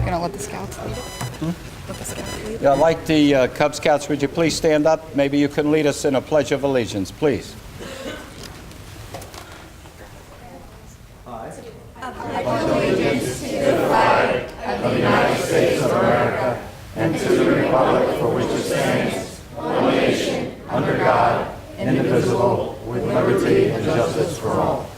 Gonna let the scouts lead it? Let the scouts lead it? Yeah, like the Cub Scouts, would you please stand up? Maybe you can lead us in a Pledge of Allegiance, please. And to the republic for which it stands, one nation, under God, indivisible, with liberty and justice for all.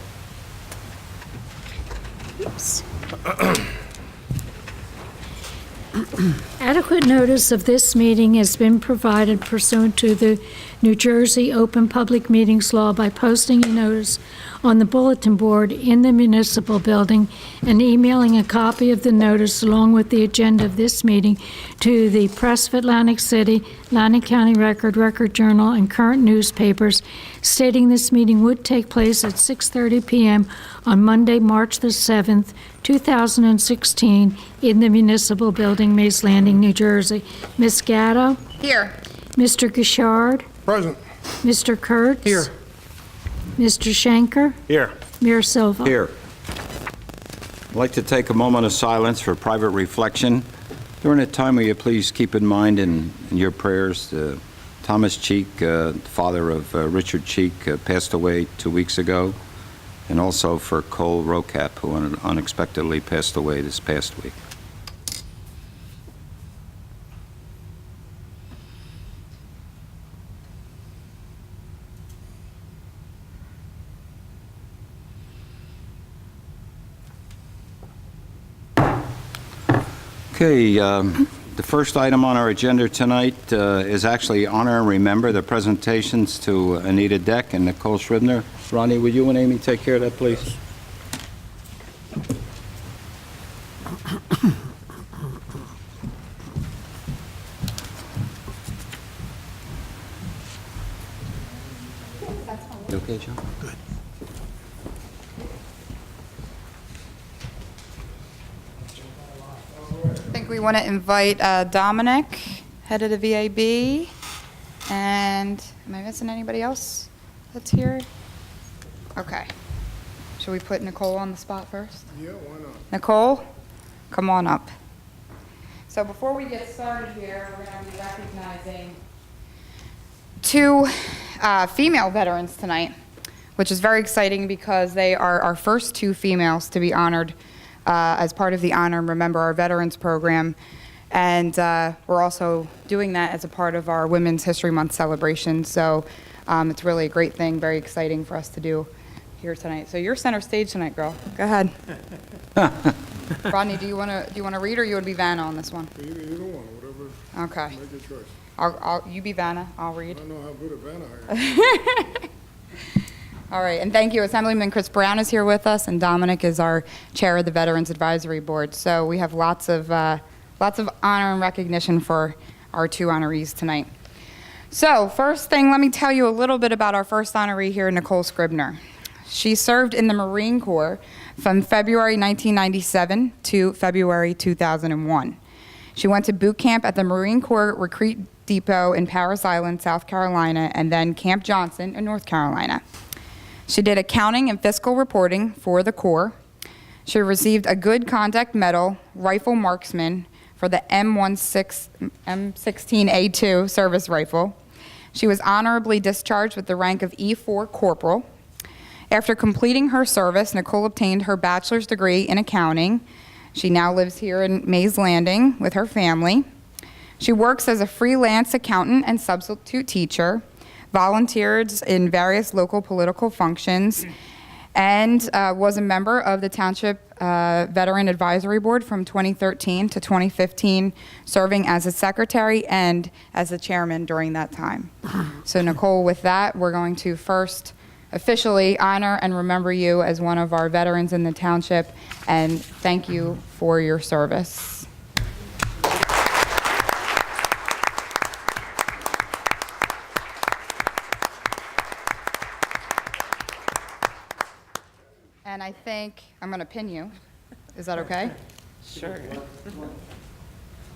Adequate notice of this meeting has been provided pursuant to the New Jersey Open Public Meetings Law by posting a notice on the bulletin board in the municipal building and emailing a copy of the notice along with the agenda of this meeting to the Press of Atlantic City, Atlantic County Record, Record Journal, and current newspapers, stating this meeting would take place at 6:30 p.m. on Monday, March the 7th, 2016, in the municipal building, Mays Landing, New Jersey. Ms. Gatto? Here. Mr. Gishard? Present. Mr. Kurtz? Here. Mr. Schenker? Here. Mayor Silva? Here. I'd like to take a moment of silence for private reflection. During that time, will you please keep in mind in your prayers Thomas Cheek, father of Richard Cheek, passed away 2 weeks ago, and also for Cole Rocap, who unexpectedly passed away this past week. Okay, the first item on our agenda tonight is actually honor and remember the presentations to Anita Deck and Nicole Scribner. Ronnie, would you and Amy take care of that, please? You okay, John? Good. I think we want to invite Dominic, head of the VAB, and am I missing anybody else that's here? Okay. Should we put Nicole on the spot first? Yeah, why not? Nicole, come on up. So before we get started here, we're going to be recognizing two female veterans tonight, which is very exciting because they are our first two females to be honored as part of the Honor and Remember Our Veterans program. And we're also doing that as a part of our Women's History Month celebration. So it's really a great thing, very exciting for us to do here tonight. So you're center stage tonight, girl. Go ahead. Rodney, do you want to read, or you would be Vanna on this one? Either one, whatever. Okay. Make your choice. You be Vanna. I'll read. I know how good a Vanna I am. All right, and thank you. Assemblyman Chris Brown is here with us, and Dominic is our chair of the Veterans Advisory Board. So we have lots of honor and recognition for our two honorees tonight. So first thing, let me tell you a little bit about our first honoree here, Nicole Scribner. She served in the Marine Corps from February 1997 to February 2001. She went to boot camp at the Marine Corps Recruit Depot in Parris Island, South Carolina, and then Camp Johnson in North Carolina. She did accounting and fiscal reporting for the Corps. She received a Good Conduct Medal, Rifle Marksman, for the M16A2 service rifle. She was honorably discharged with the rank of E4 Corporal. After completing her service, Nicole obtained her bachelor's degree in accounting. She now lives here in Mays Landing with her family. She works as a freelance accountant and substitute teacher, volunteers in various local political functions, and was a member of the Township Veteran Advisory Board from 2013 to 2015, serving as a secretary and as the chairman during that time. So Nicole, with that, we're going to first officially honor and remember you as one of our veterans in the township, and thank you for your service. And I think I'm going to pin you. Is that okay? Sure.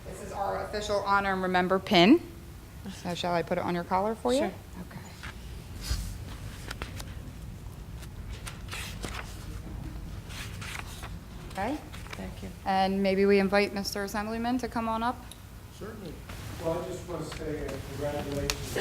This is our official honor and remember pin. So shall I put it on your collar for you? Sure. Okay. Okay. Thank you. And maybe we invite Mr. Assemblyman to come on up. Certainly. Well, I just want to say congratulations.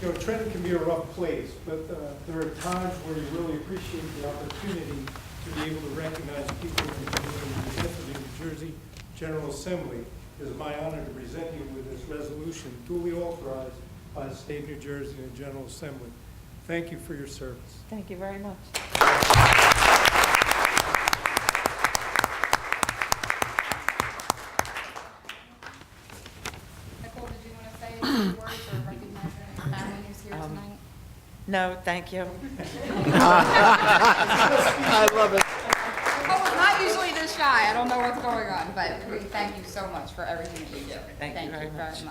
You know, Trenton can be a rough place, but there are times where you really appreciate the opportunity to be able to recognize people in the community. Presented in New Jersey General Assembly. It is my honor to present you with this resolution duly authorized by the state of New Jersey and the General Assembly. Thank you for your service. Thank you very much. Nicole, did you want to say a few words or recognize any family who's here tonight? No, thank you. I love it. Oh, it's not usually this shy. I don't know what's going on, but we thank you so much for everything that you do. Thank you very much.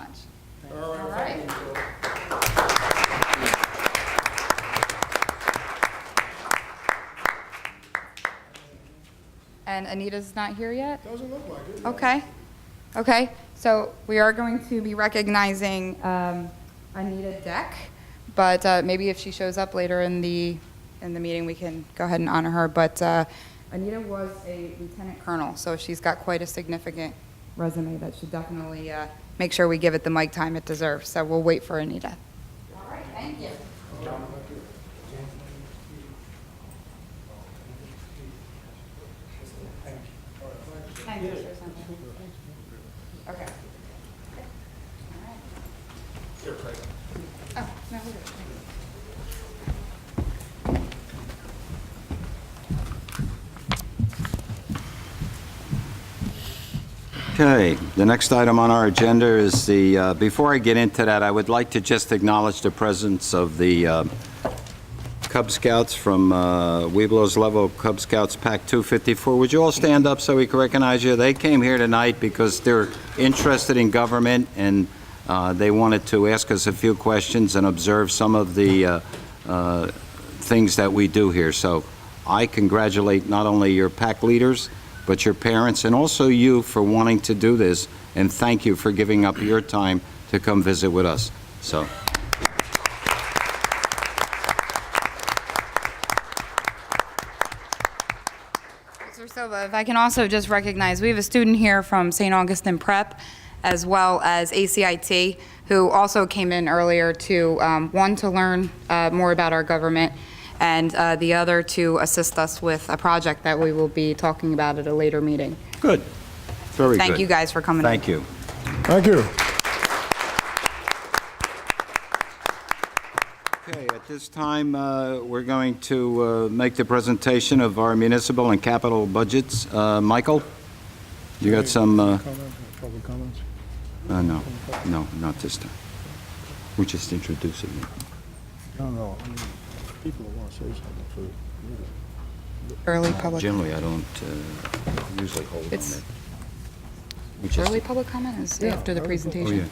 All right. And Anita's not here yet? Doesn't look like it. Okay. Okay. So we are going to be recognizing Anita Deck, but maybe if she shows up later in the meeting, we can go ahead and honor her. But Anita was a lieutenant colonel, so she's got quite a significant resume that should definitely make sure we give it the mic time it deserves. So we'll wait for Anita. All right. Thank you. Thank you, Mr. Assemblyman. Okay. All right. Oh, no, we're good. Okay, the next item on our agenda is the, before I get into that, I would like to just acknowledge the presence of the Cub Scouts from Webelo's Level Cub Scouts Pack 254. Would you all stand up so we can recognize you? They came here tonight because they're interested in government, and they wanted to ask us a few questions and observe some of the things that we do here. So I congratulate not only your pack leaders, but your parents, and also you for wanting to do this, and thank you for giving up your time to come visit with us. So. Mr. Silva, if I can also just recognize, we have a student here from St. Augustine Prep, as well as ACIT, who also came in earlier to, one, to learn more about our government, and the other to assist us with a project that we will be talking about at a later meeting. Good. Very good. Thank you guys for coming. Thank you. Thank you. Okay, at this time, we're going to make the presentation of our municipal and capital budgets. Michael, you got some, Public comments? no, not this time. We're just introducing you. No, I mean, people that want to say something for the meeting. Early public, Generally, I don't usually hold on It's- it. We just- early public comment is Yeah, after the early Oh, yeah. presentation.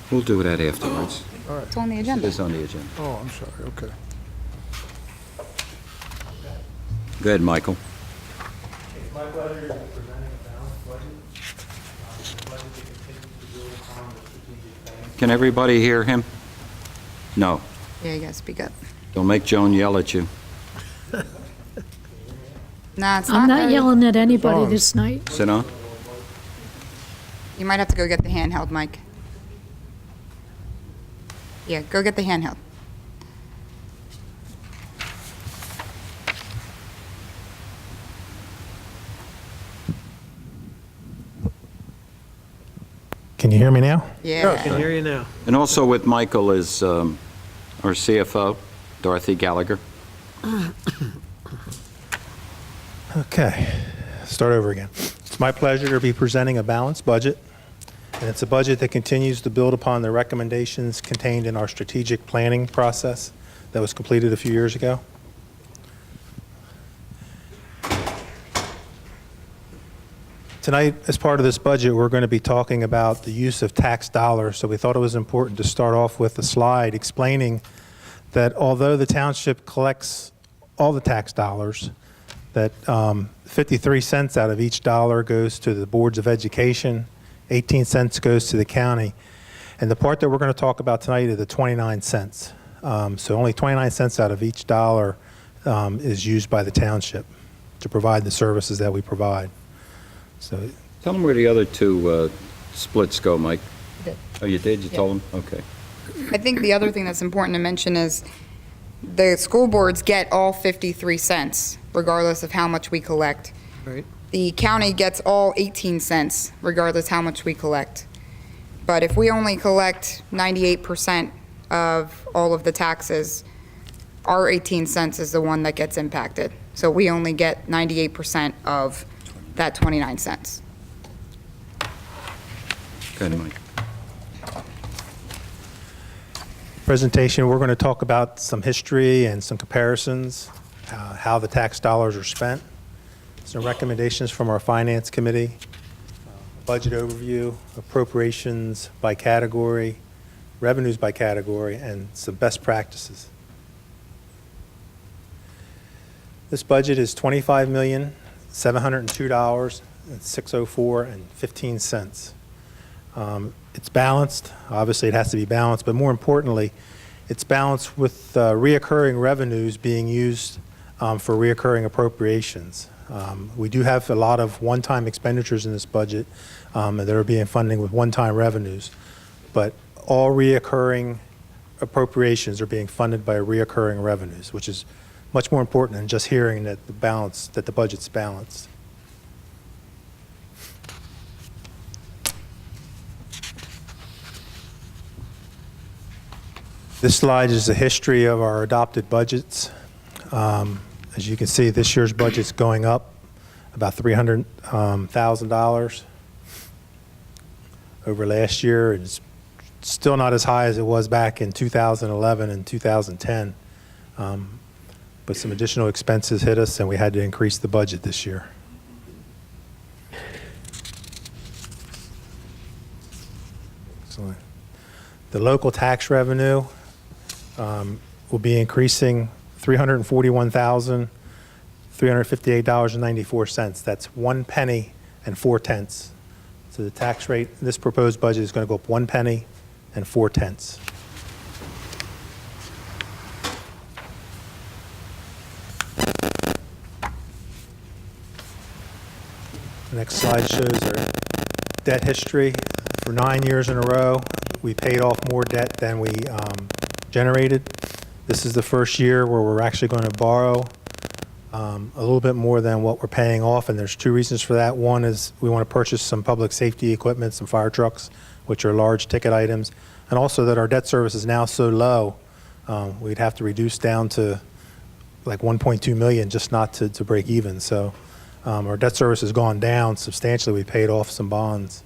We'll do that afterwards. All right. It's on the It agenda. is on the agenda. Oh, I'm sorry, okay. Go ahead, Michael. It's my pleasure to be presenting a balanced budget. A budget that continues to build upon the strategic plan. Can everybody hear him? No. Yeah, you guys speak up. Don't make Joan yell at you. Nah, it's not. I'm not very- yelling at anybody on. this night. Sit down. You might have to go get the handheld, Mike. Yeah, go get the handheld. Can you hear me now? Yeah. Can hear you now. And also with Michael is our CFO, Dorothy Gallagher. Okay, start over again. It's my pleasure to be presenting a balanced budget, and it's a budget that continues to build upon the recommendations contained in our strategic planning process that was completed a few years ago. Tonight, as part of this budget, we're going to be talking about the use of tax dollars, so we thought it was important to start off with a slide explaining that although the township collects all the tax dollars, that 53 cents out of each dollar goes to the boards of education, 18 cents goes to the county, and the part that we're going to talk about tonight is the 29 cents. So only 29 cents out of each dollar is used by the township to provide the services that we provide. So Tell them where the other two splits go, Mike. did. Oh, you did? You Yeah. told them? Okay. I think the other thing that's important to mention is the school boards get all 53 cents, regardless of how much we collect. Right. The county gets all 18 cents, regardless how much we collect. But if we only collect 98% of all of the taxes, our 18 cents is the one that gets impacted. So we only get 98% of that 29 cents. Go ahead, Mike. presentation, we're going to talk about some history and some comparisons, how the tax dollars are spent, some recommendations from our Finance Committee, budget overview, appropriations by category, revenues by category, and some best practices. This budget is $25,702,604.15. It's balanced. Obviously, it has to be balanced, but more importantly, it's balanced with reoccurring revenues being used for reoccurring appropriations. We do have a lot of one-time expenditures in this budget that are being funded with one-time revenues, but all reoccurring appropriations are being funded by reoccurring revenues, which is much more important than just hearing that the budget's balanced. This slide is a history of our adopted budgets. As you can see, this year's budget's going up about $300,000 over last year. It's still not as high as it was back in 2011 and 2010. But some additional expenses hit us, and we had to increase the budget this year. Excellent. The local tax revenue will be increasing $341,358.94. That's 1 penny and 4 tenths. So the tax rate, this proposed budget is going to go up 1 penny and 4 tenths. The next slide shows our debt history. For 9 years in a row, we paid off more debt than we generated. This is the first year where we're actually going to borrow a little bit more than what we're paying off, and there's two reasons for that. One is we want to purchase some public safety equipment, some fire trucks, which are large ticket items, and also that our debt service is now so low, we'd have to reduce down to like 1.2 million just not to break even. So our debt service has gone down substantially. We paid off some bonds.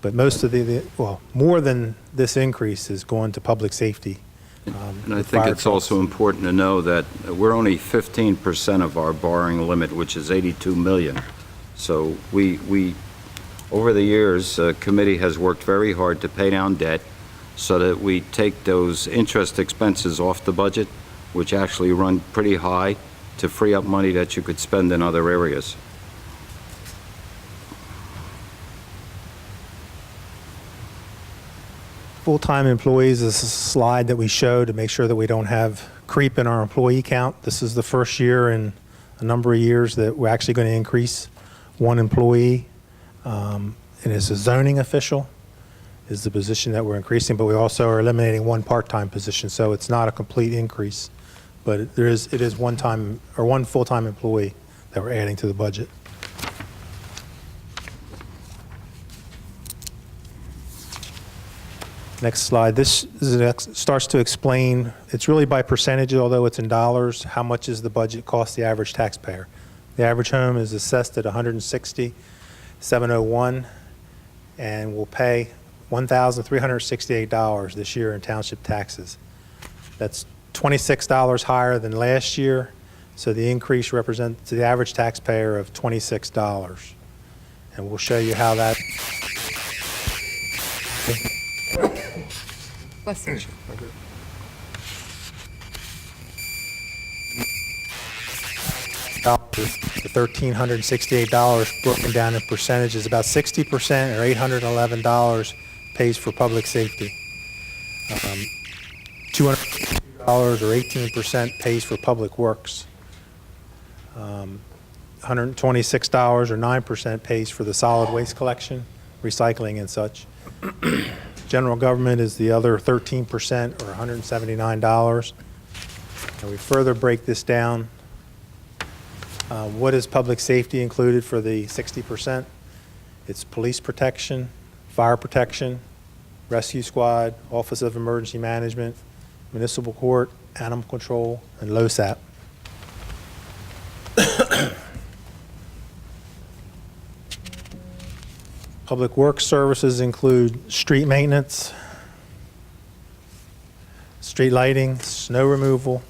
But most of more than this increase is going to public safety. And I think it's also important to know that we're only 15% of our borrowing limit, which is 82 million. So we over the years, committee has worked very hard to pay down debt so that we take those interest expenses off the budget, which actually run pretty high, to free up money that you could spend in other areas. Full-time employees is a slide that we show to make sure that we don't have creep in our employee count. This is the first year in a number of years that we're actually going to increase one employee. And as a zoning official is the position that we're increasing, but we also are eliminating one part-time position, so it's not a complete increase. But it is one full-time employee that we're adding to the budget. Next slide. This starts to explain, it's really by percentage, although it's in dollars, how much is the budget cost the average taxpayer. The average home is assessed at $160,701 and will pay $1,368 this year in township taxes. That's $26 higher than last year, so the increase represents the average taxpayer of $26. And we'll show you how that... Bless you. The $1,368 broken down in percentages, about 60% or $811 pays for public safety. $200 or 18% pays for public works. $126 or 9% pays for the solid waste collection, recycling and such. General government is the other 13% or $179. And we further break this down. What is public safety included for the 60%? It's police protection, fire protection, rescue squad, Office of Emergency Management, municipal court, animal control, and LoSAP. Public works services include street maintenance, street lighting, snow removal,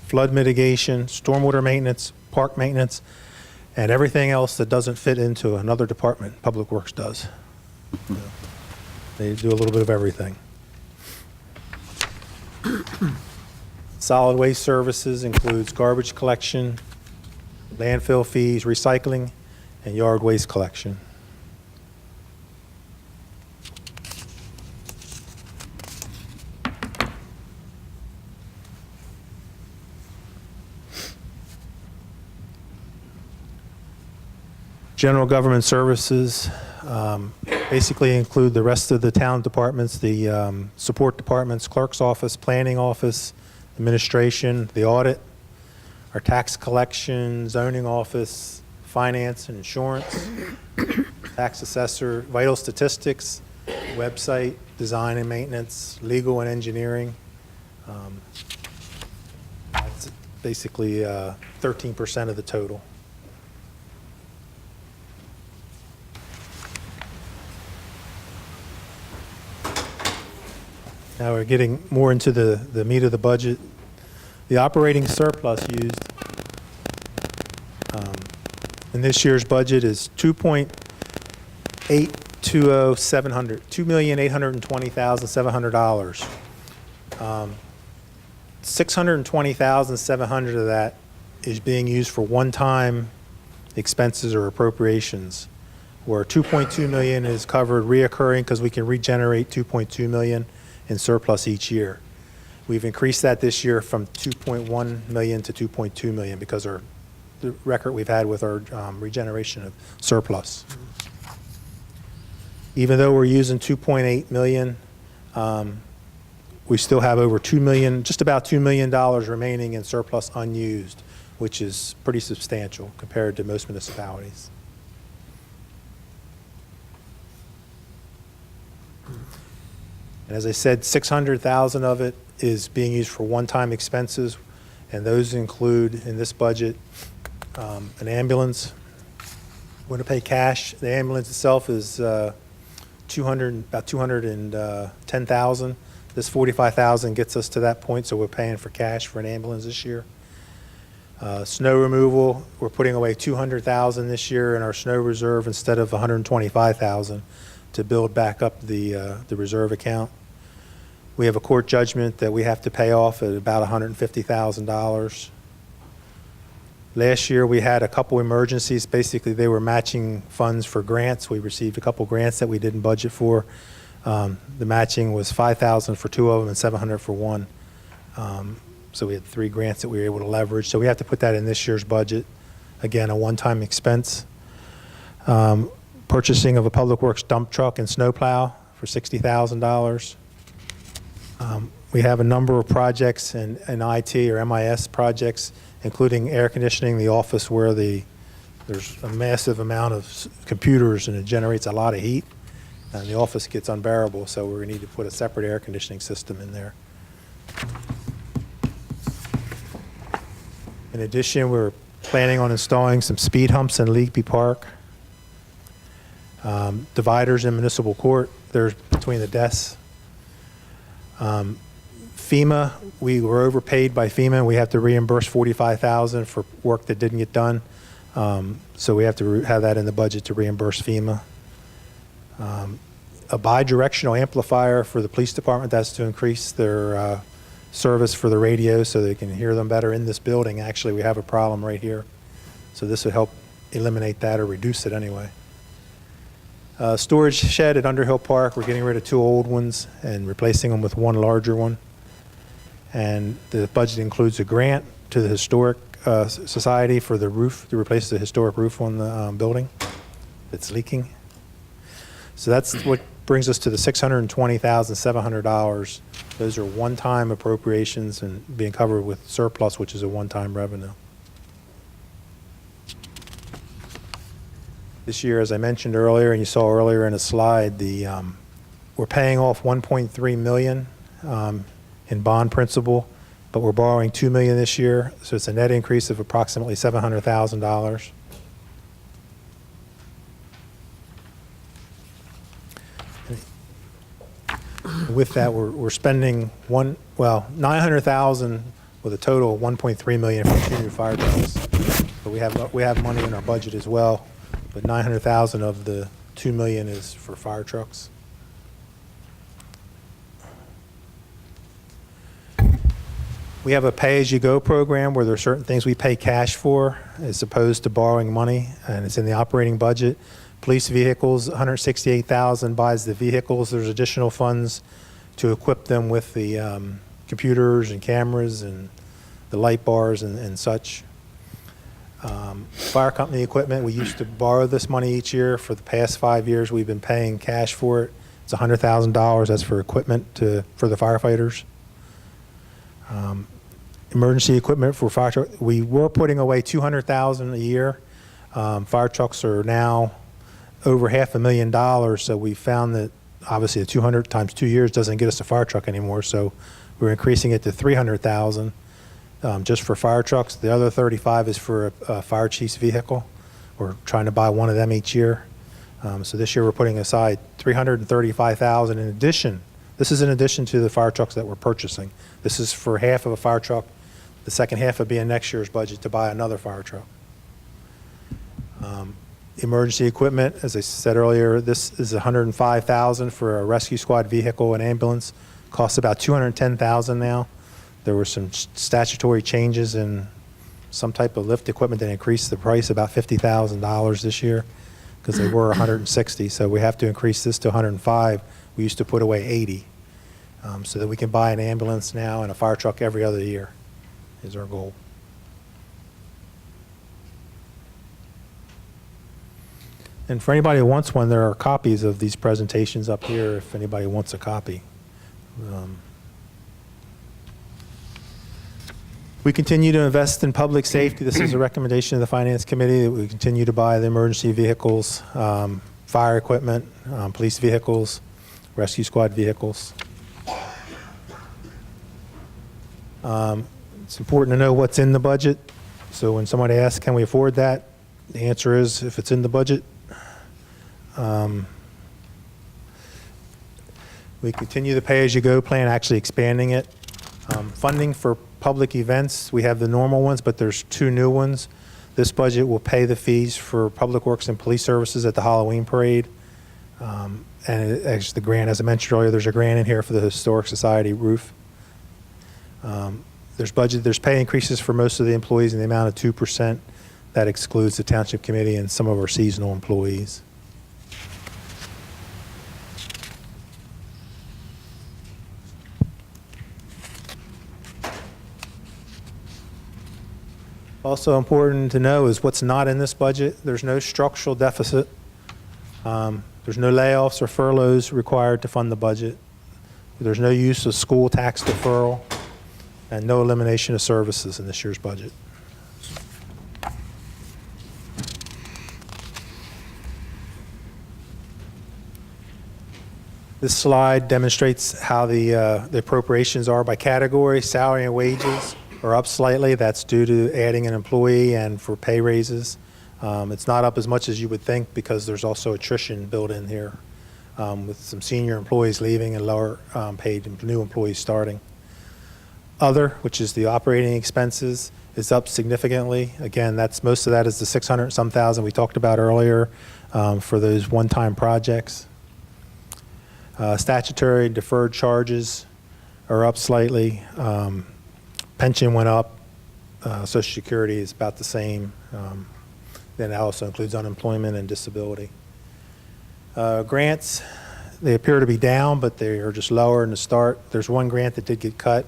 flood mitigation, stormwater maintenance, park maintenance, and everything else that doesn't fit into another department, Public Works does. They do a little bit of everything. Solid waste services includes garbage collection, landfill fees, recycling, and yard waste collection. General government services basically include the rest of the town departments, the support departments, clerk's office, planning office, administration, the audit, our tax collection, zoning office, finance and insurance, tax assessor, vital statistics, website, design and maintenance, legal and engineering. That's basically 13% of the total. Now we're getting more into the meat of the budget. The operating surplus used in this year's budget is $2,820,700. $620,700 of that is being used for one-time expenses or appropriations, where $2.2 million is covered reoccurring because we can regenerate $2.2 million in surplus each year. We've increased that this year from 2.1 million to 2.2 million because the record we've had with our regeneration of surplus. Even though we're using 2.8 million, we still have over 2 million, just about $2 million remaining in surplus unused, which is pretty substantial compared to most municipalities. And as I said, 600,000 of it is being used for one-time expenses, and those include, in this budget, an ambulance. We're going to pay cash. The ambulance itself is about 210,000. This 45,000 gets us to that point, so we're paying for cash for an ambulance this year. Snow removal, we're putting away 200,000 this year in our snow reserve instead of 125,000 to build back up the reserve account. We have a court judgment that we have to pay off at about $150,000. Last year we had a couple emergencies. Basically, they were matching funds for grants. We received a couple grants that we didn't budget for. The matching was $5,000 for two of them and $700 for one. So we had 3 grants that we were able to leverage. So we have to put that in this year's budget. Again, a one-time expense. Purchasing of a Public Works dump truck and snowplow for $60,000. We have a number of projects in IT or MIS projects, including air conditioning the office where there's a massive amount of computers and it generates a lot of heat. And the office gets unbearable, so we're going to need to put a separate air conditioning system in there. In addition, we're planning on installing some speed humps in Leakby Park. Dividers in municipal court, there's between the desks. FEMA, we were overpaid by FEMA. We have to reimburse $45,000 for work that didn't get done. So we have to have that in the budget to reimburse FEMA. A bi-directional amplifier for the police department, that's to increase their service for the radio so they can hear them better in this building. Actually, we have a problem right here. So this would help eliminate that or reduce it anyway. Storage shed at Underhill Park, we're getting rid of 2 old ones and replacing them with one larger one. And the budget includes a grant to the historic Society for the roof, to replace the historic roof on the building that's leaking. So that's what brings us to the $620,700. Those are one-time appropriations and being covered with surplus, which is a one-time revenue. This year, as I mentioned earlier, and you saw earlier in a slide, we're paying off $1.3 million in bond principal, but we're borrowing $2 million this year, so it's a net increase of approximately $700,000. With that, we're spending $900,000 with a total of $1.3 million for 2 new fire trucks. But we have money in our budget as well, but $900,000 of the $2 million is for fire trucks. We have a pay-as-you-go program where there are certain things we pay cash for as opposed to borrowing money, and it's in the operating budget. Police vehicles, $168,000 buys the vehicles. There's additional funds to equip them with the computers and cameras and the light bars and such. Fire company equipment, we used to borrow this money each year. For the past 5 years, we've been paying cash for it. It's $100,000. That's for equipment for the firefighters. Emergency equipment for fire truck. We were putting away $200,000 a year. Fire trucks are now over $500,000, so we found that obviously the 200 times 2 years doesn't get us a fire truck anymore, so we're increasing it to $300,000 just for fire trucks. The other 35 is for a fire chief's vehicle. We're trying to buy one of them each year. So this year we're putting aside $335,000 in addition. This is in addition to the fire trucks that we're purchasing. This is for half of a fire truck. The second half would be in next year's budget to buy another fire truck. Emergency equipment, as I said earlier, this is $105,000 for a rescue squad vehicle and ambulance. Costs about $210,000 now. There were some statutory changes in some type of lift equipment that increased the price about $50,000 this year because they were $160,000. So we have to increase this to $105,000. We used to put away $80,000 so that we can buy an ambulance now and a fire truck every other year is our goal. And for anybody who wants one, there are copies of these presentations up here if anybody wants a copy. We continue to invest in public safety. This is a recommendation of the Finance Committee that we continue to buy the emergency vehicles, fire equipment, police vehicles, rescue squad vehicles. It's important to know what's in the budget. So when somebody asks, can we afford that? The answer is, if it's in the budget. We continue the pay-as-you-go plan, actually expanding it. Funding for public events, we have the normal ones, but there's 2 new ones. This budget will pay the fees for Public Works and Police Services at the Halloween Parade. And actually the grant, as I mentioned earlier, there's a grant in here for the Historic Society roof. There's pay increases for most of the employees in the amount of 2%. That excludes the Township Committee and some of our seasonal employees. Also important to know is what's not in this budget. There's no structural deficit. There's no layoffs or furloughs required to fund the budget. There's no use of school tax deferral and no elimination of services in this year's budget. This slide demonstrates how the appropriations are by category. Salary and wages are up slightly. That's due to adding an employee and for pay raises. It's not up as much as you would think because there's also attrition built in here with some senior employees leaving and lower paid new employees starting. Other, which is the operating expenses, is up significantly. Again, most of that is the 600-some thousand we talked about earlier for those one-time projects. Statutory deferred charges are up slightly. Pension went up. Social Security is about the same. Then that also includes unemployment and disability. Grants, they appear to be down, but they are just lower in the start. There's one grant that did get cut,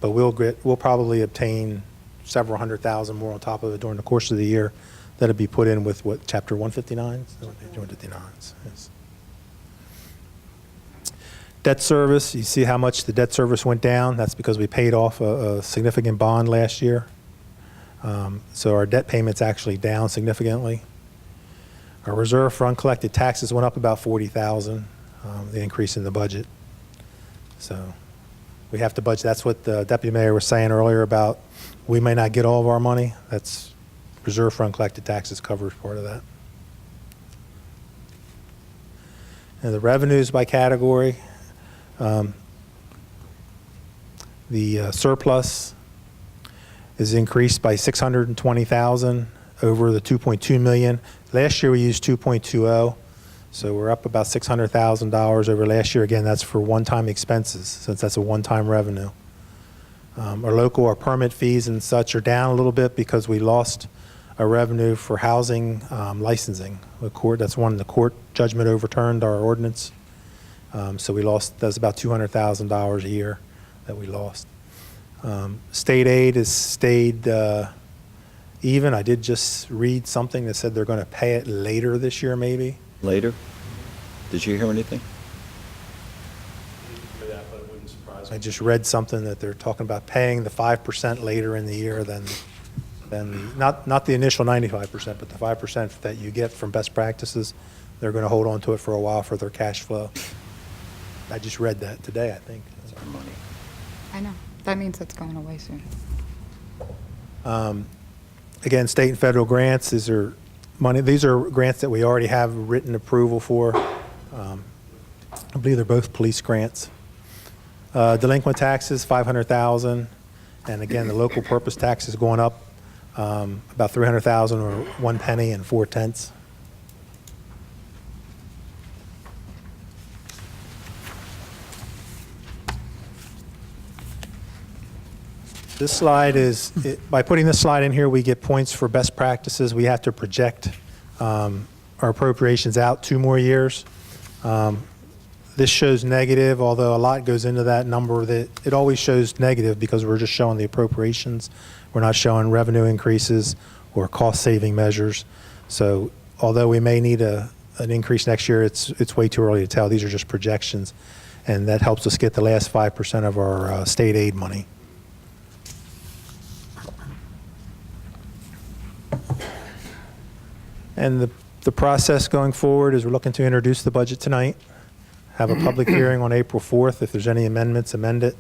but we'll probably obtain several hundred thousand more on top of it during the course of the year that'll be put in with what, Chapter 159? 159s, yes. Debt service, you see how much the debt service went down. That's because we paid off a significant bond last year. So our debt payment's actually down significantly. Our reserve for uncollected taxes went up about 40,000, the increase in the budget. So we have to budget. That's what the deputy mayor was saying earlier about we may not get all of our money. That's reserve for uncollected taxes covers part of that. And the revenues by category, the surplus is increased by 620,000 over the 2.2 million. Last year we used 2.20, so we're up about $600,000 over last year. Again, that's for one-time expenses, since that's a one-time revenue. Our permit fees and such are down a little bit because we lost a revenue for housing licensing. The court, that's one, the court judgment overturned our ordinance. So we lost, that's about $200,000 a year that we lost. State aid has stayed even. I did just read something that said they're going to pay it later this year, maybe. Later? Did you hear anything? I just read something that they're talking about paying the 5% later in the year than not the initial 95%, but the 5% that you get from best practices. They're going to hold on to it for a while for their cash flow. I just read that today, I think. That's our money. I know. That means it's going away soon. Again, state and federal grants, these are grants that we already have written approval for. I believe they're both police grants. Delinquent taxes, 500,000. And again, the local purpose tax is going up about 300,000 or 1 penny and 4 tenths. This slide is, by putting this slide in here, we get points for best practices. We have to project our appropriations out 2 more years. This shows negative, although a lot goes into that number. That it always shows negative because we're just showing the appropriations. We're not showing revenue increases or cost-saving measures. So although we may need an increase next year, it's way too early to tell. These are just projections, and that helps us get the last 5% of our state aid money. And the process going forward is we're looking to introduce the budget tonight, have a public hearing on April 4th. If there's any amendments, amend it.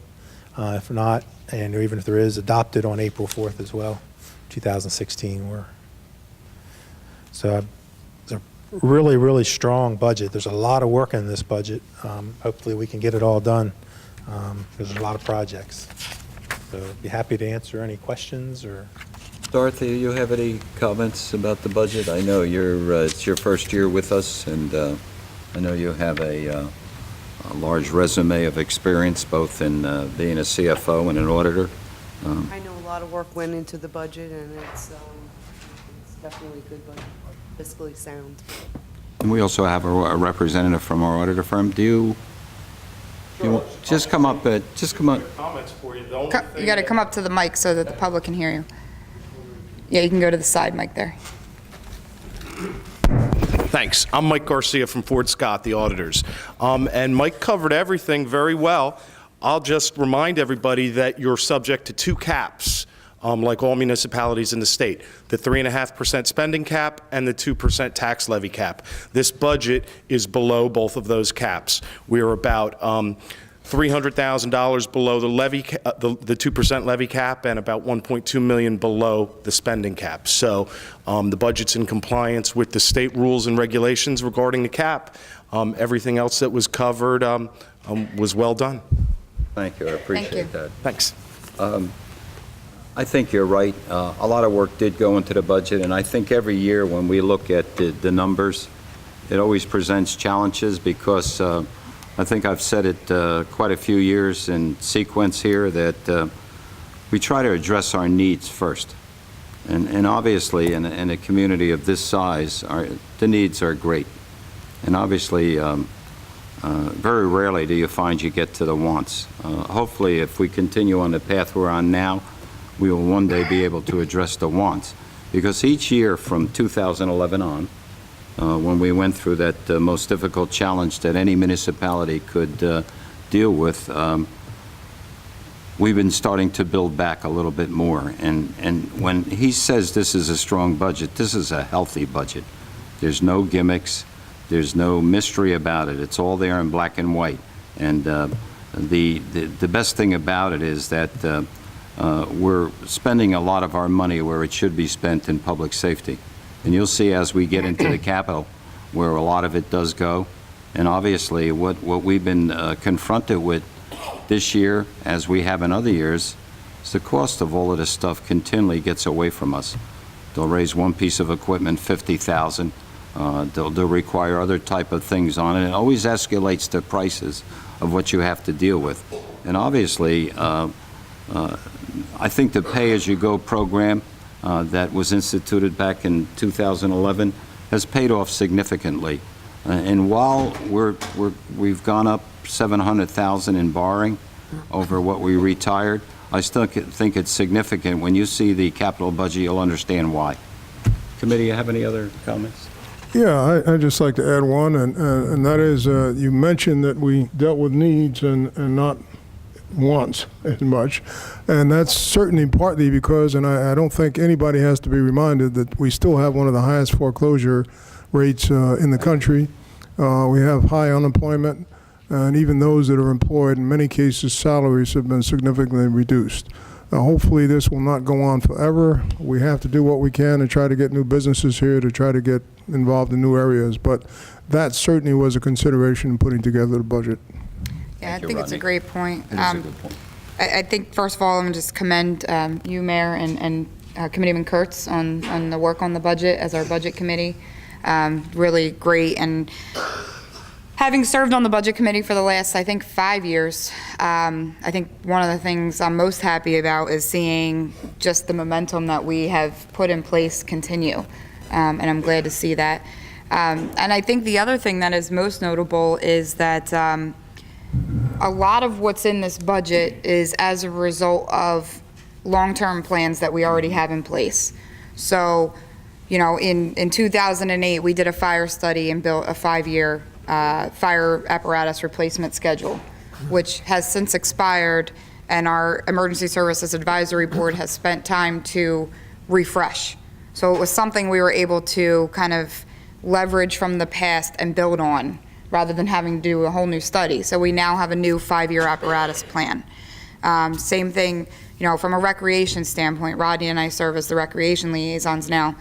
If not, and even if there is, adopt it on April 4th as well, 2016. So it's a really, really strong budget. There's a lot of work in this budget. Hopefully we can get it all done. There's a lot of projects. So I'd be happy to answer any questions or... Dorothy, you have any comments about the budget? I know it's your first year with us, and I know you have a large resume of experience, both in being a CFO and an auditor. I know a lot of work went into the budget, and it's definitely a good budget, fiscally sound. And we also have a representative from our auditor firm. Do you just come up? Just come up. Comments for you. You got to come up to the mic so that the public can hear you. Yeah, you can go to the side mic there. Thanks. I'm Mike Garcia from Ford Scott, the auditors. And Mike covered everything very well. I'll just remind everybody that you're subject to 2 caps, like all municipalities in the state, the 3.5% spending cap and the 2% tax levy cap. This budget is below both of those caps. We're about $300,000 below the levy, the 2% levy cap, and about $1.2 million below the spending cap. So the budget's in compliance with the state rules and regulations regarding the cap. Everything else that was covered was well done. Thank you. I appreciate that. Thanks. I think you're right. A lot of work did go into the budget, and I think every year when we look at the numbers, it always presents challenges because I think I've said it quite a few years in sequence here that we try to address our needs first. And obviously, in a community of this size, the needs are great. And obviously, very rarely do you find you get to the wants. Hopefully, if we continue on the path we're on now, we will one day be able to address the wants. Because each year from 2011 on, when we went through that most difficult challenge that any municipality could deal with, we've been starting to build back a little bit more. And when he says this is a strong budget, this is a healthy budget. There's no gimmicks. There's no mystery about it. It's all there in black and white. And the best thing about it is that we're spending a lot of our money where it should be spent in public safety. And you'll see as we get into the capital where a lot of it does go. And obviously what we've been confronted with this year, as we have in other years, is the cost of all of this stuff continually gets away from us. They'll raise one piece of equipment, $50,000. They'll require other type of things on it. It always escalates the prices of what you have to deal with. And obviously, I think the pay-as-you-go program that was instituted back in 2011 has paid off significantly. And while we've gone up $700,000 in borrowing over what we retired, I still think it's significant. When you see the capital budget, you'll understand why. Committee, you have any other comments? Yeah, I'd just like to add one, and that is, you mentioned that we dealt with needs and not wants as much. And that's certainly partly because, and I don't think anybody has to be reminded that we still have one of the highest foreclosure rates in the country. We have high unemployment, and even those that are employed, in many cases, salaries have been significantly reduced. Hopefully this will not go on forever. We have to do what we can to try to get new businesses here, to try to get involved in new areas, but that certainly was a consideration in putting together the budget. Yeah, Thank you, I think it's a Rodney. great point. It is a good point. I think, first of all, I'm going to just commend you, Mayor, and Committeeman Kurtz on the work on the budget as our budget committee. Really great. And having served on the budget committee for the last, I think, 5 years, I think one of the things I'm most happy about is seeing just the momentum that we have put in place continue. And I'm glad to see that. And I think the other thing that is most notable is that a lot of what's in this budget is as a result of long-term plans that we already have in place. So, you know, in 2008, we did a fire study and built a 5-year fire apparatus replacement schedule, which has since expired, and our Emergency Services Advisory Board has spent time to refresh. So it was something we were able to kind of leverage from the past and build on, rather than having to do a whole new study. So we now have a new 5-year apparatus plan. Same thing, you know, from a recreation standpoint, Rodney and I serve as the recreation liaisons now.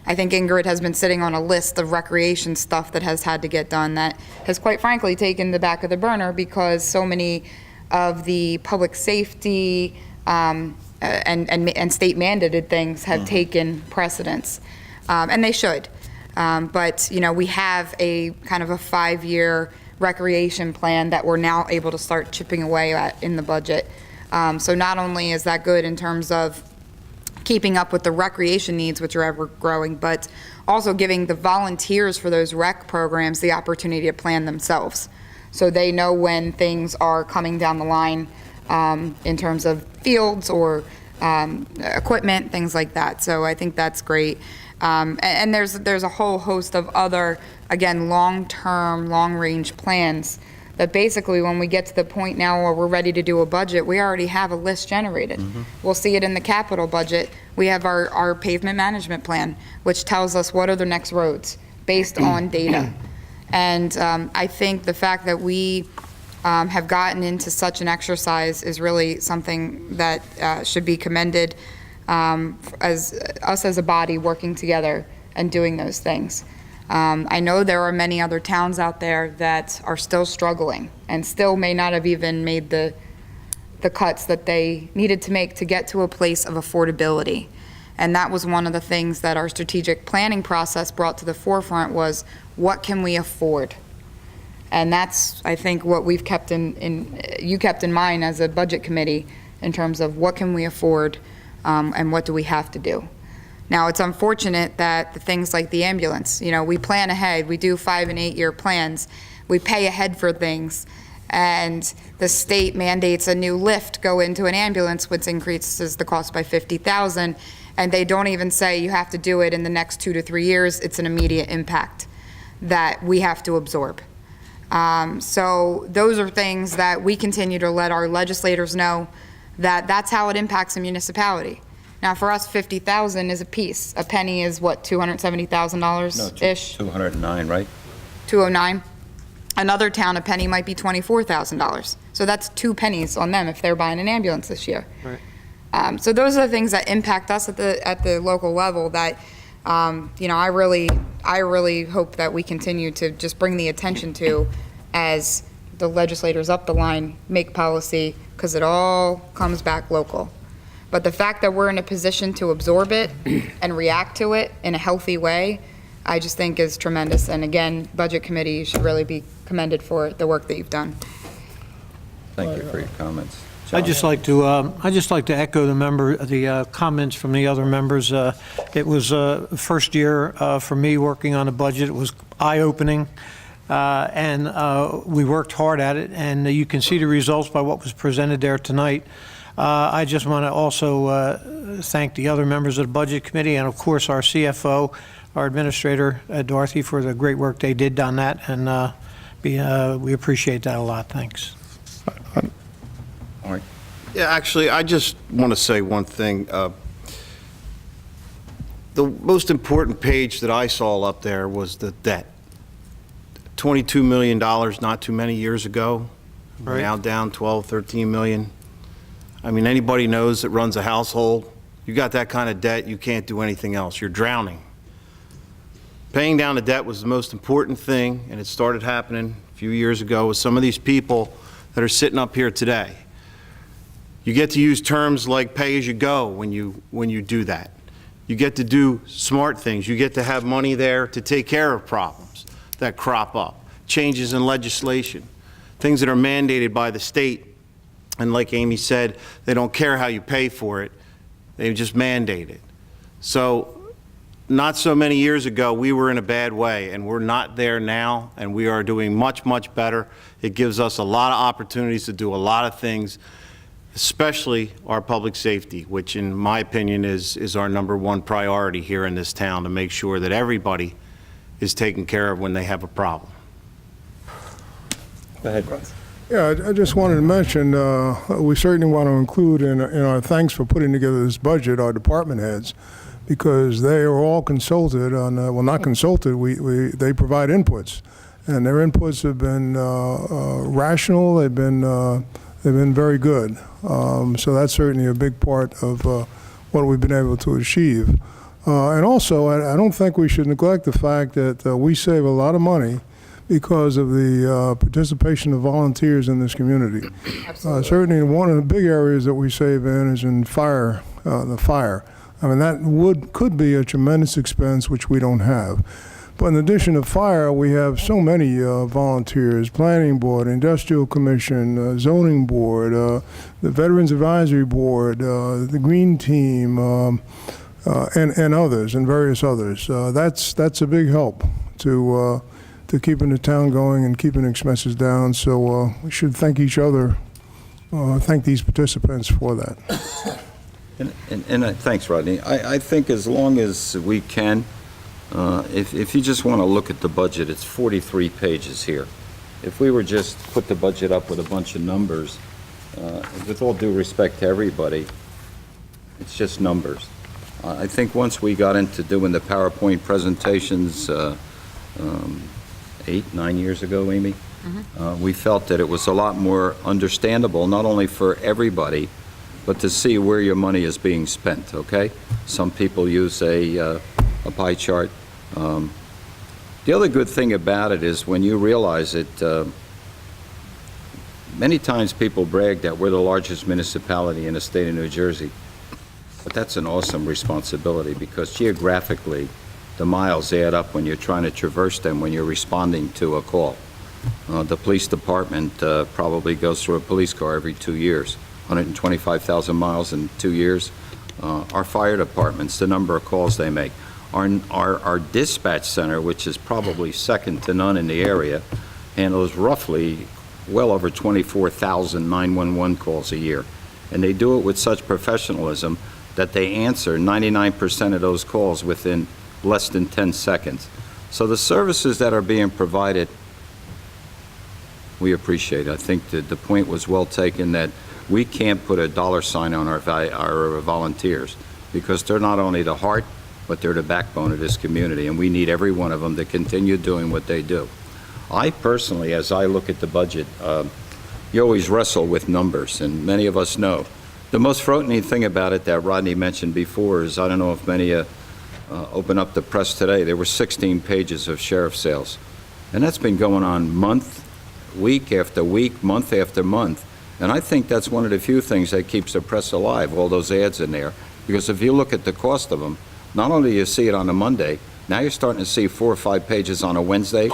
I think Ingrid has been sitting on a list of recreation stuff that has had to get done that has quite frankly taken the back of the burner because so many of the public safety and state mandated things have taken precedence, and they should. But, you know, we have a kind of a 5-year recreation plan that we're now able to start chipping away at in the budget. So not only is that good in terms of keeping up with the recreation needs, which are ever growing, but also giving the volunteers for those rec programs the opportunity to plan themselves. So they know when things are coming down the line in terms of fields or equipment, things like that. So I think that's great. And there's a whole host of other, again, long-term, long-range plans that basically when we get to the point now where we're ready to do a budget, we already have a list generated. We'll see it in the capital budget. We have our pavement management plan, which tells us what are the next roads based on data. And I think the fact that we have gotten into such an exercise is really something that should be commended, as us as a body working together and doing those things. I know there are many other towns out there that are still struggling and still may not have even made the cuts that they needed to make to get to a place of affordability. And that was one of the things that our strategic planning process brought to the forefront was, what can we afford? And that's, I think, what we've kept you kept in mind as a budget committee in terms of what can we afford and what do we have to do. Now, it's unfortunate that the things like the ambulance, you know, we plan ahead, we do 5- and 8-year plans, we pay ahead for things, and the state mandates a new lift go into an ambulance, which increases the cost by $50,000, and they don't even say you have to do it in the next 2 to 3 years. It's an immediate impact that we have to absorb. So those are things that we continue to let our legislators know that that's how it impacts a municipality. Now, for us, 50,000 is a piece. A penny is what, $270,000-ish? 209, right? 209. Another town, a penny might be $24,000. So that's 2 pennies on them if they're buying an ambulance this year. Right. So those are the things that impact us at the local level that, I really hope that we continue to just bring the attention to as the legislators up the line make policy, because it all comes back local. But the fact that we're in a position to absorb it and react to it in a healthy way, I just think is tremendous. And again, Budget Committee, you should really be commended for the work that you've done. Thank you for your comments. I'd just like to echo the comments from the other members. It was first year for me working on a budget. It was eye-opening, and we worked hard at it, and you can see the results by what was presented there tonight. I just want to also thank the other members of the Budget Committee and, of course, our CFO, our Administrator, Dorothy, for the great work they did on that, and we appreciate that a lot. Thanks. All right. Yeah, actually, I just want to say one thing. The most important page that I saw up there was the debt. $22 million not too many years ago, Right. now down 12, 13 million. I mean, anybody knows that runs a household, you got that kind of debt, you can't do anything else. You're drowning. Paying down the debt was the most important thing, and it started happening a few years ago with some of these people that are sitting up here today. You get to use terms like pay-as-you-go when you do that. You get to do smart things. You get to have money there to take care of problems that crop up, changes in legislation, things that are mandated by the state. And like Amy said, they don't care how you pay for it. They just mandate it. So not so many years ago, we were in a bad way, and we're not there now, and we are doing much, much better. It gives us a lot of opportunities to do a lot of things, especially our public safety, which in my opinion is our #1 priority here in this town, to make sure that everybody is taken care of when they have a problem. Go ahead. Yeah, I just wanted to mention, we certainly want to include in our thanks for putting together this budget, our department heads, because they are all consulted on, well, not consulted, they provide inputs. And their inputs have been rational, they've been very good. So that's certainly a big part of what we've been able to achieve. And also, I don't think we should neglect the fact that we save a lot of money because of the participation of volunteers in this community. Certainly one of the big areas that we save in is in fire, the fire. I mean, that could be a tremendous expense, which we don't have. But in addition to fire, we have so many volunteers: Planning Board, Industrial Commission, Zoning Board, the Veterans Advisory Board, the Green Team, and others, and various others. That's a big help to keeping the town going and keeping expenses down. So we should thank each other, thank these participants for that. And thanks, Rodney. I think as long as we can, if you just want to look at the budget, it's 43 pages here. If we were just put the budget up with a bunch of numbers, with all due respect to everybody, it's just numbers. I think once we got into doing the PowerPoint presentations 8-9 years ago, Amy, we felt that it was a lot more understandable, not only for everybody, but to see where your money is being spent, okay? Some people use a pie chart. The other good thing about it is when you realize it, many times people brag that we're the largest municipality in the state of New Jersey, but that's an awesome responsibility because geographically, the miles add up when you're trying to traverse them when you're responding to a call. The police department probably goes through a police car every 2 years, 125,000 miles in 2 years. Our fire departments, the number of calls they make. Our dispatch center, which is probably second to none in the area, handles roughly well over 24,000 911 calls a year. And they do it with such professionalism that they answer 99% of those calls within less than 10 seconds. So the services that are being provided, we appreciate. I think that the point was well taken that we can't put a dollar sign on our volunteers, because they're not only the heart, but they're the backbone of this community, and we need every one of them to continue doing what they do. I personally, as I look at the budget, you always wrestle with numbers, and many of us know. The most frightening thing about it that Rodney mentioned before is, I don't know if many open up the press today, there were 16 pages of sheriff sales. And that's been going on week after week, month after month. And I think that's one of the few things that keeps the press alive, all those ads in there. Because if you look at the cost of them, not only do you see it on a Monday, now you're starting to see 4 or 5 pages on a Wednesday,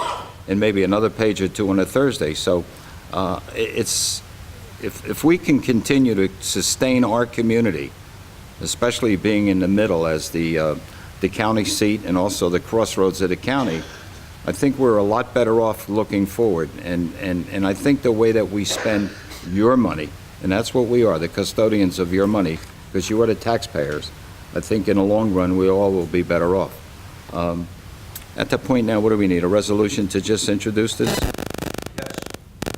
and maybe another page or 2 on a Thursday. So if we can continue to sustain our community, especially being in the middle as the county seat and also the crossroads of the county, I think we're a lot better off looking forward. And I think the way that we spend your money, and that's what we are, the custodians of your money, because you are the taxpayers, I think in the long run we all will be better off. At that point now, what do we need? A resolution to just introduce this?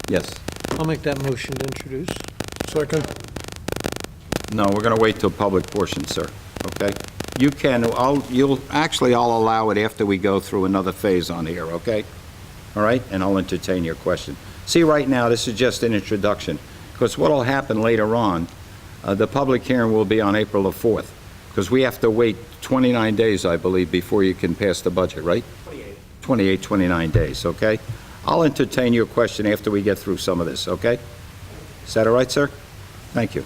Yes. I'll make that motion to introduce. Second? No, we're going to wait till public portion, sir, okay? You can, I'll allow it after we go through another phase on here, okay? All right, and I'll entertain your question. See, right now, this is just an introduction, because what'll happen later on, the public hearing will be on April the 4th, because we have to wait 29 days, I believe, before you can pass the budget, right? 29 days, okay? I'll entertain your question after we get through some of this, okay? Is that all right, sir? Thank you.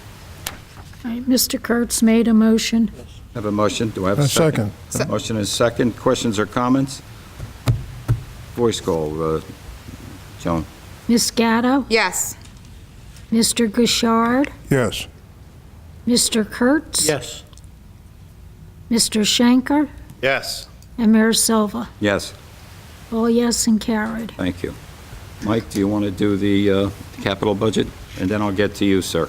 All right, Mr. Kurtz made a motion. Have a motion? Do I have a second? Second. Motion is second. Questions or comments? Voice call, Joan. Ms. Gatto? Yes. Mr. Gouchard? Yes. Mr. Kurtz? Yes. Mr. Schenker? Yes. And Mayor Silva? Yes, All yes and carried. thank you. Mike, do you want to do the capital budget? And then I'll get to you, sir.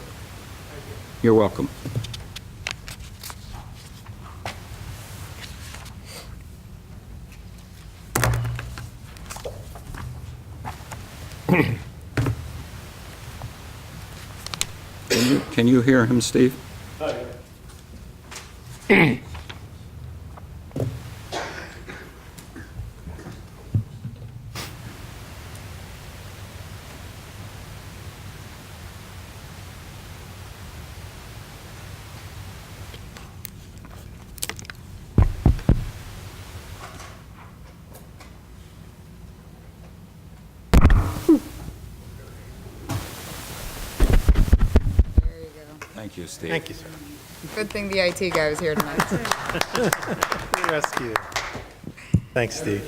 You're welcome. Can you hear him, Steve? Thank you, Steve. Thank you, sir. Good thing the IT guy was here tonight. Rescue. Thanks, Steve.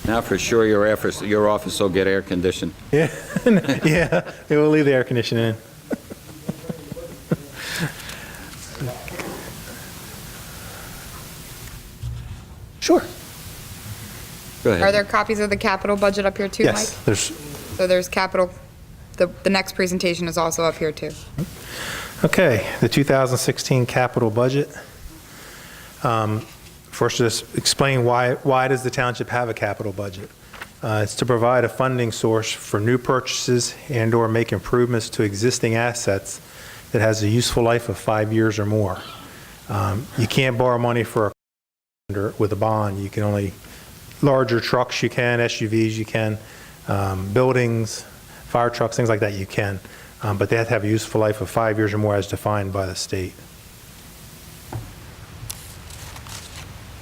Now, for sure, your office will get air conditioned. Yeah, yeah, they will leave the air conditioning in. Sure. Go ahead. Are there copies of the capital budget up here too, Mike? Yes, there's, So there's capital, the next presentation is also up here too. okay, the 2016 capital budget. First, just explain why does the township have a capital budget? It's to provide a funding source for new purchases and/or make improvements to existing assets that has a useful life of 5 years or more. You can't borrow money for with a bond. You can only, larger trucks you can, SUVs you can, buildings, fire trucks, things like that you can. But they have to have a useful life of 5 years or more as defined by the state.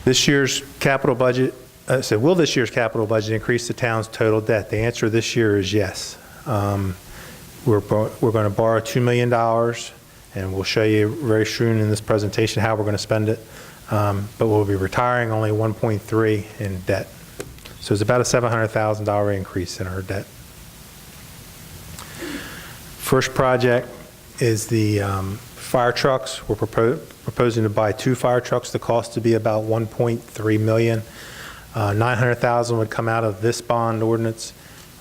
This year's capital budget, will this year's capital budget increase the town's total debt? The answer this year is yes. We're going to borrow $2 million, and we'll show you very soon in this presentation how we're going to spend it. But we'll be retiring only 1.3 in debt. So it's about a $700,000 increase in our debt. First project is the fire trucks. We're proposing to buy 2 fire trucks. The cost to be about $1.3 million. $900,000 would come out of this bond ordinance.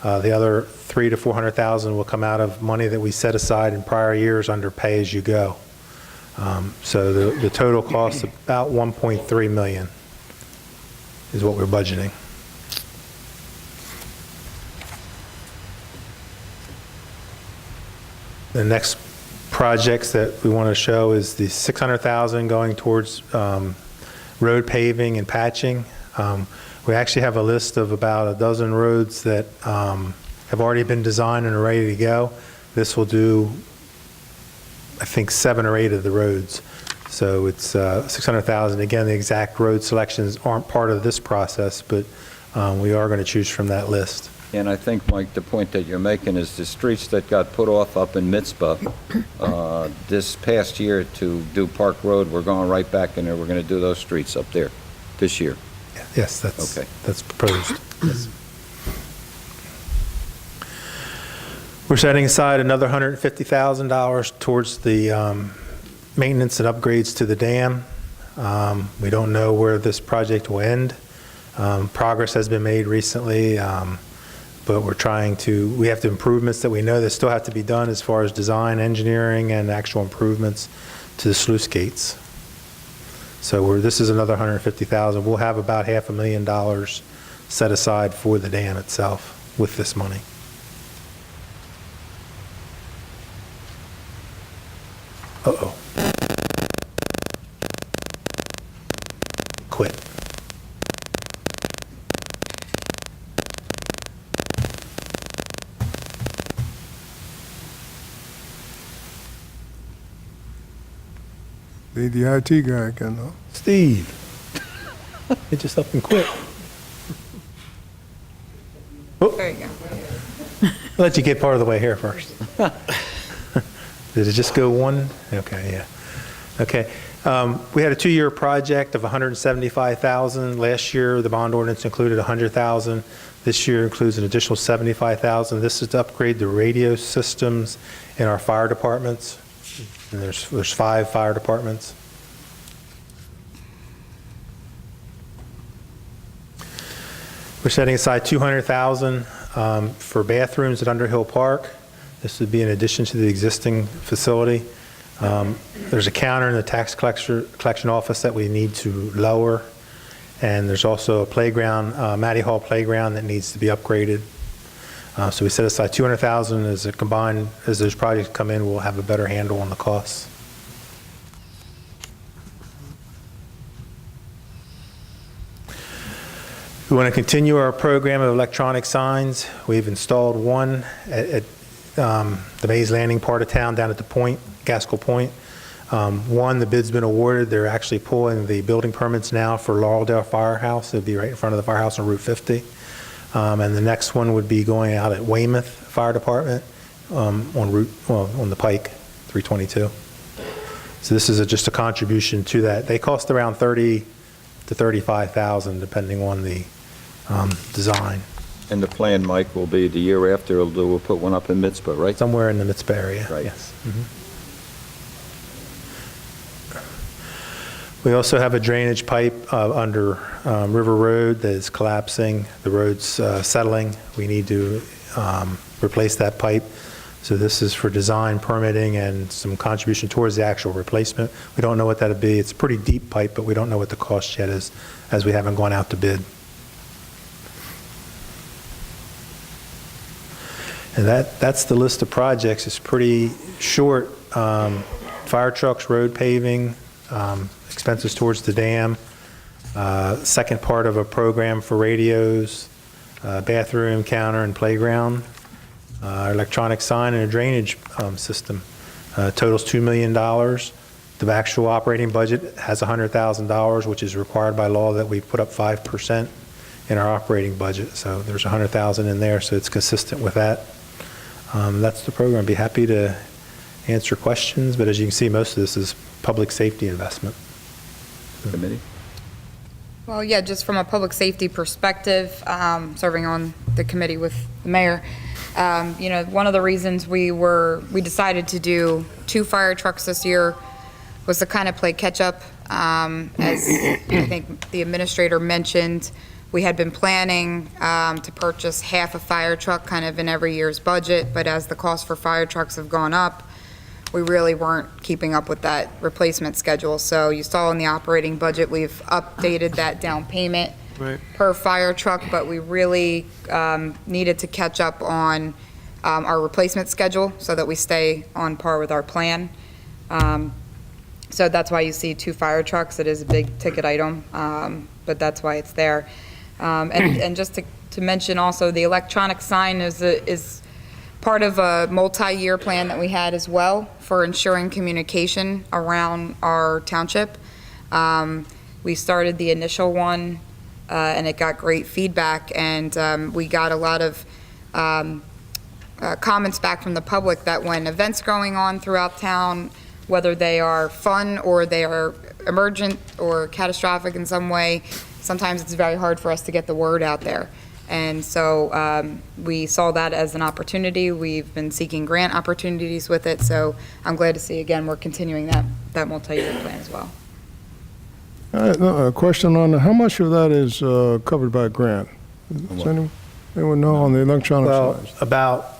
The other $300,000 to $400,000 will come out of money that we set aside in prior years under pay-as-you-go. So the total cost of about $1.3 million is what we're budgeting. The next projects that we want to show is the $600,000 going towards road paving and patching. We actually have a list of about a dozen roads that have already been designed and are ready to go. This will do, I think, 7 or 8 of the roads. So it's $600,000. Again, the exact road selections aren't part of this process, but we are going to choose from that list. And I think, Mike, the point that you're making is the streets that got put off up in Mitzvah this past year to do Park Road, we're going right back in there. We're going to do those streets up there this year. Yes, that's Okay. that's proposed. Yes. We're setting aside another $150,000 towards the maintenance and upgrades to the dam. We don't know where this project will end. Progress has been made recently, but we have the improvements that we know that still have to be done as far as design, engineering, and actual improvements to the sluice gates. So this is another $150,000. We'll have about $500,000 set aside for the dam itself with this money. Uh-oh. Quit. The IT guy again, though. Steve. It just up and quit. There you go. I'll let you get part of the way here first. Did it just go one? Okay, yeah. Okay. We had a 2-year project of $175,000. Last year, the bond ordinance included $100,000. This year includes an additional $75,000. This is to upgrade the radio systems in our fire departments. And there's 5 fire departments. We're setting aside $200,000 for bathrooms at Underhill Park. This would be in addition to the existing facility. There's a counter in the tax collection office that we need to lower, and there's also a playground, Mattie Hall playground, that needs to be upgraded. So we set aside $200,000 as a combined. As those projects come in, we'll have a better handle on the costs. We want to continue our program of electronic signs. We've installed one at the Mays Landing part of town down at the point, Gaskell Point. One, the bid's been awarded. They're actually pulling the building permits now for Laureldale Firehouse. It'll be right in front of the firehouse on Route 50. And the next one would be going out at Weymouth Fire Department on the Pike 322. So this is just a contribution to that. They cost around $30,000 to $35,000 depending on the design. And the plan, Mike, will be the year after we'll put one up in Mitzvah, right? Somewhere in the Mitzvah area. Right. Yes. We also have a drainage pipe under River Road that is collapsing. The road's settling. We need to replace that pipe. So this is for design, permitting, and some contribution towards the actual replacement. We don't know what that'll be. It's a pretty deep pipe, but we don't know what the cost yet is, as we haven't gone out to bid. And that's the list of projects. It's pretty short. Fire trucks, road paving, expenses towards the dam, second part of a program for radios, bathroom, counter, and playground, electronic sign, and a drainage system. Totals $2 million. The actual operating budget has $100,000, which is required by law that we put up 5% in our operating budget. So there's $100,000 in there, so it's consistent with that. That's the program. I'd be happy to answer questions, but as you can see, most of this is public safety investment. Committee? Well, yeah, just from a public safety perspective, serving on the committee with the mayor, one of the reasons we decided to do 2 fire trucks this year was to kind of play catch up. As I think the administrator mentioned, We had been planning to purchase half a fire truck kind of in every year's budget, but as the cost for fire trucks have gone up, we really weren't keeping up with that replacement schedule. So you saw in the operating budget, we've updated that down payment Right. per fire truck, but we really needed to catch up on our replacement schedule so that we stay on par with our plan. So that's why you see 2 fire trucks. It is a big ticket item, but that's why it's there. And just to mention also, the electronic sign is part of a multi-year plan that we had as well for ensuring communication around our township. We started the initial one, and it got great feedback, and we got a lot of comments back from the public that when events going on throughout town, whether they are fun or they are emergent or catastrophic in some way, sometimes it's very hard for us to get the word out there. And so we saw that as an opportunity. We've been seeking grant opportunities with it, so I'm glad to see, again, we're continuing that multi-year plan as well. A question on how much of that is covered by grant? Does anyone know on the electronic Well, side? about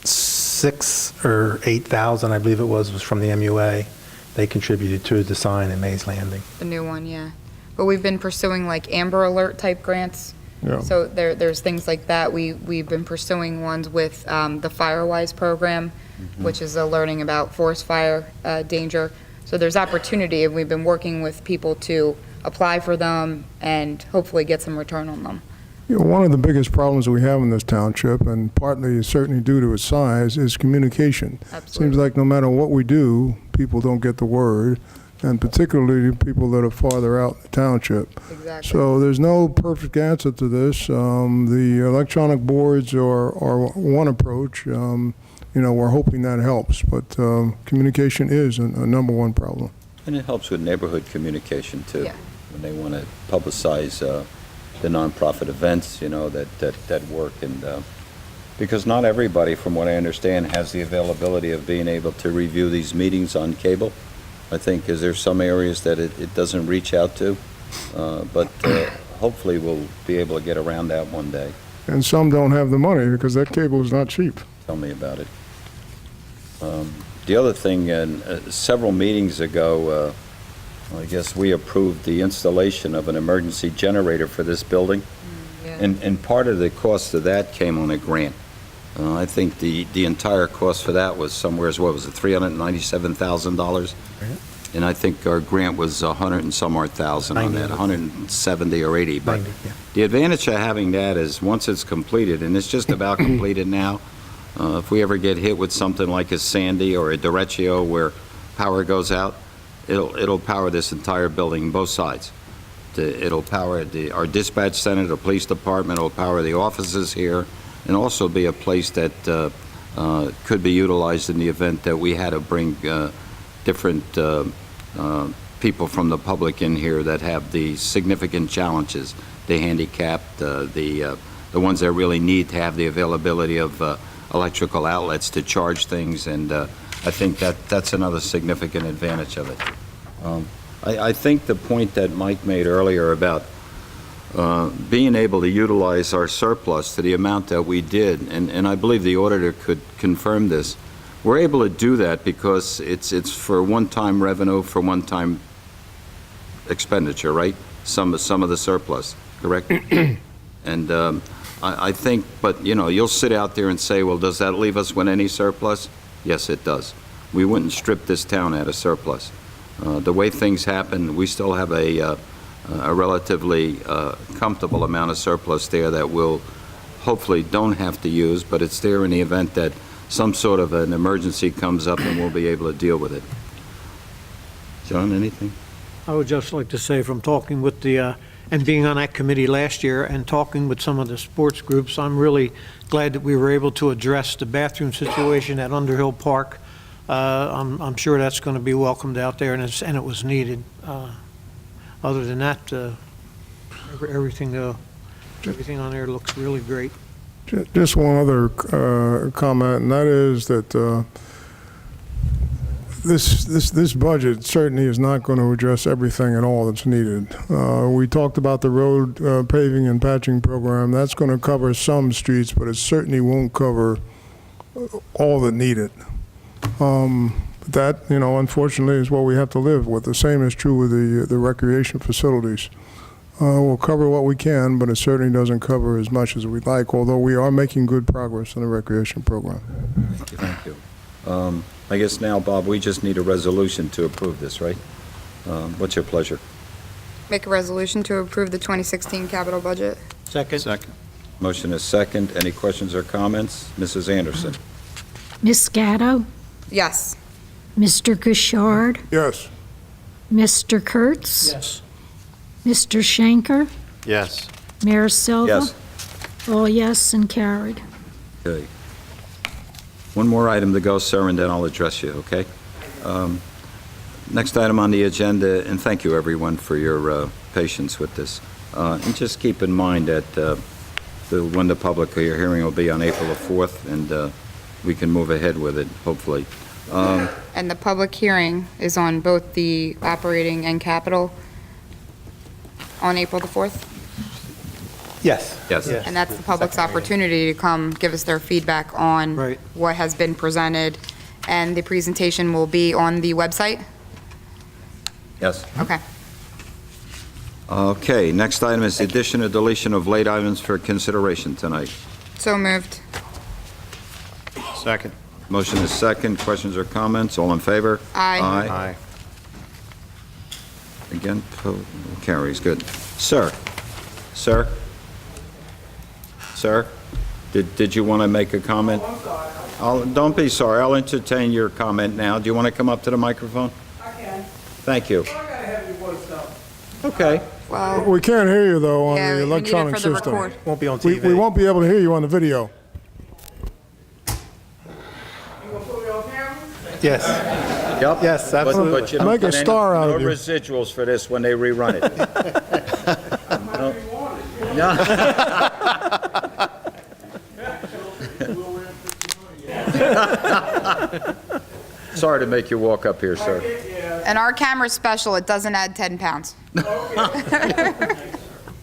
6 or 8,000, I believe it was from the MUA. They contributed to the sign in Mays Landing. The new one, yeah. But we've been pursuing like Amber Alert type grants. Yeah. So there's things like that. We've been pursuing ones with the Firewise program, which is learning about forest fire danger. So there's opportunity, and we've been working with people to apply for them and hopefully get some return on them. You know, one of the biggest problems we have in this township, and partly certainly due to its size, is communication. Absolutely. Seems like no matter what we do, people don't get the word, and particularly people that are farther out in the township. Exactly. So there's no perfect answer to this. The electronic boards are one approach. You know, we're hoping that helps, but communication is a number one problem. And it helps with neighborhood communication, too. Yeah. When they want to publicize the nonprofit events, you know, that work. And because not everybody, from what I understand, has the availability of being able to review these meetings on cable. I think, is there some areas that it doesn't reach out to? But hopefully we'll be able to get around that one day. And some don't have the money because that cable is not cheap. Tell me about it. The other thing, several meetings ago, I guess we approved the installation of an emergency generator for this building. Yeah. And part of the cost of that came on a grant. I think the entire cost for that was somewhere, what was it, $397,000? And I think our grant was 100 and some odd thousand on that, 170 or 80. But 90, yeah. the advantage of having that is once it's completed, and it's just about completed now, if we ever get hit with something like a Sandy or a Derecho where power goes out, it'll power this entire building, both sides. It'll power our dispatch center, the police department, it'll power the offices here, and also be a place that could be utilized in the event that we had to bring different people from the public in here that have the significant challenges, the handicapped, the ones that really need to have the availability of electrical outlets to charge things, and I think that's another significant advantage of it. I think the point that Mike made earlier about being able to utilize our surplus to the amount that we did, and I believe the auditor could confirm this, we're able to do that because it's for one-time revenue, for one-time expenditure, right? Some of the surplus, correct? And I think, but you know, you'll sit out there and say, well, does that leave us with any surplus? Yes, it does. We wouldn't strip this town out of surplus. The way things happen, we still have a relatively comfortable amount of surplus there that we'll hopefully don't have to use, but it's there in the event that some sort of an emergency comes up and we'll be able to deal with it. John, anything? I would just like to say, from talking with and being on that committee last year and talking with some of the sports groups, I'm really glad that we were able to address the bathroom situation at Underhill Park. I'm sure that's going to be welcomed out there, and it was needed. Other than that, everything on there looks really great. Just one other comment, and that is that this budget certainly is not going to address everything at all that's needed. We talked about the road paving and patching program. That's going to cover some streets, but it certainly won't cover all that needed. That, unfortunately, is what we have to live with. The same is true with the recreation facilities. We'll cover what we can, but it certainly doesn't cover as much as we'd like, although we are making good progress in the recreation program. Thank you. I guess now, Bob, we just need a resolution to approve this, right? What's your pleasure? Make a resolution to approve the 2016 capital budget. Second. Second. Motion is second. Any questions or comments? Mrs. Anderson? Ms. Gatto, Yes. Mr. Gouchard, Yes. Mr. Kurtz, Yes. Mr. Schenker, Yes. Mayor Silva. Yes. All yes and carried. Okay. One more item to go, sir, and then I'll address you, okay? Next item on the agenda, and thank you, everyone, for your patience with this. And just keep in mind that when the public hearing will be on April the 4th, and we can move ahead with it, hopefully. And the public hearing is on both the operating and capital on April the 4th? Yes. Yes. And that's the public's opportunity to come give us their feedback on Right. what has been presented. And the presentation will be on the website? Yes. Okay. Okay, next item is the addition or deletion of late items for consideration tonight. So moved. Second. Motion is second. Questions or comments? All in favor? Aye. Aye. Again, carries. Good. Sir? Sir? Sir? Did you want to make a comment? Don't be sorry. I'll entertain your comment now. Do you want to come up to the microphone? I can. Thank you. I gotta have your voice down. Okay. Well, We can't hear you, though, on yeah, the we need it electronic for the system. record. Won't be on We TV. won't be able to hear you on the video. You gonna put me on camera? Yes. Yep. Yes, absolutely. But you don't Make a get star out no of you. residuals for this when they rerun it. Sorry to make you walk up here, sir. And our camera's special, it doesn't add 10 pounds.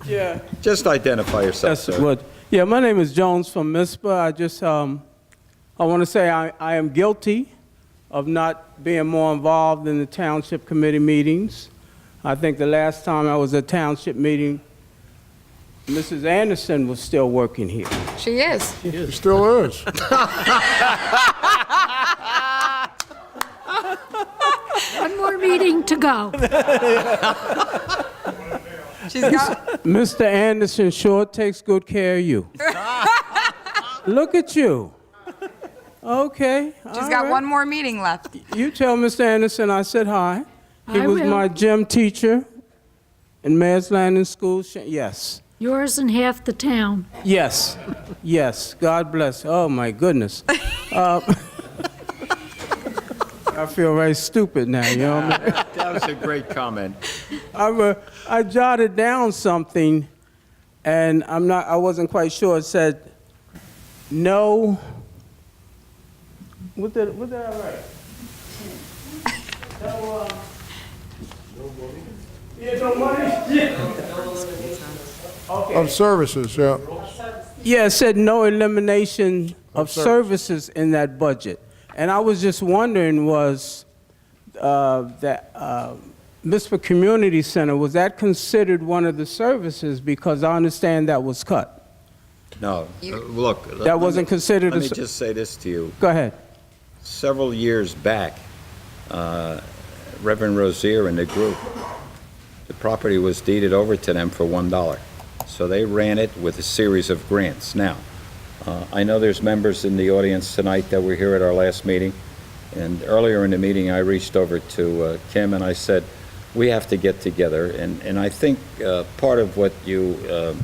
Yeah, Just identify yourself, that's sir. what. Yeah, my name is Jones from MISPA. I just, I want to say I am guilty of not being more involved in the township committee meetings. I think the last time I was at township meeting, Mrs. Anderson was still working here. She is. It still is. One more meeting to go. She's got, Mr. Anderson sure takes good care of you. Look at you. Okay. she's got one more meeting left. You tell Mr. Anderson I said hi. He I was will. my gym teacher in Mayor's Landing School. Yes. Yours and half the town. Yes. Yes. God bless. Oh, my goodness. I feel very stupid now, you know what I mean? That was a great comment. I jotted down something, and I wasn't quite sure. It said, no. What did I write? No, yeah, no money? Yeah. Okay. Of services, yeah. Yeah, it said no elimination of services in that budget. And I was just wondering, was that MISPA Community Center, was that considered one of the services? Because I understand that was cut. No, look. That wasn't considered Let a me ser- just say this to you. Go ahead. Several years back, Reverend Rozier and the group, the property was deeded over to them for $1. So they ran it with a series of grants. Now, I know there's members in the audience tonight that were here at our last meeting, and earlier in the meeting, I reached over to Kim and I said, we have to get together, and I think part of what you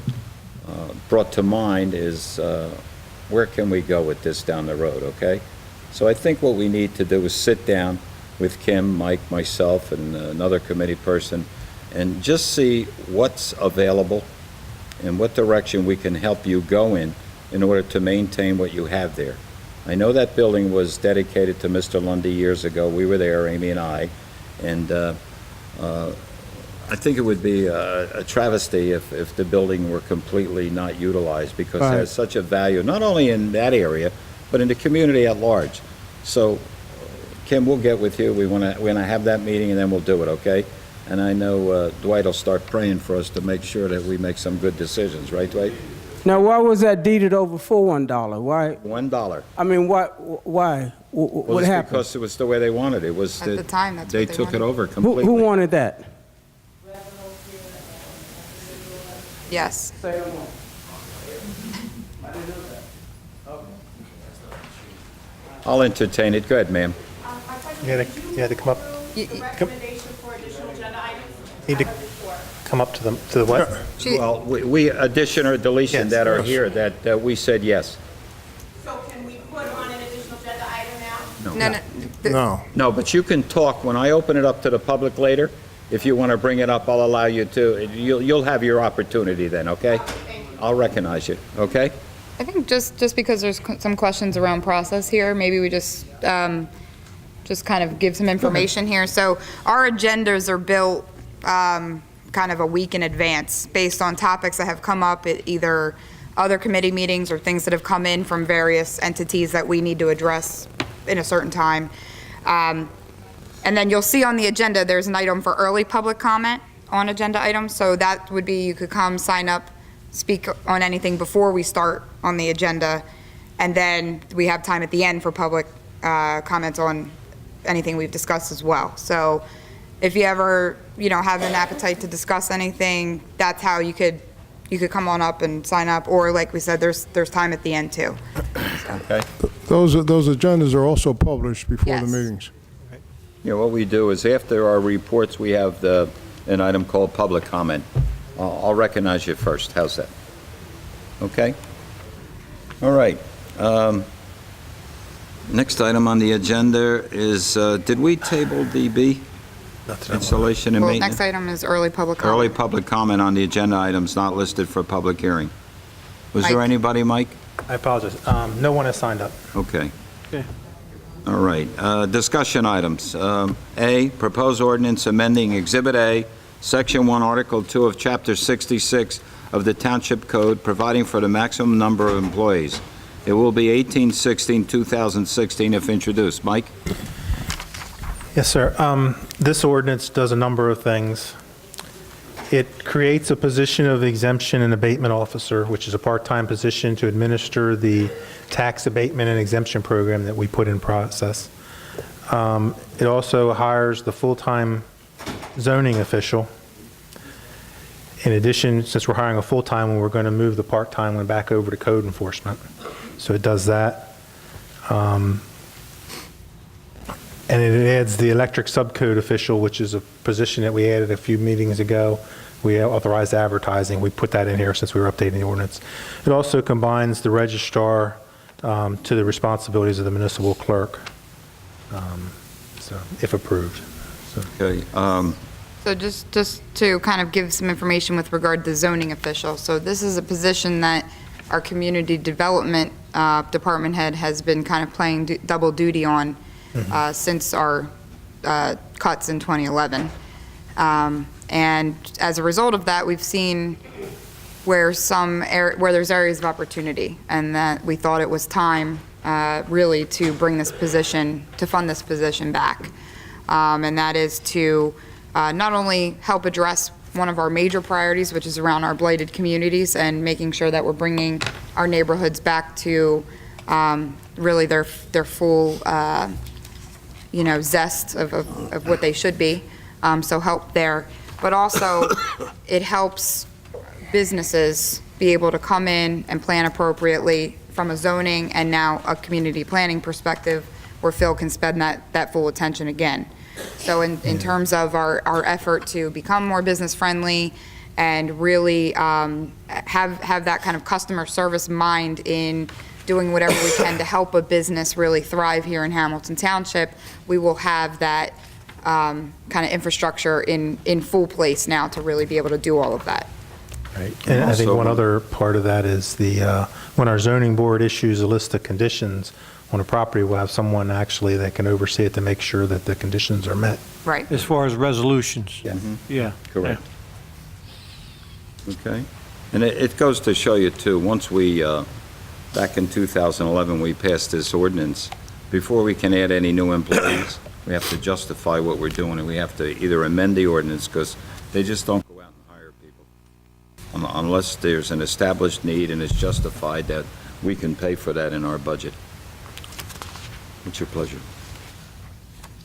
brought to mind is where can we go with this down the road, okay? So I think what we need to do is sit down with Kim, Mike, myself, and another committee person, and just see what's available and what direction we can help you go in order to maintain what you have there. I know that building was dedicated to Mr. Lundy years ago. We were there, Amy and I, and I think it would be a travesty if the building were completely not utilized, because it Right. has such a value, not only in that area, but in the community at large. So, Kim, we'll get with you. We're gonna have that meeting, and then we'll do it, okay? And I know Dwight will start praying for us to make sure that we make some good decisions, right, Dwight? Now, why was that deeded over for $1? Why? $1. I mean, why? Well, What it's happened? because it was the way they wanted it. It was At the time, that's they what they took it wanted. over Who completely. wanted that? Yes. I'll entertain it. Go ahead, ma'am. You had to come up, need to come up to the what? Well, we addition or deletion Yes. that are here that we said yes. So can we put on an additional agenda item now? No, no. No. No, but you can talk. When I open it up to the public later, if you want to bring it up, I'll allow you to. You'll have your opportunity then, okay? I'll recognize you, okay? I think just because there's some questions around process here, maybe we just kind of give some information here. So our agendas are built kind of a week in advance based on topics that have come up at either other committee meetings or things that have come in from various entities that we need to address in a certain time. And then you'll see on the agenda, there's an item for early public comment on agenda items. So that would be, you could come, sign up, speak on anything before we start on the agenda. And then we have time at the end for public comments on anything we've discussed as well. So if you ever, have an appetite to discuss anything, that's how you could come on up and sign up. Or like we said, there's time at the end too. Okay. Those agendas are also published before the Yes. meetings. What we do is after our reports, we have an item called public comment. I'll recognize you first. How's that? Okay? All right. Next item on the agenda is, did we table DB? Installation and Well, maintenance? next item is early public comment. Early public comment on the agenda items not listed for public hearing. Was there Mike. anybody, Mike? I apologize. No one has signed up. Okay. Okay. All right. Discussion items. A, proposed ordinance amending Exhibit A, Section 1, Article 2 of Chapter 66 of the Township Code, providing for the maximum number of employees. It will be 18/16/2016 if introduced. Mike? Yes, sir. This ordinance does a number of things. It creates a position of exemption and abatement officer, which is a part-time position to administer the tax abatement and exemption program that we put in process. It also hires the full-time zoning official. In addition, since we're hiring a full-time one, we're going to move the part-time one back over to code enforcement. So it does that. And it adds the electric subcode official, which is a position that we added a few meetings ago. We authorized advertising. We put that in here since we were updating the ordinance. It also combines the registrar to the responsibilities of the municipal clerk, so if approved. So, Okay. So just to kind of give some information with regard to zoning official. So this is a position that our community development department head has been kind of playing double duty on since our cuts in 2011. And as a result of that, we've seen where where there's areas of opportunity, and that we thought it was time really to bring this position, to fund this position back. And that is to not only help address one of our major priorities, which is around our blighted communities and making sure that we're bringing our neighborhoods back to really their full, zest of what they should be. So help there. But also, it helps businesses be able to come in and plan appropriately from a zoning and now a community planning perspective, where Phil can spend that full attention again. So in terms of our effort to become more business-friendly and really have that kind of customer service mind in doing whatever we can to help a business really thrive here in Hamilton Township, we will have that kind of infrastructure in full place now to really be able to do all of that. Right. And I think one other part of that is when our zoning board issues a list of conditions, on a property, we'll have someone actually that can oversee it to make sure that the conditions are met. Right. As far as resolutions? Yeah. Yeah. Correct. Okay. And it goes to show you, too, once we, back in 2011, we passed this ordinance, before we can add any new employees, we have to justify what we're doing, and we have to either amend the ordinance, because they just don't go out and hire people unless there's an established need and it's justified that we can pay for that in our budget. What's your pleasure?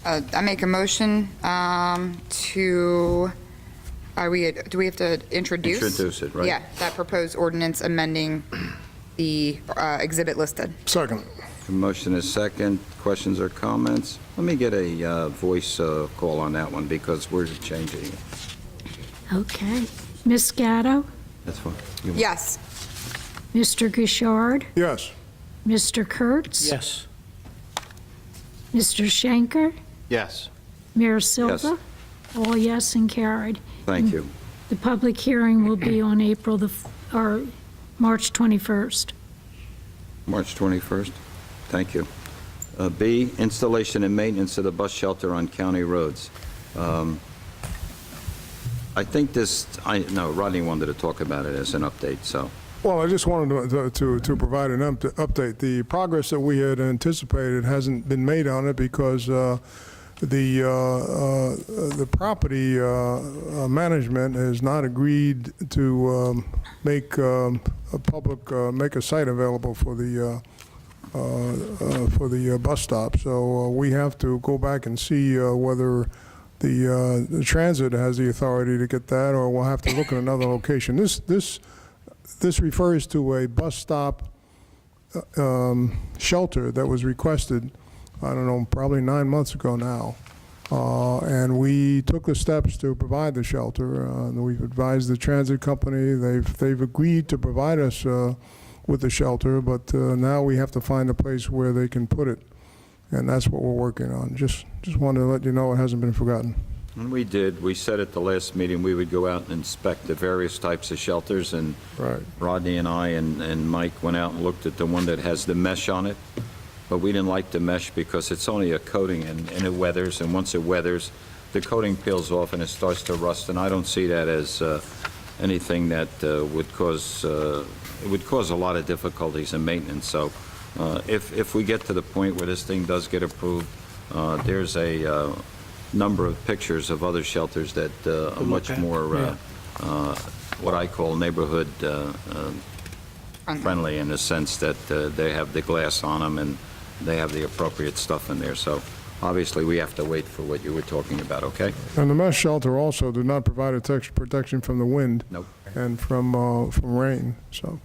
I make a motion to, do we have to introduce? Introduce it, right? Yeah, that proposed ordinance amending the exhibit listed. Second. The motion is second. Questions or comments? Let me get a voice call on that one, because we're changing it. Okay. Ms. Gatto? That's fine. Yes. Mr. Gishard? Yes. Mr. Kurtz? Yes. Mr. Schenker? Yes. Mayor Silva? All yes and carried. Thank you. The public hearing will be on March 21st. March 21st. Thank you. B, installation and maintenance of the bus shelter on county roads. I think Rodney wanted to talk about it as an update, so. Well, I just wanted to provide an update. The progress that we had anticipated hasn't been made on it because the property management has not agreed to make a site available for the bus stop. So we have to go back and see whether the transit has the authority to get that, or we'll have to look at another location. This refers to a bus stop shelter that was requested, I don't know, probably 9 months ago now. And we took the steps to provide the shelter. We've advised the transit company. They've agreed to provide us with the shelter, but now we have to find a place where they can put it. And that's what we're working on. Just wanted to let you know it hasn't been forgotten. And we did. We said at the last meeting we would go out and inspect the various types of shelters, and Right. Rodney and I and Mike went out and looked at the one that has the mesh on it, but we didn't like the mesh because it's only a coating and it weathers, and once it weathers, the coating peels off and it starts to rust, and I don't see that as anything that would cause a lot of difficulties in maintenance. So if we get to the point where this thing does get approved, there's a number of pictures of other shelters that are much more what I call neighborhood friendly, in the sense that they have the glass on them and they have the appropriate stuff in there. So obviously we have to wait for what you were talking about, okay? And the mesh shelter also did not provide a protection from the wind. Nope. And from rain, so.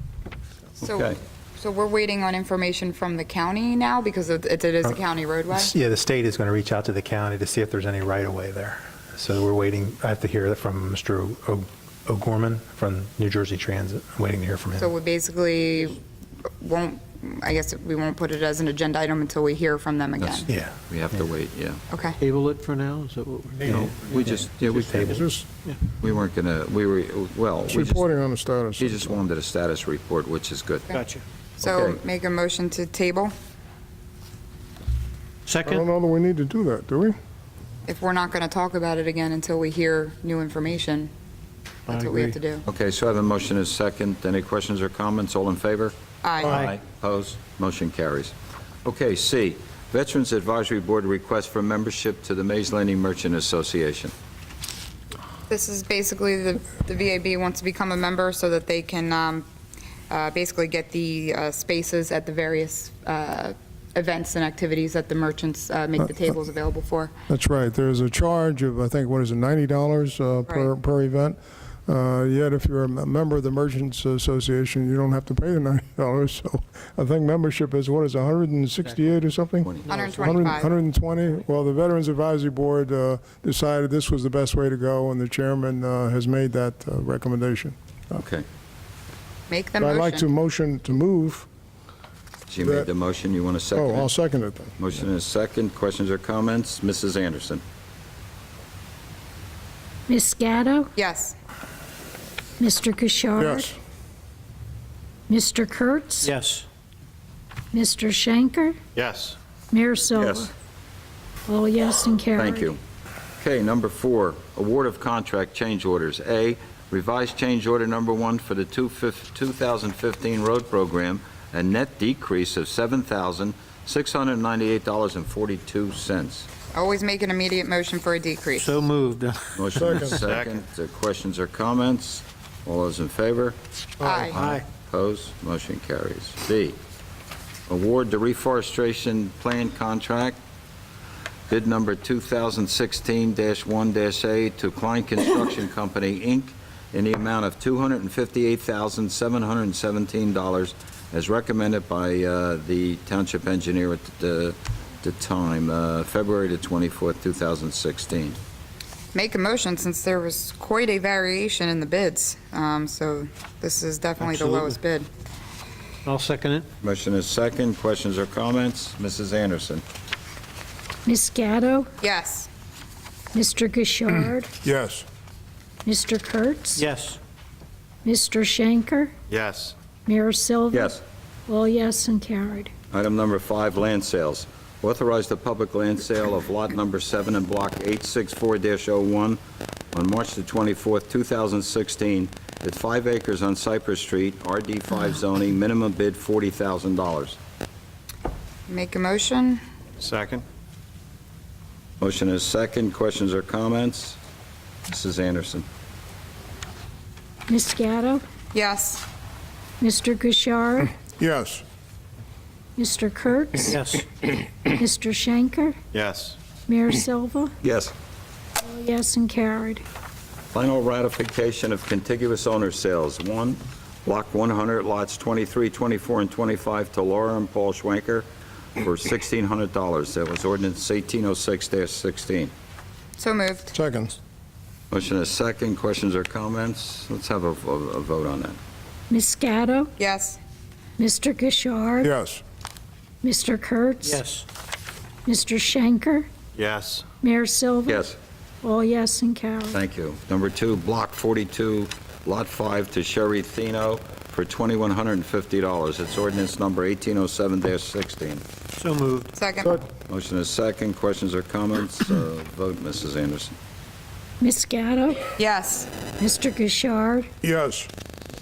Okay. So we're waiting on information from the county now because it is a county roadway? Yeah, the state is going to reach out to the county to see if there's any right-of-way there. So we're waiting, I have to hear that from Mr. O'Gorman from New Jersey Transit. I'm waiting to hear from him. So we basically won't put it as an agenda item until we hear from them again? Yeah. We have to wait, yeah. Okay. Table it for now, is that what we're doing? We just tabled. We weren't gonna, It's reporting on the status. He just wanted a status report, which is good. Gotcha. So Okay. make a motion to table? I don't Second? know that we need to do that, do we? If we're not going to talk about it again until we hear new information, that's what we have to do. Okay, so I have a motion and a second. Any questions or comments? All in favor? Aye. Opposed? Motion carries. Okay, C, Veterans Advisory Board request for membership to the Mays Landing Merchant Association. This is basically the VAB wants to become a member so that they can basically get the spaces at the various events and activities that the merchants make the tables available for. That's right. There's a charge of, I think, what is it, $90 per event? Yet if you're a member of the Merchants Association, you don't have to pay the $90. So I think membership is, what is it, 168 or something? 125. 120. Well, the Veterans Advisory Board decided this was the best way to go, and the chairman has made that recommendation. Okay. Make the But I'd like to motion. move. So you made the motion, you want to second Oh, I'll it? second it then. Motion and a second. Questions or comments? Mrs. Anderson? Ms. Gatto? Yes. Mr. Gishard? Yes. Mr. Kurtz? Yes. Mr. Schenker? Yes. Mayor Silva? Yes. All yes and carried. Thank you. Okay, number 4, award of contract change orders. A, revised change order number 1 for the 2015 road program, a net decrease of $7,698.42. Always make an immediate motion for a decrease. So moved. Motion is second. Questions or comments? All those in favor? Aye. Aye. Opposed? Motion carries. B, award the reforestation plan contract, bid number 2016-1-A to Klein Construction Company, Inc., in the amount of $258,717, as recommended by the township engineer at the time, February the 24th, 2016. Make a motion since there was quite a variation in the bids. So this is definitely the Absolutely. lowest bid. I'll second it. Motion is second. Questions or comments? Mrs. Anderson? Ms. Gatto? Yes. Mr. Gishard? Yes. Mr. Kurtz? Yes. Mr. Schenker? Yes. Mayor Silva? Yes. All yes and carried. Item number 5, land sales. Authorize the public land sale of lot number 7 in block 864-01 on March the 24th, 2016, at 5 acres on Cypress Street, RD5 zoning, minimum bid $40,000. Make a motion? Second? Motion is second. Questions or comments? Mrs. Anderson? Ms. Gatto? Yes. Mr. Gishard? Yes. Mr. Kurtz? Yes. Mr. Schenker? Yes. Mayor Silva? Yes. All yes and carried. Final ratification of contiguous owner sales. 1, block 100, lots 23, 24, and 25 to Laura and Paul Schwenker for $1,600. That was ordinance 1806-16. So moved. Second. Motion is second. Questions or comments? Let's have a vote on that. Ms. Gatto? Yes. Mr. Gishard? Yes. Mr. Kurtz? Yes. Mr. Schenker? Yes. Mayor Silva? Yes. All yes and carried. Thank you. Number 2, block 42, lot 5 to Sherry Thino for $2,150. It's ordinance number 1807-16. So moved. Second. Motion is second. Questions or comments? Vote, Mrs. Anderson. Ms. Gatto? Yes. Mr. Gishard? Yes.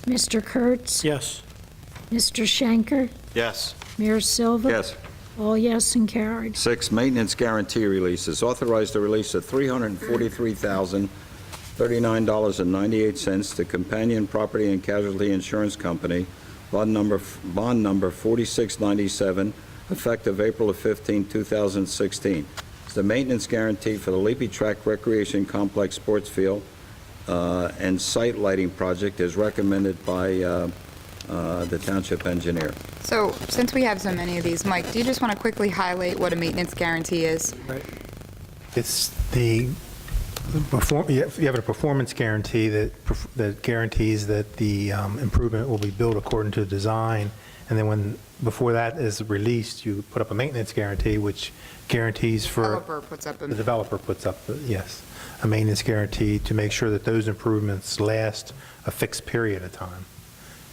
Mr. Kurtz? Yes. Mr. Schenker? Yes. Mayor Silva? Yes. All yes and carried. 6, maintenance guarantee releases. Authorize the release of $343,039.98 to Companion Property and Casualty Insurance Company, bond number 4697, effective April 15, 2016. It's the maintenance guarantee for the Leapy Track Recreation Complex Sports Field and site lighting project as recommended by the township engineer. So since we have so many of these, Mike, do you just want to quickly highlight what a maintenance guarantee is? It's you have a performance guarantee that guarantees that the improvement will be built according to design, and then before that is released, you put up a maintenance guarantee, which guarantees for... Developer puts up The developer puts up, yes, a maintenance guarantee to make sure that those improvements last a fixed period of time.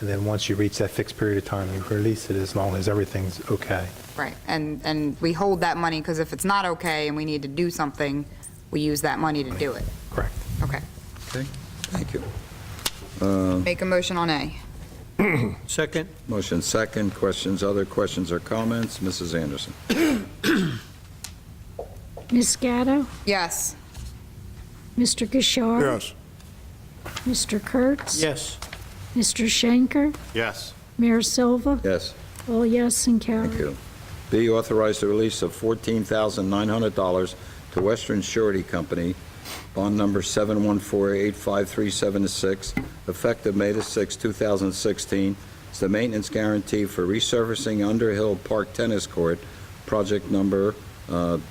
And then once you reach that fixed period of time, you release it as long as everything's okay. Right, and we hold that money because if it's not okay and we need to do something, we use that money to do it. Correct. Okay. Okay, thank you. Make a motion on A. Second. Motion second. Questions, other questions or comments? Mrs. Anderson. Ms. Gatto? Yes. Mr. Gishard? Yes. Mr. Kurtz? Yes. Mr. Schenker? Yes. Mayor Silva? Yes. All yes and carried. Thank you. B, authorize the release of $14,900 to Western Surety Company, bond number 714-85376, effective May the 6th, 2016. It's the maintenance guarantee for resurfacing Underhill Park Tennis Court, project number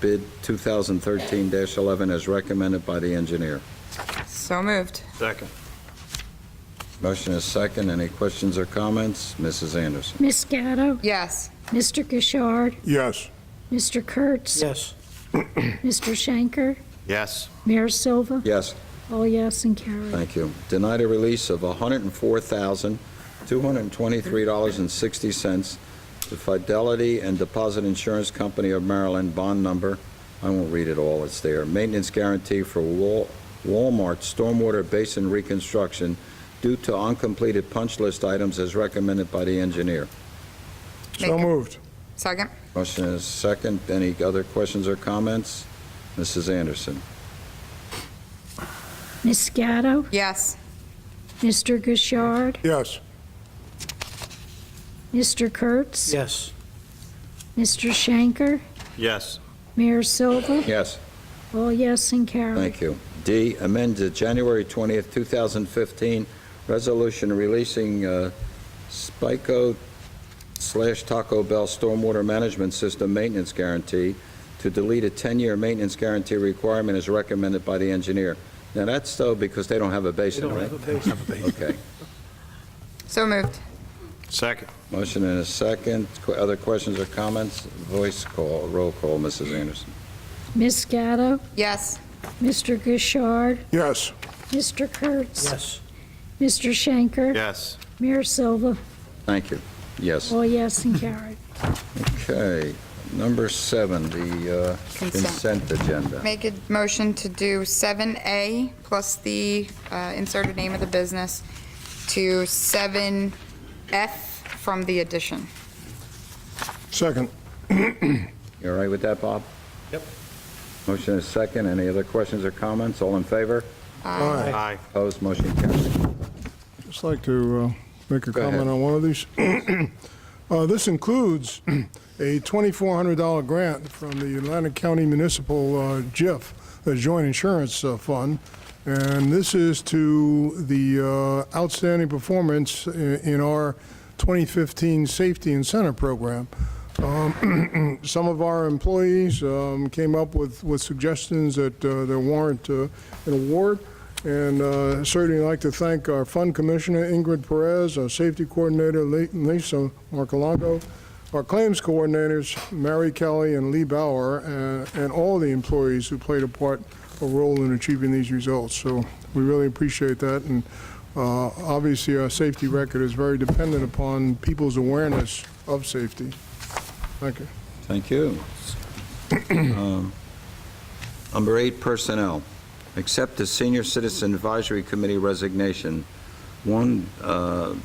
bid 2013-11, as recommended by the engineer. So moved. Second. Motion is second. Any questions or comments? Mrs. Anderson. Ms. Gatto? Yes. Mr. Gishard? Yes. Mr. Kurtz? Yes. Mr. Schenker? Yes. Mayor Silva? Yes. All yes and carried. Thank you. Deny the release of $104,223.60 the Fidelity and Deposit Insurance Company of Maryland bond number, I won't read it all, it's there, maintenance guarantee for Walmart stormwater basin reconstruction due to uncompleted punch list items as recommended by the engineer. So moved. Second? Motion is second. Any other questions or comments? Mrs. Anderson? Ms. Gatto? Yes. Mr. Gouchard? Yes. Mr. Kurtz? Yes. Mr. Shanker? Yes. Mayor Silva? Yes. All yes and carried. Thank you. D, amend the January 20th, 2015 resolution releasing Spico/Taco Bell Stormwater Management System maintenance guarantee to delete a 10-year maintenance guarantee requirement as recommended by the engineer. Now, that's so because they don't have a basin, right? Okay. So moved. Second. Motion and a second. Other questions or comments? Voice call, roll call, Mrs. Anderson. Ms. Gatto? Yes. Mr. Gouchard? Yes. Mr. Kurtz? Yes. Mr. Shanker? Yes. Mayor Silva? Thank you. Yes. All yes and carried. Okay. Number 7, the consent agenda. Make a motion to do 7A plus the inserted name of the business to 7F from the addition. Second. You all right with that, Bob? Yep. Motion is second. Any other questions or comments? All in favor? Aye. Aye. Opposed? Motion carries. Just like to make a Go ahead. comment on one of these. This includes a $2,400 grant from the Atlantic County Municipal JIF, the Joint Insurance Fund, and this is to the outstanding performance in our 2015 Safety Incentive Program. Some of our employees came up with suggestions that there warrant an award, and certainly like to thank our Fund Commissioner, Ingrid Perez, our Safety Coordinator, Lisa Marcolago, our Claims Coordinators, Mary Kelly and Lee Bauer, and all the employees who played a role in achieving these results. So we really appreciate that, and obviously our safety record is very dependent upon people's awareness of safety. Thank you. Thank you. Number 8, personnel. Accept the Senior Citizen Advisory Committee resignation. 1,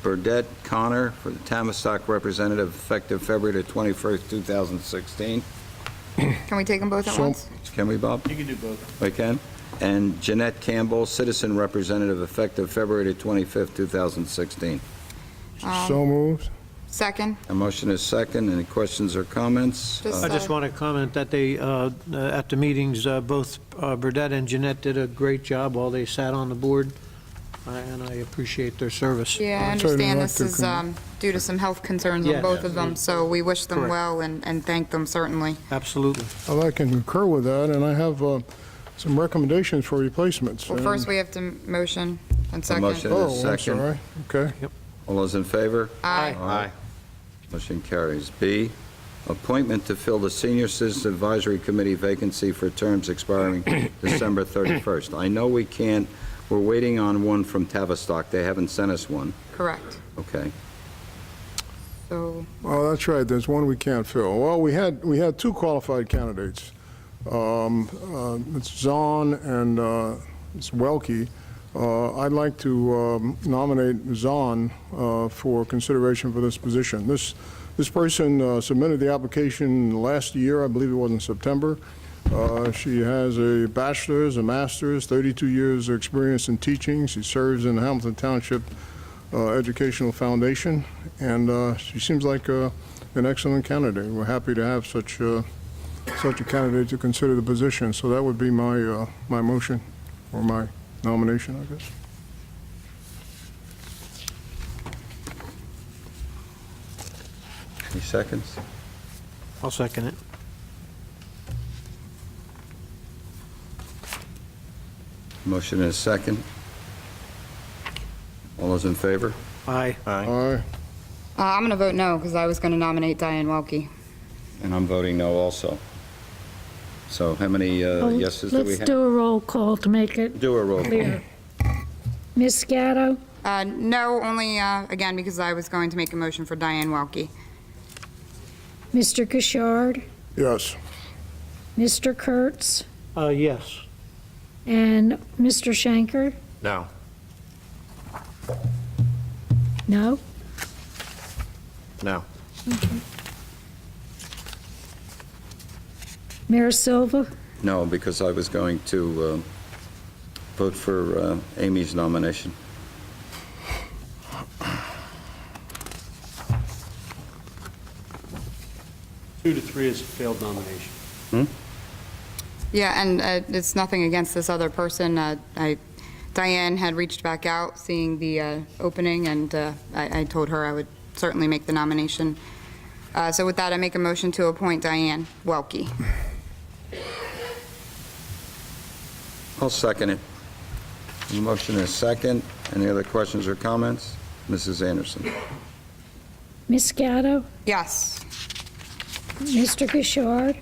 Burdette Connor for the Tavistock representative effective February the 21st, 2016. Can we take them both at So- once? Can we, Bob? You can do both. We can. And Jeanette Campbell, citizen representative effective February the 25th, 2016. So moved. Second? A motion is second. Any questions or comments? Just, I just want to comment that they, at the meetings, both Burdette and Jeanette did a great job while they sat on the board, and I appreciate their service. Yeah, I I'd certainly understand like this to is due to some health concerns on Yes. both of them, so we wish them Correct. well and thank them certainly. Absolutely. Well, I can concur with that, and I have some recommendations for replacements. Well, first we have to motion and second. motion. Oh, I'm Second. sorry. Okay. All those in favor? Aye. Aye. Motion carries. B, appointment to fill the Senior Citizen Advisory Committee vacancy for terms expiring December 31st. I know we can't, we're waiting on one from Tavistock. They haven't sent us one. Correct. Okay. So, Oh, that's right, there's one we can't fill. Well, we had 2 qualified candidates. It's Zahn and it's Welke. I'd like to nominate Zahn for consideration for this position. This person submitted the application last year, I believe it was in September. She has a bachelor's, a master's, 32 years of experience in teaching. She serves in the Hamilton Township Educational Foundation, and she seems like an excellent candidate. We're happy to have such a candidate to consider the position. So that would be my my motion, or my nomination, I guess. Any seconds? I'll second it. Motion is second. All those in favor? Aye. Aye. I'm going to vote no, because I was going to nominate Diane Welke. And I'm voting no also. So how many yeses do we Let's have? do a roll call to make it Do a roll call. clear. Ms. Gatto? No, only, again, because I was going to make a motion for Diane Welke. Mr. Gishard, Yes. Mr. Kurtz, Yes. and Mr. Shanker? No. No? No. Mayor Silva? No, because I was going to vote for Amy's nomination. Two to three is a failed nomination. Yeah, and it's nothing against this other person. Diane had reached back out, seeing the opening, and I told her I would certainly make the nomination. So with that, I make a motion to appoint Diane Welke. I'll second it. The motion is second. Any other questions or comments? Mrs. Anderson? Ms. Gatto? Yes. Mr. Gishard?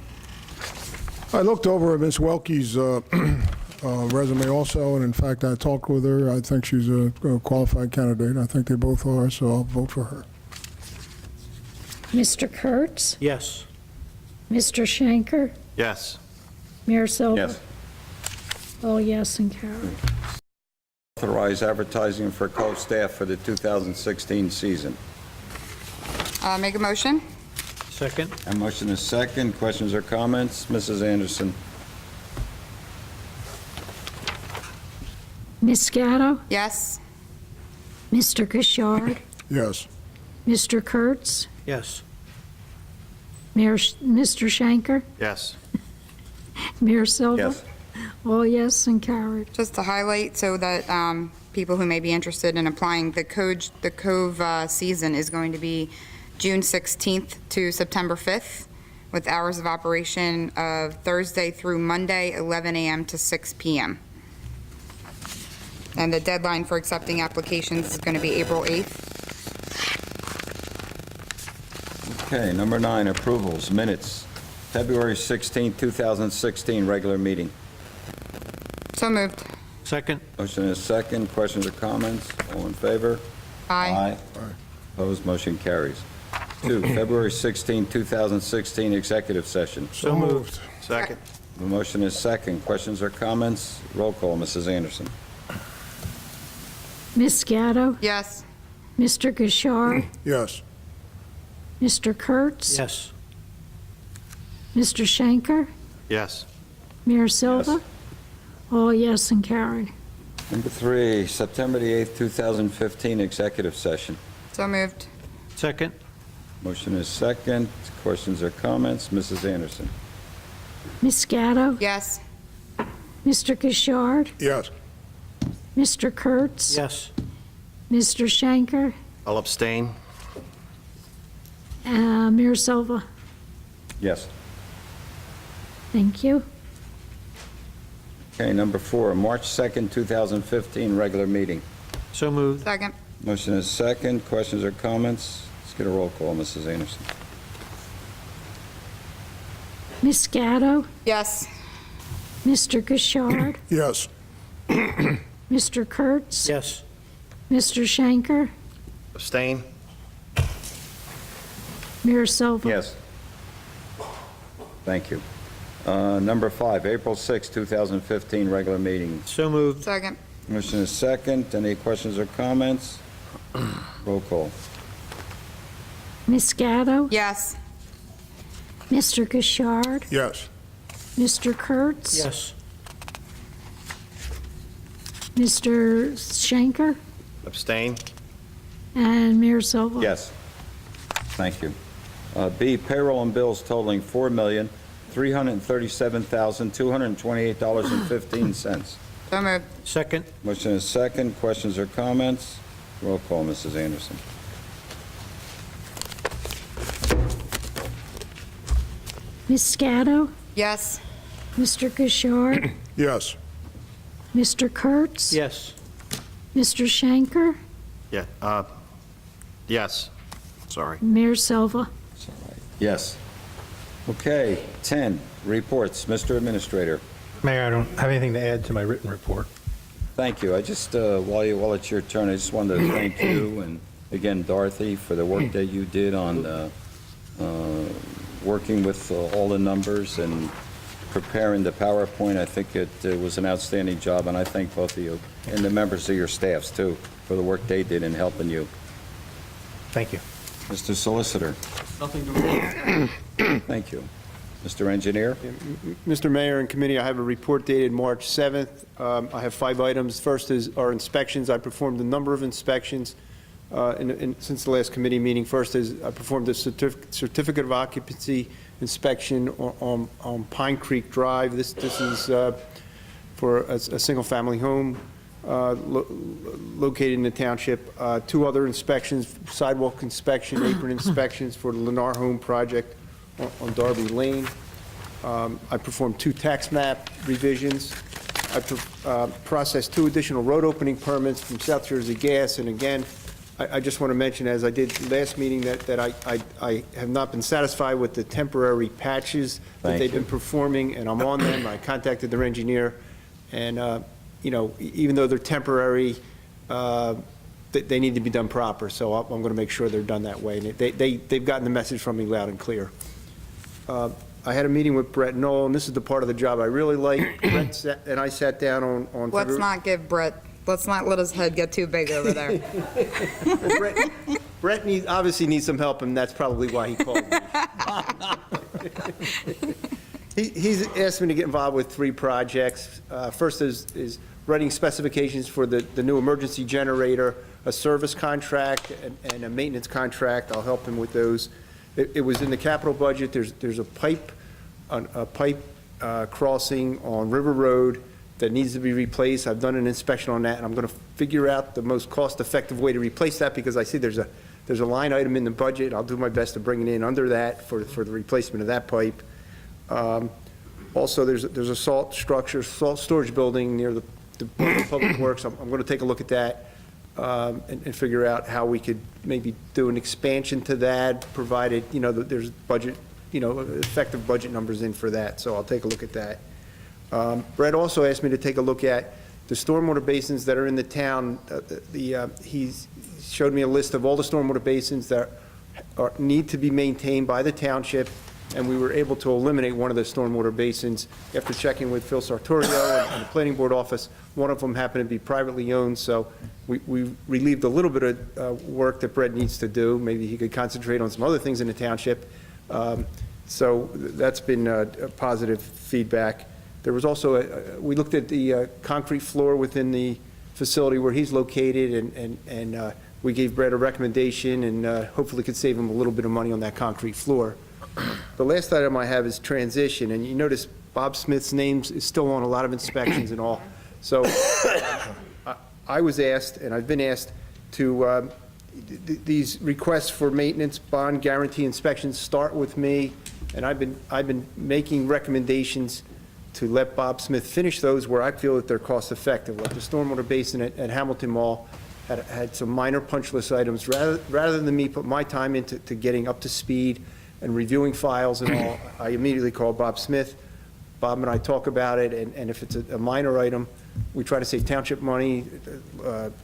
I looked over Ms. Welke's resume also, and in fact, I talked with her. I think she's a qualified candidate. I think they both are, so I'll vote for her. Mr. Kurtz? Yes. Mr. Shanker? Yes. Mayor Silva? Yes. All yes and carried. Authorize advertising for co-staff for the 2016 season. Make a motion? Second? A motion is second. Questions or comments? Mrs. Anderson? Ms. Gatto? Yes. Mr. Gishard? Yes. Mr. Kurtz? Yes. Mr. Shanker? Yes. Mayor Silva? Yes. All yes and carried. Just to highlight so that people who may be interested in applying, the Cove season is going to be June 16th to September 5th, with hours of operation of Thursday through Monday, 11 a.m. to 6 p.m. And the deadline for accepting applications is going to be April 8th. Okay, number 9, approvals, minutes. February 16, 2016, regular meeting. So moved. Second? Motion is second. Questions or comments? All in favor? Aye. Opposed? Motion carries. 2, February 16, 2016, executive session. So moved. Second. The motion is second. Questions or comments? Roll call, Mrs. Anderson. Ms. Gatto? Yes. Mr. Gishard? Yes. Mr. Kurtz? Yes. Mr. Shanker? Yes. Mayor Silva? All yes and carried. Number 3, September the 8th, 2015, executive session. So moved. Second? Motion is second. Questions or comments? Mrs. Anderson. Ms. Gatto? Yes. Mr. Gishard? Yes. Mr. Kurtz? Yes. Mr. Shanker? I'll abstain. Mayor Silva? Yes. Thank you. Okay, number 4, March 2nd, 2015, regular meeting. So moved. Second. Motion is second. Questions or comments? Let's get a roll call, Mrs. Anderson. Ms. Gatto? Yes. Mr. Gishard? Yes. Mr. Kurtz? Yes. Mr. Shanker? Abstain. Mayor Silva? Yes. Thank you. Number 5, April 6, 2015, regular meeting. So moved. Second. Motion is second. Any questions or comments? Roll call. Ms. Gatto? Yes. Mr. Gishard? Yes. Mr. Kurtz? Yes. Mr. Shanker? Abstain. And Mayor Silva? Yes. Thank you. B, payroll and bills totaling $4,337,228.15. So moved. Second? Motion is second. Questions or comments? Roll call, Mrs. Anderson. Ms. Gatto? Yes. Mr. Gishard? Yes. Mr. Kurtz? Yes. Mr. Shanker? Yeah. Yes. Sorry. Mayor Silva? Yes. Okay, 10, reports. Mr. Administrator. Mayor, I don't have anything to add to my written report. Thank you. I just, while it's your turn, I just wanted to thank you and, again, Dorothy, for the work that you did on working with all the numbers and preparing the PowerPoint. I think it was an outstanding job, and I thank both of you and the members of your staffs, too, for the work they did in helping you. Thank you. Mr. Solicitor. Nothing to report. Thank you. Mr. Engineer. Mr. Mayor and committee, I have a report dated March 7th. I have 5 items. First is our inspections. I performed a number of inspections since the last committee meeting. First is I performed a certificate of occupancy inspection on Pine Creek Drive. This is for a single-family home located in the township. 2 other inspections, sidewalk inspection, apron inspections for the Lennar Home project on Darby Lane. I performed 2 tax map revisions. I processed 2 additional road opening permits from South Jersey Gas. And again, I just want to mention, as I did last meeting, that I have not been satisfied with the temporary patches that they've been performing, and I'm on them. I contacted their engineer, and you know, even though they're temporary, they need to be done proper. So I'm going to make sure they're done that way. And they've gotten the message from me loud and clear. I had a meeting with Brett Knoll, and this is the part of the job I really like. Brett and I sat down on Let's not give Brett, let's not let his head get too big over there. Brett obviously needs some help, and that's probably why he called me. He's asked me to get involved with 3 projects. First is writing specifications for the new emergency generator, a service contract, and a maintenance contract. I'll help him with those. It was in the capital budget. There's a pipe crossing on River Road that needs to be replaced. I've done an inspection on that, and I'm going to figure out the most cost-effective way to replace that, because I see there's a line item in the budget. I'll do my best to bring it in under that for the replacement of that pipe. Also, there's a salt storage building near the Public Works. I'm going to take a look at that and figure out how we could maybe do an expansion to that, provided, you know, there's budget, you know, effective budget numbers in for that. So I'll take a look at that. Brett also asked me to take a look at the stormwater basins that are in the town. He's showed me a list of all the stormwater basins that need to be maintained by the township, and we were able to eliminate one of the stormwater basins after checking with Phil Sartorio and the planning board office. One of them happened to be privately owned, so we relieved a little bit of work that Brett needs to do. Maybe he could concentrate on some other things in the township. So that's been a positive feedback. There was also, we looked at the concrete floor within the facility where he's located, and we gave Brett a recommendation, and hopefully could save him a little bit of money on that concrete floor. The last item I have is transition, and you notice Bob Smith's name is still on a lot of inspections and all. So I was asked, and I've been asked to, these requests for maintenance bond guarantee inspections start with me, and I've been making recommendations to let Bob Smith finish those where I feel that they're cost effective. Like the stormwater basin at Hamilton Mall had some minor punch list items. Rather than me put my time into getting up to speed and reviewing files and all, I immediately call Bob Smith. Bob and I talk about it, and if it's a minor item, we try to save township money,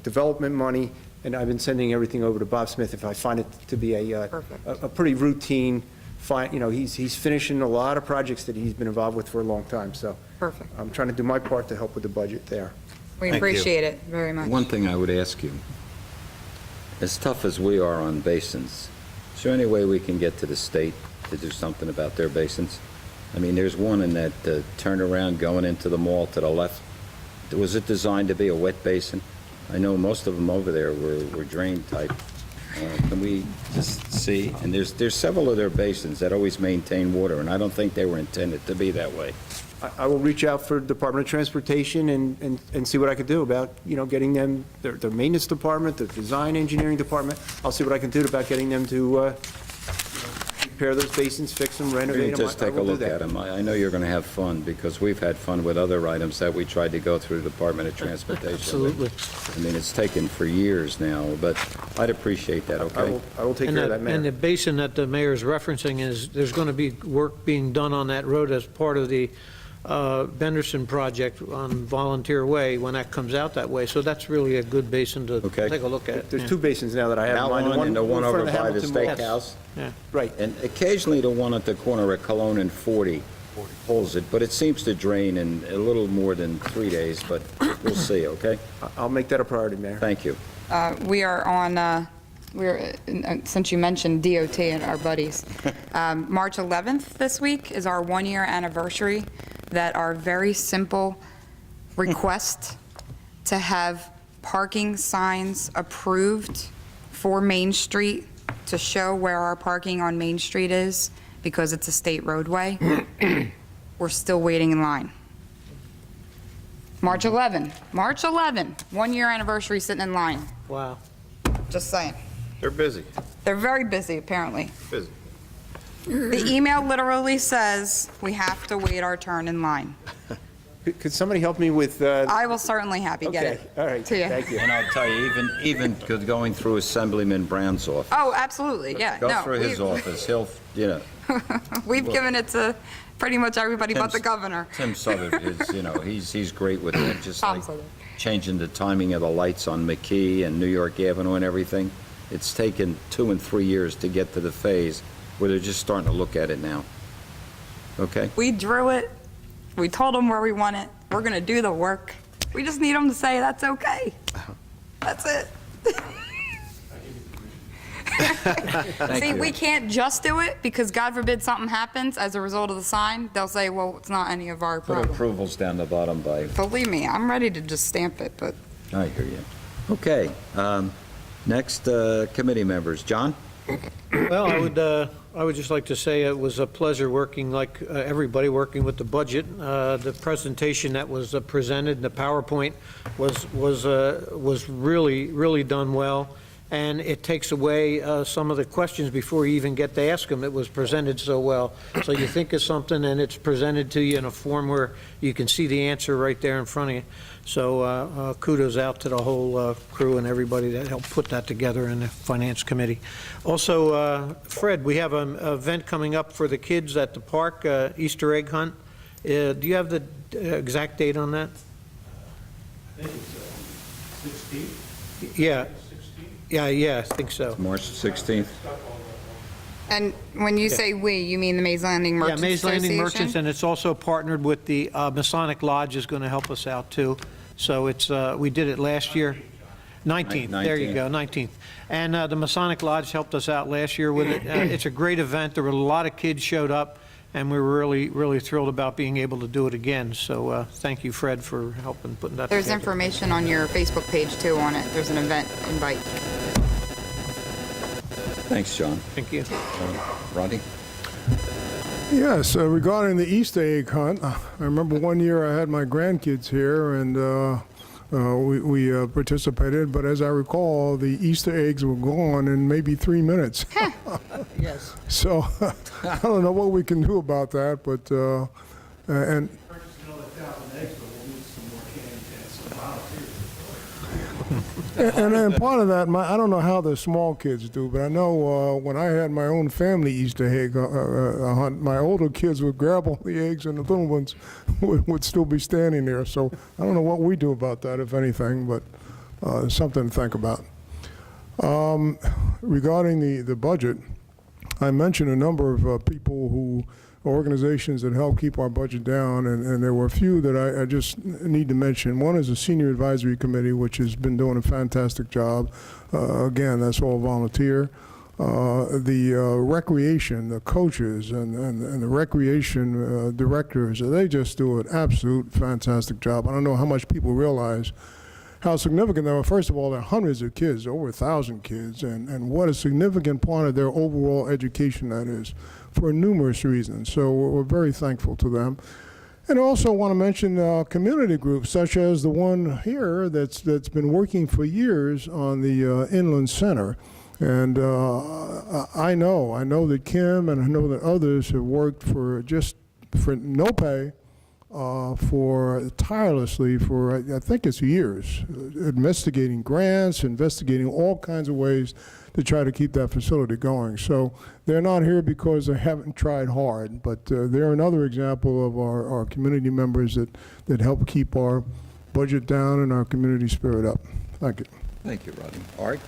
development money, and I've been sending everything over to Bob Smith if I find it to be a pretty routine. You know, he's finishing a lot of projects that he's been involved with for a long time, so Perfect. I'm trying to do my part to help with the budget there. We Thank appreciate it very much. One thing I would ask you, as tough as we are on basins, is there any way we can get to the state to do something about their basins? I mean, there's one in that turnaround going into the mall to the left. Was it designed to be a wet basin? I know most of them over there were drain type. Can we just see? And there's several of their basins that always maintain water, and I don't think they were intended to be that way. I will reach out for Department of Transportation and see what I could do about, you know, getting them, their maintenance department, their design engineering department. I'll see what I can do about getting them to repair those basins, fix them, renovate them. Just take a look at them. I know you're going to have fun, because we've had fun with other items that we tried to go through the Department of Transportation. Absolutely. I mean, it's taken for years now, but I'd appreciate that, okay? I will take care of that, Mayor. And the basin that the mayor's referencing there's going to be work being done on that road as part of the Benderson project on Volunteer Way when that comes out that way. So that's really a good basin to Okay. take a look at. There's Yeah. two basins now that I have in That mind. one and the one in front over of by the Hamilton Mall. steakhouse. Yeah. Right. And occasionally the one at the corner of Cologne and 40 holds it, but it seems to drain in a little more than 3 days, but we'll see, okay? I'll make that a priority, Mayor. Thank you. We are on, since you mentioned DOT and our buddies, March 11th this week is our one-year anniversary that our very simple request to have parking signs approved for Main Street to show where our parking on Main Street is, because it's a state roadway. We're still waiting in line. March 11, 1-year anniversary sitting in line. Wow. Just saying. They're busy. They're very busy, apparently. Busy. The email literally says, we have to wait our turn in line. Could somebody help me with, I will certainly happy get okay, it all right, to you. thank you. And I'll tell you, even going through Assemblyman Brown's office. Oh, absolutely, yeah. Go No, through his office, he'll, we've given it to pretty much everybody but the governor. Tim Southern is, he's great with it, just Tom like Southern. changing the timing of the lights on McKee and New York Avenue and everything. It's taken 2 and 3 years to get to the phase where they're just starting to look at it now. Okay? We drew it. We told them where we want it. We're going to do the work. We just need them to say, that's okay. That's it. Thank See, you. we can't just do it because God forbid something happens as a result of the sign. They'll say, well, it's not any of our Put problem. approvals down the bottom by, Believe me, I'm ready to just stamp it, but I hear you. Okay, next, committee members. John? Well, I would just like to say it was a pleasure working like everybody, working with the budget. The presentation that was presented, the PowerPoint, was really done well, and it takes away some of the questions before you even get to ask them. It was presented so well. So you think of something, and it's presented to you in a form where you can see the answer right there in front of you. So kudos out to the whole crew and everybody that helped put that together in the Finance Committee. Also, Fred, we have an event coming up for the kids at the park, Easter egg hunt. Do you have the exact date on that? I think it's 16. Yeah. Yeah, I think so. March 16th. and when you say we, you mean the Mays Landing Yeah, Merchants Mays Landing Association? Merchants, and it's also partnered with the Masonic Lodge is going to help us out, too. So it's, we did it last year. 19th, there you go, 19th. And the Masonic Lodge helped us out last year with it. It's a great event. There were a lot of kids showed up, and we were really thrilled about being able to do it again. So thank you, Fred, for helping putting that There's together. information on your Facebook page, too, on it. There's an event invite. Thanks, John. Thank you. Rodney? Yes, regarding the Easter egg hunt, I remember one year I had my grandkids here, and we participated, but as I recall, the Easter eggs were gone in maybe 3 minutes. Yes. So I don't know what we can do about that, but, and Purchasing another 1,000 eggs, but we'll need some more cans and some volunteers. And then part of that, I don't know how the small kids do, but I know when I had my own family Easter egg hunt, my older kids would grab all the eggs and the little ones would still be standing there. So I don't know what we do about that, if anything, but something to think about. Regarding the budget, I mentioned a number of people organizations that help keep our budget down, and there were a few that I just need to mention. One is the Senior Advisory Committee, which has been doing a fantastic job. Again, that's all volunteer. The recreation, the coaches and the recreation directors, they just do an absolute fantastic job. I don't know how much people realize how significant they are. First of all, there are hundreds of kids, over 1,000 kids, and what a significant part of their overall education that is, for numerous reasons. So we're very thankful to them. And I also want to mention community groups, such as the one here that's been working for years on the Inland Center. And I know that Kim and I know that others have worked for no pay, tirelessly for, I think it's years, investigating grants, investigating all kinds of ways to try to keep that facility going. So they're not here because they haven't tried hard, but they're another example of our community members that help keep our budget down and our community spirit up. Thank you. Thank you, Rodney. Art?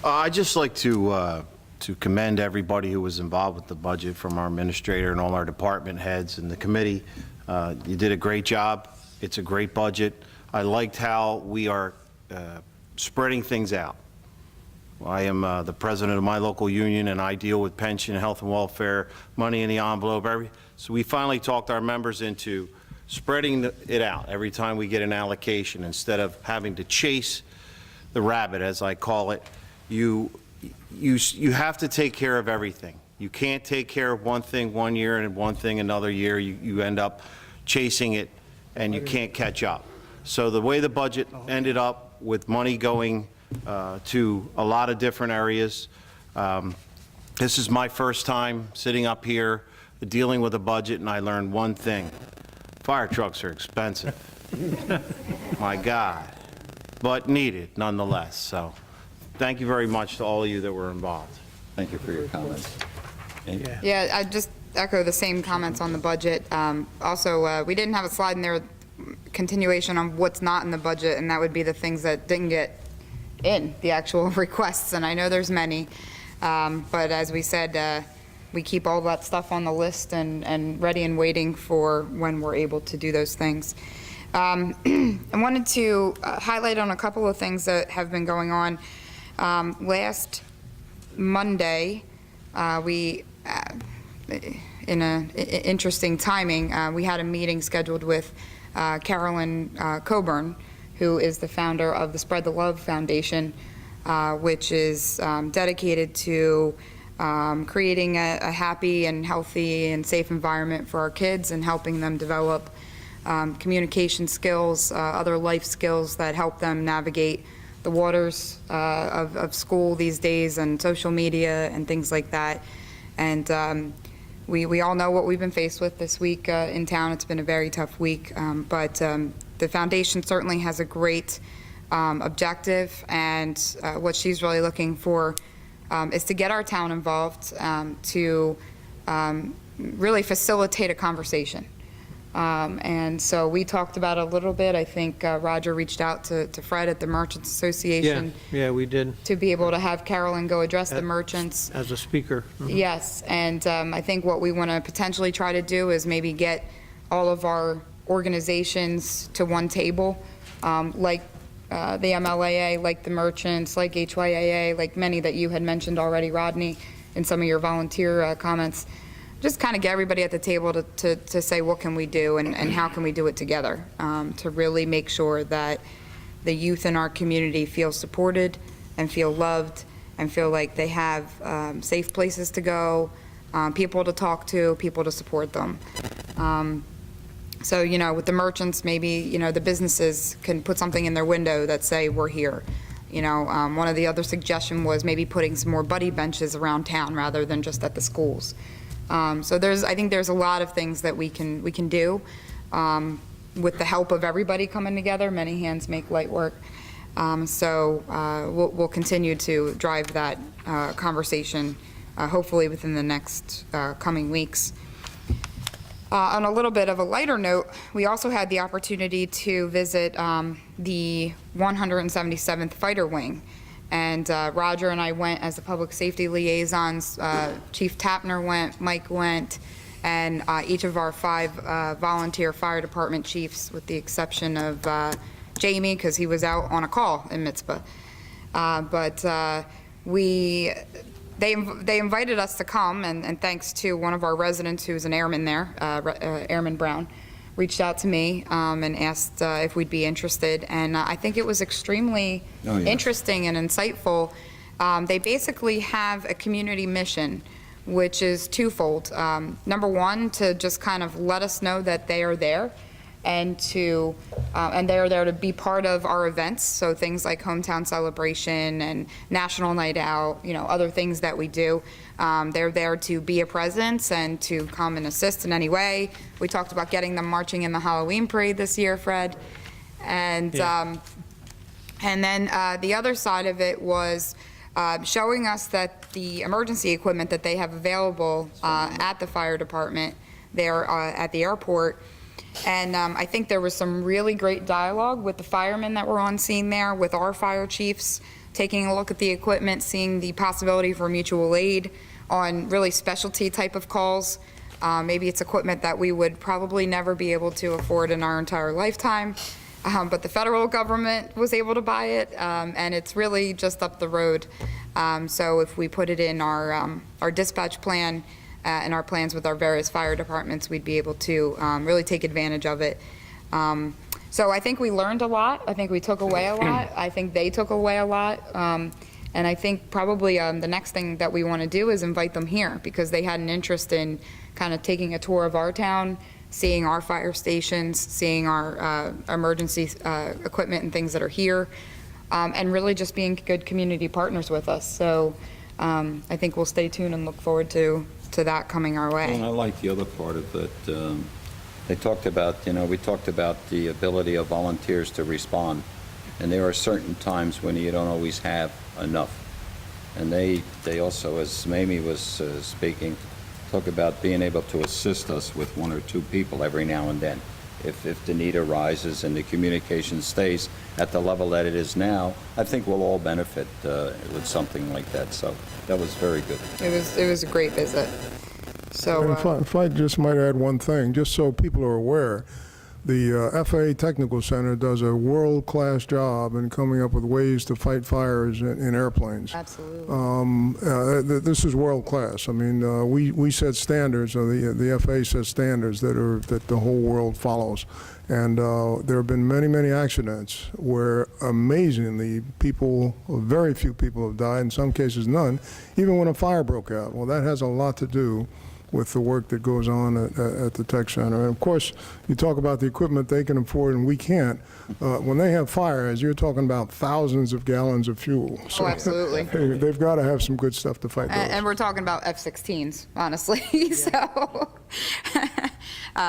I'd just like to commend everybody who was involved with the budget, from our administrator and all our department heads and the committee. You did a great job. It's a great budget. I liked how we are spreading things out. I am the president of my local union, and I deal with pension, health and welfare, money in the envelope. So we finally talked our members into spreading it out every time we get an allocation, instead of having to chase the rabbit, as I call it. You have to take care of everything. You can't take care of one thing one year and one thing another year. You end up chasing it, and you can't catch up. So the way the budget ended up, with money going to a lot of different areas, this is my first time sitting up here dealing with a budget, and I learned one thing. Fire trucks are expensive. My God. But needed nonetheless. So thank you very much to all of you that were involved. Thank you for your comments. Amy? Yeah, I just echo the same comments on the budget. Also, we didn't have a slide in there, continuation on what's not in the budget, and that would be the things that didn't get in the actual requests, and I know there's many. But as we said, we keep all that stuff on the list and ready and waiting for when we're able to do those things. I wanted to highlight on a couple of things that have been going on. Last Monday, we, in an interesting timing, we had a meeting scheduled with Carolyn Coburn, who is the founder of the Spread the Love Foundation, which is dedicated to creating a happy and healthy and safe environment for our kids and helping them develop communication skills, other life skills that help them navigate the waters of school these days and social media and things like that. And we all know what we've been faced with this week in town. It's been a very tough week, but the foundation certainly has a great objective, and what she's really looking for is to get our town involved, to really facilitate a conversation. And so we talked about it a little bit. I think Roger reached out to Fred at the Merchants Association. Yeah, we did. To be able to have Carolyn go address the merchants. As a speaker. Mhm. Yes, and I think what we want to potentially try to do is maybe get all of our organizations to one table, like the MLAA, like the merchants, like HYAA, like many that you had mentioned already, Rodney, in some of your volunteer comments. Just kind of get everybody at the table to say what can we do and how can we do it together, to really make sure that the youth in our community feel supported and feel loved and feel like they have safe places to go, people to talk to, people to support them. So, you know, with the merchants, maybe, you know, the businesses can put something in their window that say, we're here. You know, one of the other suggestion was maybe putting some more buddy benches around town rather than just at the schools. So I think there's a lot of things that we can do with the help of everybody coming together. Many hands make light work. So we'll continue to drive that conversation, hopefully within the next coming weeks. On a little bit of a lighter note, we also had the opportunity to visit the 177th Fighter Wing. And Roger and I went as the public safety liaisons. Chief Tapner went, Mike went, and each of our 5 volunteer fire department chiefs, with the exception of Jamie, because he was out on a call in Mitzvah. They invited us to come, and thanks to one of our residents who's an airman there, Airman Brown, reached out to me and asked if we'd be interested, and I think it was extremely interesting and insightful. They basically have a community mission, which is twofold. Number one, to just kind of let us know that they are there, and they are there to be part of our events, so things like hometown celebration and national night out, you know, other things that we do. They're there to be a presence and to come and assist in any way. We talked about getting them marching in the Halloween parade this year, Fred. And then the other side of it was showing us that the emergency equipment that they have available at the fire department there at the airport. And I think there was some really great dialogue with the firemen that were on scene there, with our fire chiefs, taking a look at the equipment, seeing the possibility for mutual aid on really specialty type of calls. Maybe it's equipment that we would probably never be able to afford in our entire lifetime, but the federal government was able to buy it, and it's really just up the road. So if we put it in our dispatch plan and our plans with our various fire departments, we'd be able to really take advantage of it. So I think we learned a lot. I think we took away a lot. I think they took away a lot. And I think probably the next thing that we want to do is invite them here, because they had an interest in kind of taking a tour of our town, seeing our fire stations, seeing our emergency equipment and things that are here, and really just being good community partners with us. So I think we'll stay tuned and look forward to that coming our way. Well, I like the other part of it. They talked about, we talked about the ability of volunteers to respond. And there are certain times when you don't always have enough. And they also, as Mamie was speaking, talk about being able to assist us with one or two people every now and then. If the need arises and the communication stays at the level that it is now, I think we'll all benefit with something like that. So that was very good. It was a great visit. So If I just might add one thing, just so people are aware, the FAA Technical Center does a world-class job in coming up with ways to fight fires in airplanes. absolutely. This is world-class. I mean, we set standards, or the FAA sets standards that the whole world follows. And there have been many, many accidents where, amazingly, very few people have died, in some cases none, even when a fire broke out. Well, that has a lot to do with the work that goes on at the Tech Center. And of course, you talk about the equipment they can afford and we can't. When they have fires, you're talking about thousands of gallons of fuel. So absolutely. They've got to have some good stuff to fight those. And we're talking about F-16s, honestly. So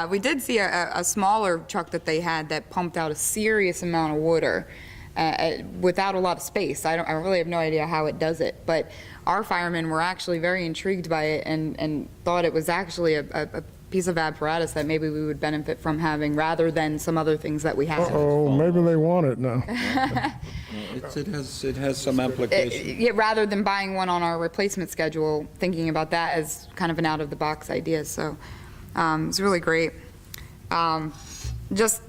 we did see a smaller truck that they had that pumped out a serious amount of water without a lot of space. I really have no idea how it does it, but our firemen were actually very intrigued by it and thought it was actually a piece of apparatus that maybe we would benefit from having rather than some other things that we have. Oh, maybe they want it now. It has some application. Yeah, rather than buying one on our replacement schedule, thinking about that as kind of an out-of-the-box idea. So it's really great. Just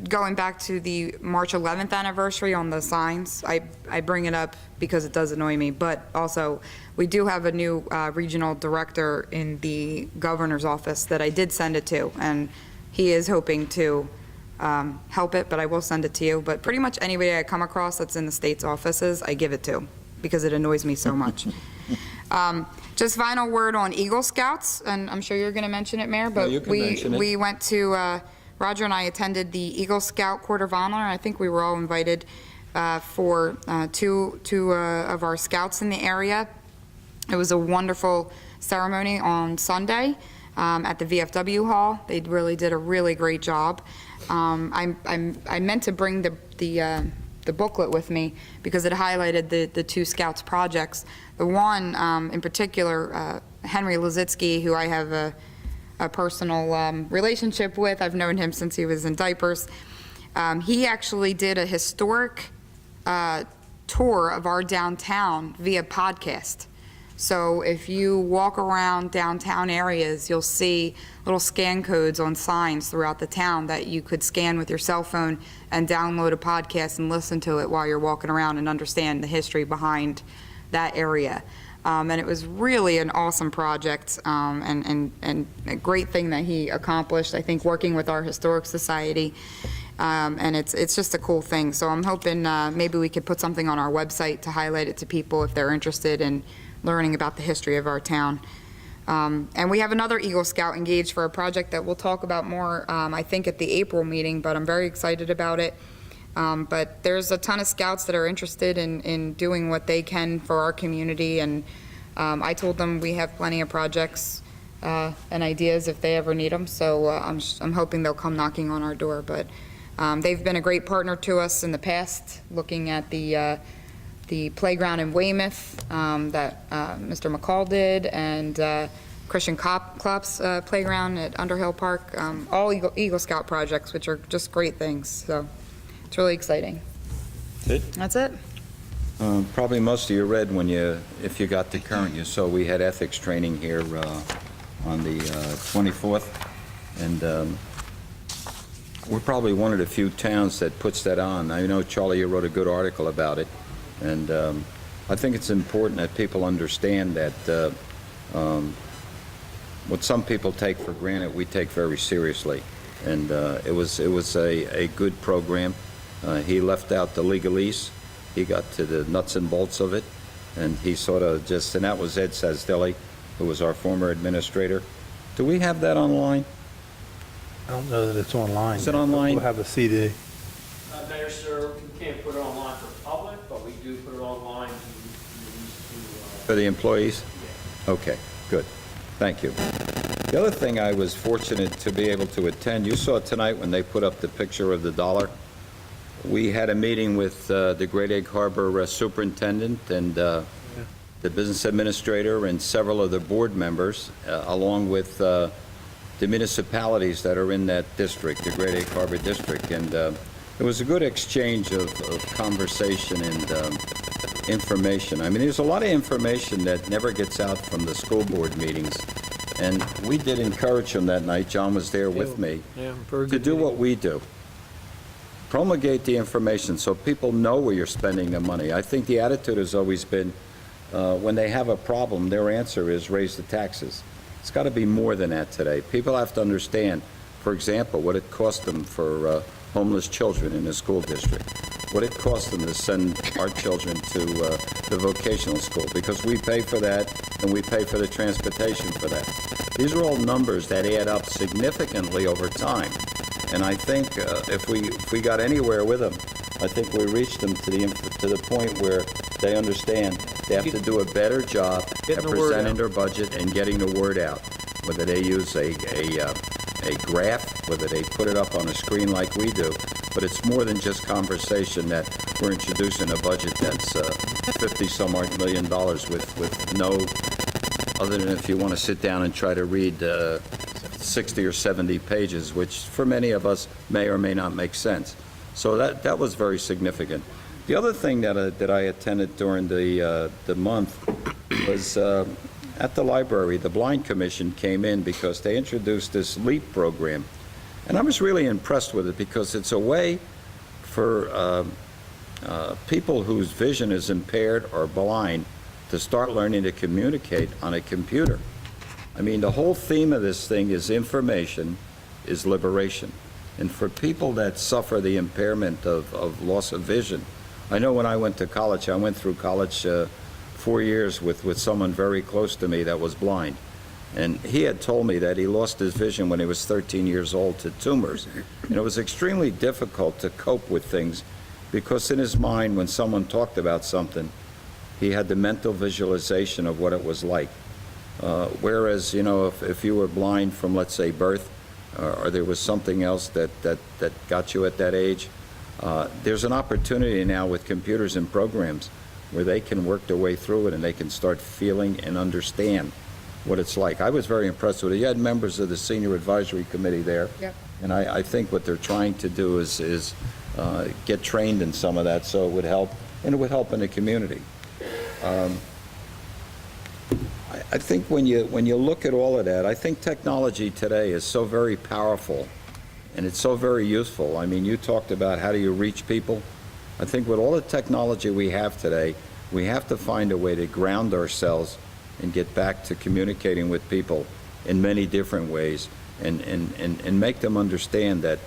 going back to the March 11th anniversary on the signs, I bring it up because it does annoy me, but also we do have a new regional director in the governor's office that I did send it to, and he is hoping to help it, but I will send it to you. But pretty much anybody I come across that's in the state's offices, I give it to, because it annoys me so much. Just final word on Eagle Scouts, and I'm sure you're going to mention it, Mayor, but you can mention it. we went to, Roger and I attended the Eagle Scout Court of Honor. I think we were all invited for two of our scouts in the area. It was a wonderful ceremony on Sunday at the VFW Hall. They really did a really great job. I meant to bring the booklet with me because it highlighted the two scouts projects. The one in particular, Henry Lazitsky, who I have a personal relationship with. I've known him since he was in diapers. He actually did a historic tour of our downtown via podcast. So if you walk around downtown areas, you'll see little scan codes on signs throughout the town that you could scan with your cell phone and download a podcast and listen to it while you're walking around and understand the history behind that area. And it was really an awesome project and a great thing that he accomplished, I think, working with our Historic Society. And it's just a cool thing. So I'm hoping maybe we could put something on our website to highlight it to people if they're interested in learning about the history of our town. And we have another Eagle Scout engaged for a project that we'll talk about more, I think, at the April meeting, but I'm very excited about it. But there's a ton of scouts that are interested in doing what they can for our community, and I told them we have plenty of projects and ideas if they ever need them, so I'm hoping they'll come knocking on our door. But they've been a great partner to us in the past, looking at the the playground in Weymouth that Mr. McCall did, and Christian Klopp's playground at Underhill Park, all Eagle Scout projects, which are just great things. So it's really exciting. That's it. Probably most of you read if you got the current, you saw we had ethics training here on the 24th, and we're probably one of the few towns that puts that on. I know, Charlie, you wrote a good article about it, and I think it's important that people understand that what some people take for granted, we take very seriously. And it was a good program. He left out the legalese. He got to the nuts and bolts of it, and he sort of and that was Ed Sazdelli, who was our former administrator. Do we have that online? I don't know that it's online. Is it online? We'll have a CD. Mayor, sir, we can't put it online for public, but we do put it online For the employees? Okay, good. Thank you. The other thing I was fortunate to be able to attend, you saw tonight when they put up the picture of the dollar. We had a meeting with the Great Egg Harbor superintendent and the business administrator and several of the board members, along with the municipalities that are in that district, the Great Egg Harbor district. And it was a good exchange of conversation and information. I mean, there's a lot of information that never gets out from the school board meetings. And we did encourage them that night, John was there with me, to do what we do. Promulgate the information so people know where you're spending the money. I think the attitude has always been, when they have a problem, their answer is raise the taxes. It's got to be more than that today. People have to understand, for example, what it cost them for homeless children in the school district, what it cost them to send our children to the vocational school, because we pay for that and we pay for the transportation for that. These are all numbers that add up significantly over time. And I think if we got anywhere with them, I think we reached them to the point where they understand they have to do a better job at presenting their budget and getting the word out. Whether they use a graph, whether they put it up on a screen like we do, but it's more than just conversation that we're introducing a budget that's 50-some-odd million with no, other than if you want to sit down and try to read 60 or 70 pages, which for many of us may or may not make sense. So that was very significant. The other thing that I attended during the month was at the library, the Blind Commission came in because they introduced this LEAP program. And I was really impressed with it because it's a way for people whose vision is impaired or blind to start learning to communicate on a computer. I mean, the whole theme of this thing is information is liberation. And for people that suffer the impairment of loss of vision, I know when I went to college, I went through college 4 years with someone very close to me that was blind. And he had told me that he lost his vision when he was 13 years old to tumors. And it was extremely difficult to cope with things because in his mind, when someone talked about something, he had the mental visualization of what it was like. Whereas, you know, if you were blind from, let's say, birth, or there was something else that got you at that age, there's an opportunity now with computers and programs where they can work their way through it and they can start feeling and understand what it's like. I was very impressed with it. You had members of the Senior Advisory Committee there. Yep. And I think what they're trying to do is get trained in some of that so it would help, and it would help in the community. I think when you look at all of that, I think technology today is so very powerful and it's so very useful. I mean, you talked about how do you reach people. I think with all the technology we have today, we have to find a way to ground ourselves and get back to communicating with people in many different ways and make them understand that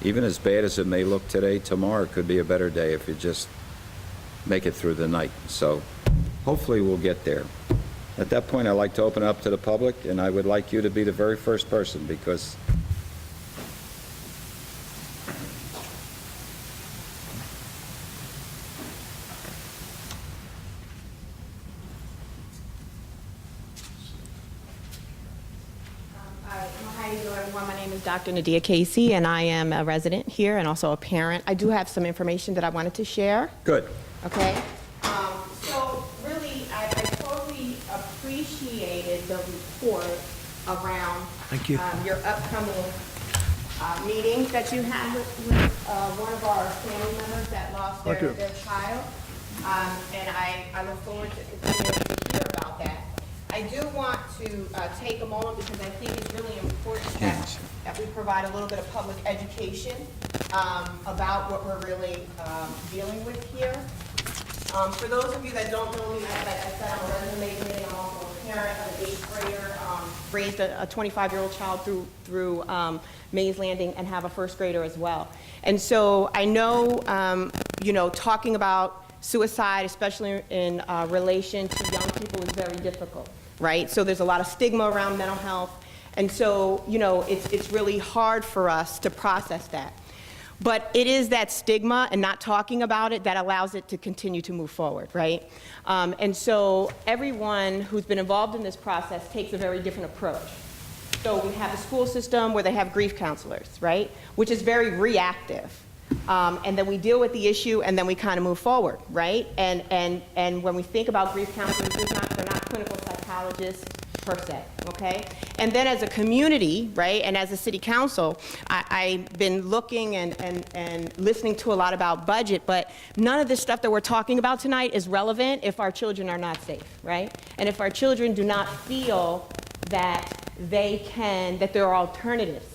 even as bad as it may look today, tomorrow could be a better day if you just make it through the night. So hopefully we'll get there. At that point, I'd like to open it up to the public, and I would like you to be the very first person because How you doing, everyone? My name is Dr. Nadia Casey, and I am a resident here and also a parent. I do have some information that I wanted to share. Good. Okay. the report around Thank you. your upcoming meetings that you had with one of our family members that lost Thank you. their child. And I look forward to continuing to hear about that. I do want to take a moment because I think it's really important that we provide a little bit of public education about what we're really dealing with here. For those of you that don't know me, like I said, I'm a resident Mays. I'm also a parent of an 8th grader, raised a 25-year-old child through Mays Landing, and have a 1st grader as well. And so I know, talking about suicide, especially in relation to young people, is very difficult, right? So there's a lot of stigma around mental health. And so, it's really hard for us to process that. But it is that stigma and not talking about it that allows it to continue to move forward, right? And so everyone who's been involved in this process takes a very different approach. So we have the school system where they have grief counselors, right? Which is very reactive. And then we deal with the issue and then we kind of move forward, right? And when we think about grief counselors, they're not clinical psychologists per se, okay? And then as a community, right, and as a city council, I've been looking and listening to a lot about budget, but none of this stuff that we're talking about tonight is relevant if our children are not safe, right? And if our children do not feel that that there are alternatives,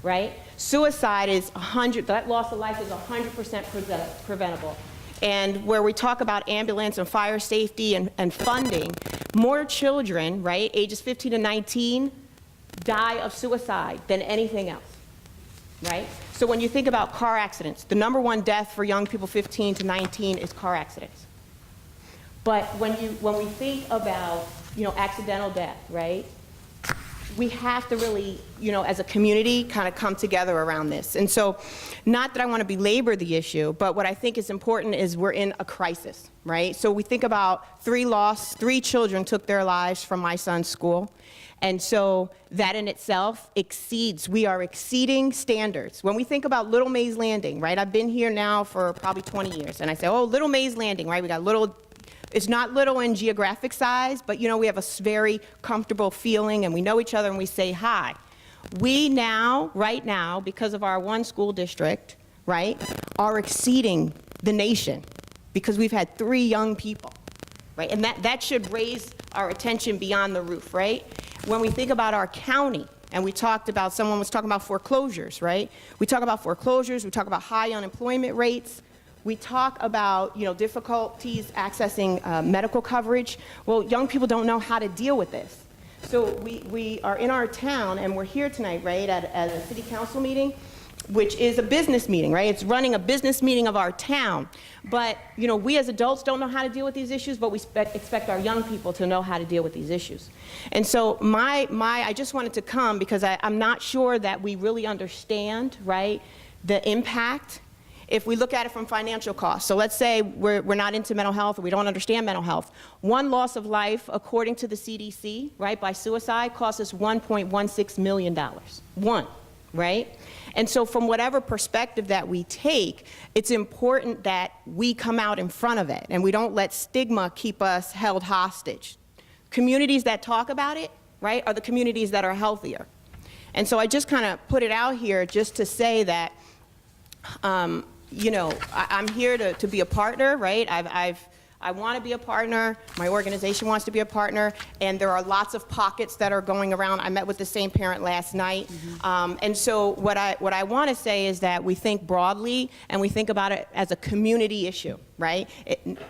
right? Suicide is that loss of life is 100% preventable. And where we talk about ambulance and fire safety and funding, more children, right, ages 15 to 19, die of suicide than anything else, right? So when you think about car accidents, the #1 death for young people 15 to 19 is car accidents. But when we think about, accidental death, right, we have to really, as a community, kind of come together around this. And so, not that I want to belabor the issue, but what I think is important is we're in a crisis, right? So we think about 3 children took their lives from my son's school. And so that in itself we are exceeding standards. When we think about Little Mays Landing, right? I've been here now for probably 20 years. And I say, oh, Little Mays Landing, right? We got it's not little in geographic size, but we have a very comfortable feeling and we know each other and we say hi. We now, right now, because of our one school district, right, are exceeding the nation because we've had 3 young people, right? And that should raise our attention beyond the roof, right? When we think about our county, and someone was talking about foreclosures, right? We talk about foreclosures, we talk about high unemployment rates. We talk about, difficulties accessing medical coverage. Well, young people don't know how to deal with this. So we are in our town, and we're here tonight, right, at a city council meeting, which is a business meeting, right? It's running a business meeting of our town. But, we as adults don't know how to deal with these issues, but we expect our young people to know how to deal with these issues. And so I just wanted to come because I'm not sure that we really understand, right, the impact. If we look at it from financial costs, so let's say we're not into mental health or we don't understand mental health. 1 loss of life, according to the CDC, right, by suicide costs us $1.16 million. 1, right? And so from whatever perspective that we take, it's important that we come out in front of it and we don't let stigma keep us held hostage. Communities that talk about it, right, are the communities that are healthier. And so I just kind of put it out here just to say that I'm here to be a partner, right? I want to be a partner. My organization wants to be a partner, and there are lots of pockets that are going around. I met with the same parent last night, and so what I want to say is that we think broadly and we think about it as a community issue, right?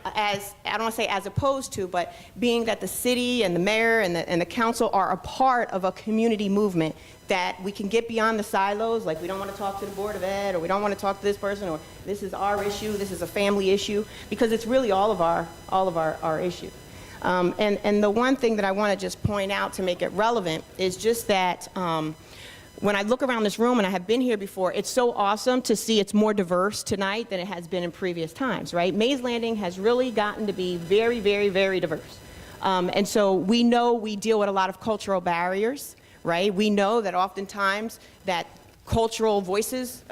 I don't want to say as opposed to, but being that the city and the mayor and the council are a part of a community movement, that we can get beyond the silos, like we don't want to talk to the Board of Ed, or we don't want to talk to this person, or this is our issue, this is a family issue, because it's really all of our issue. And the one thing that I want to just point out to make it relevant is just that when I look around this room, and I have been here before, it's so awesome to see it's more diverse tonight than it has been in previous times, right? Mays Landing has really gotten to be very, very, very diverse. And so we know we deal with a lot of cultural barriers, right? We know that oftentimes that cultural voices,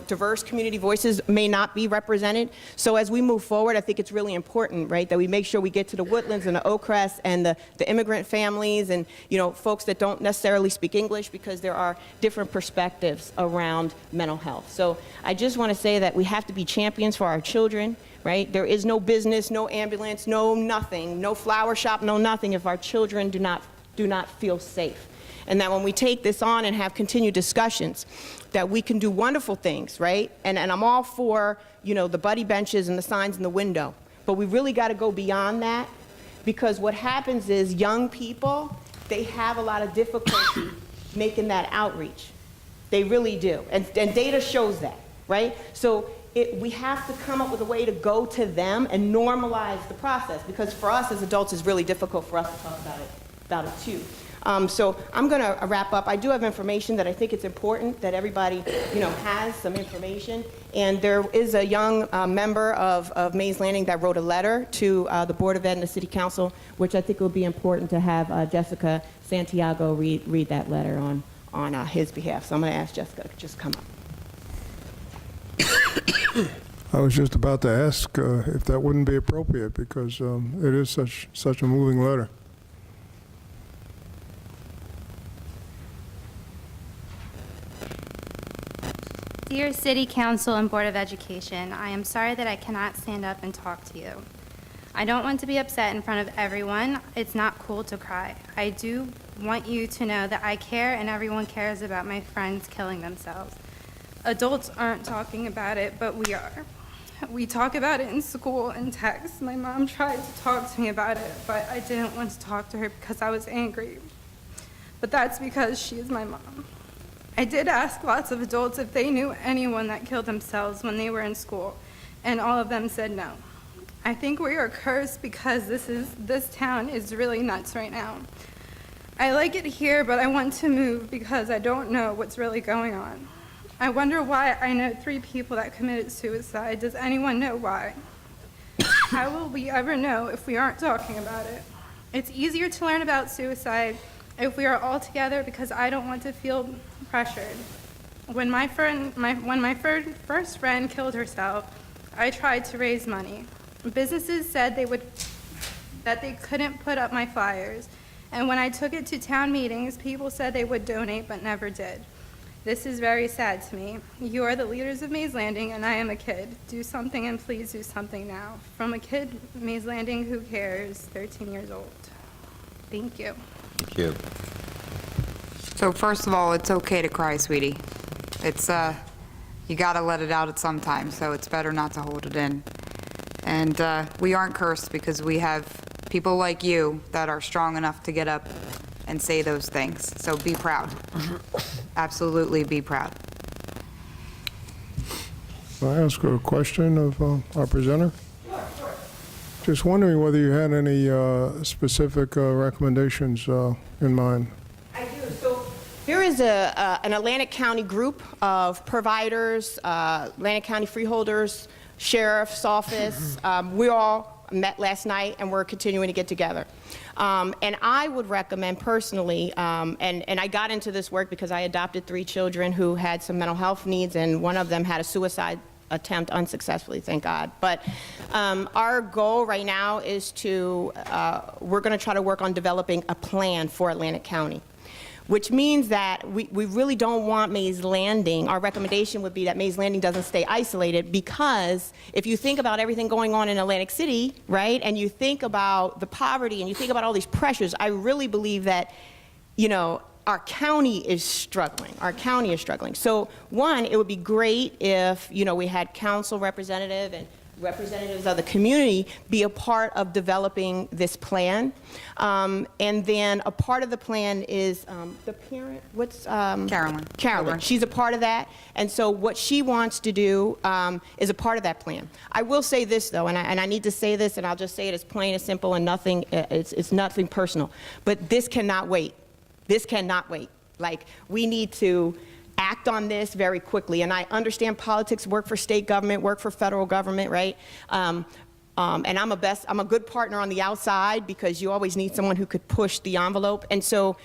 diverse community voices may not be represented. So as we move forward, I think it's really important, right, that we make sure we get to the Woodlands and the Oakcrest and the immigrant families and, folks that don't necessarily speak English, because there are different perspectives around mental health. So I just want to say that we have to be champions for our children, right? There is no business, no ambulance, no nothing, no flower shop, no nothing if our children do not feel safe. And that when we take this on and have continued discussions, that we can do wonderful things, right? And I'm all for, the buddy benches and the signs in the window. But we really got to go beyond that, because what happens is young people, they have a lot of difficulty making that outreach. They really do. And data shows that, right? So we have to come up with a way to go to them and normalize the process, because for us as adults, it's really difficult for us to talk about it too. So I'm going to wrap up. I do have information that I think it's important that everybody, has some information. And there is a young member of Mays Landing that wrote a letter to the Board of Ed and the City Council, which I think it would be important to have Jessica Santiago read that letter on his behalf. So I'm going to ask Jessica to just come up. I was just about to ask if that wouldn't be appropriate, because it is such a moving letter. Dear City Council and Board of Education, I am sorry that I cannot stand up and talk to you. I don't want to be upset in front of everyone. It's not cool to cry. I do want you to know that I care and everyone cares about my friends killing themselves. Adults aren't talking about it, but we are. We talk about it in school and text. My mom tried to talk to me about it, but I didn't want to talk to her because I was angry. But that's because she is my mom. I did ask lots of adults if they knew anyone that killed themselves when they were in school, and all of them said no. I think we are cursed because this town is really nuts right now. I like it here, but I want to move because I don't know what's really going on. I wonder why I know 3 people that committed suicide. Does anyone know why? How will we ever know if we aren't talking about it? It's easier to learn about suicide if we are all together, because I don't want to feel pressured. When my first friend killed herself, I tried to raise money. Businesses said that they couldn't put up my flyers, and when I took it to town meetings, people said they would donate but never did. This is very sad to me. You are the leaders of Mays Landing, and I am a kid. Do something, and please do something now. From a kid, Mays Landing, who cares, 13 years old. Thank you. Thank you. So first of all, it's okay to cry, sweetie. It's, you gotta let it out at some time, so it's better not to hold it in. And we aren't cursed because we have people like you that are strong enough to get up and say those things. So be proud. Absolutely be proud. Can I ask a question of our presenter? Just wondering whether you had any specific recommendations in mind. I do. So there is an Atlantic County group of providers, Atlantic County freeholders, sheriff's office. We all met last night, and we're continuing to get together. And I would recommend personally, and I got into this work because I adopted 3 children who had some mental health needs, and one of them had a suicide attempt unsuccessfully, thank God. But our goal right now is we're going to try to work on developing a plan for Atlantic County, which means that we really don't want Mays Landing. Our recommendation would be that Mays Landing doesn't stay isolated, because if you think about everything going on in Atlantic City, right, and you think about the poverty and you think about all these pressures, I really believe that, our county is struggling. Our county is struggling. So one, it would be great if, we had council representative and representatives of the community be a part of developing this plan. And then a part of the plan is the parent, Carolyn. Carolyn. She's a part of that. And so what she wants to do is a part of that plan. I will say this, though, and I need to say this, and I'll just say it as plain as simple and nothing, it's nothing personal. But this cannot wait. This cannot wait. Like, we need to act on this very quickly. And I understand politics work for state government, work for federal government, right? And I'm a good partner on the outside, because you always need someone who could push the envelope. And so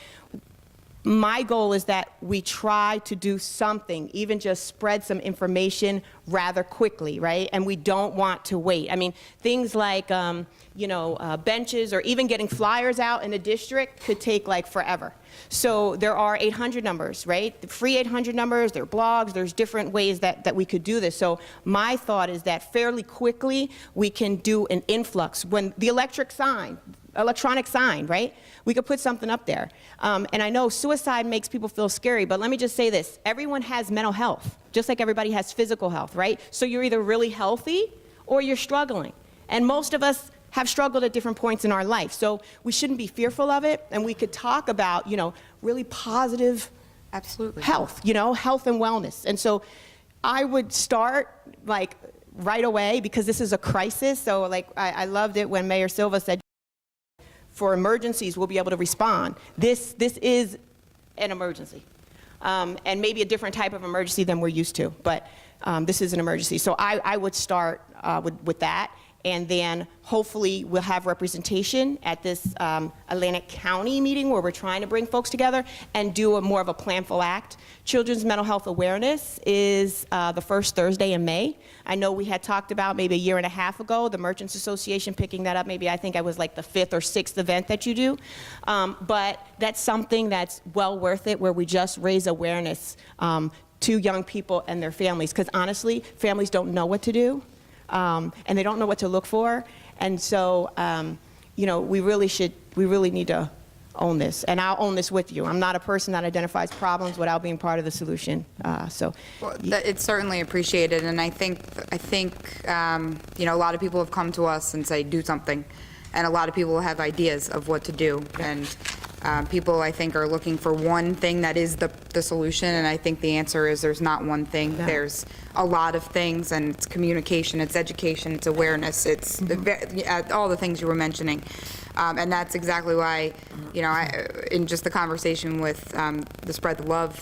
my goal is that we try to do something, even just spread some information rather quickly, right? And we don't want to wait. I mean, things like, benches or even getting flyers out in the district could take like forever. So there are 800 numbers, right? The free 800 numbers, there are blogs, there's different ways that we could do this. So my thought is that fairly quickly we can do an influx. When the electronic sign, right? We could put something up there. And I know suicide makes people feel scary, but let me just say this. Everyone has mental health, just like everybody has physical health, right? So you're either really healthy or you're struggling. And most of us have struggled at different points in our life. So we shouldn't be fearful of it, and we could talk about, really positive health, health and wellness. And so I would start, like, right away, because this is a crisis. So, like, I loved it when Mayor Silva said, for emergencies, we'll be able to respond. This is an emergency, and maybe a different type of emergency than we're used to, but this is an emergency. So I would start with that, and then hopefully we'll have representation at this Atlantic County meeting where we're trying to bring folks together and do more of a planful act. Children's Mental Health Awareness is the first Thursday in May. I know we had talked about maybe a year and a half ago, the Merchants Association picking that up. Maybe I think I was like the 5th or 6th event that you do. But that's something that's well worth it, where we just raise awareness to young people and their families. Because honestly, families don't know what to do, and they don't know what to look for. And so, we really need to own this, and I'll own this with you. I'm not a person that identifies problems without being part of the solution. Well, it's certainly appreciated, and I think a lot of people have come to us and say do something, and a lot of people have ideas of what to do, and people, I think, are looking for one thing that is the solution, and I think the answer is there's not one thing. No. There's a lot of things, and it's communication, it's education, it's awareness, it's all the things you were mentioning. And that's exactly why, in just the conversation with the Spread the Love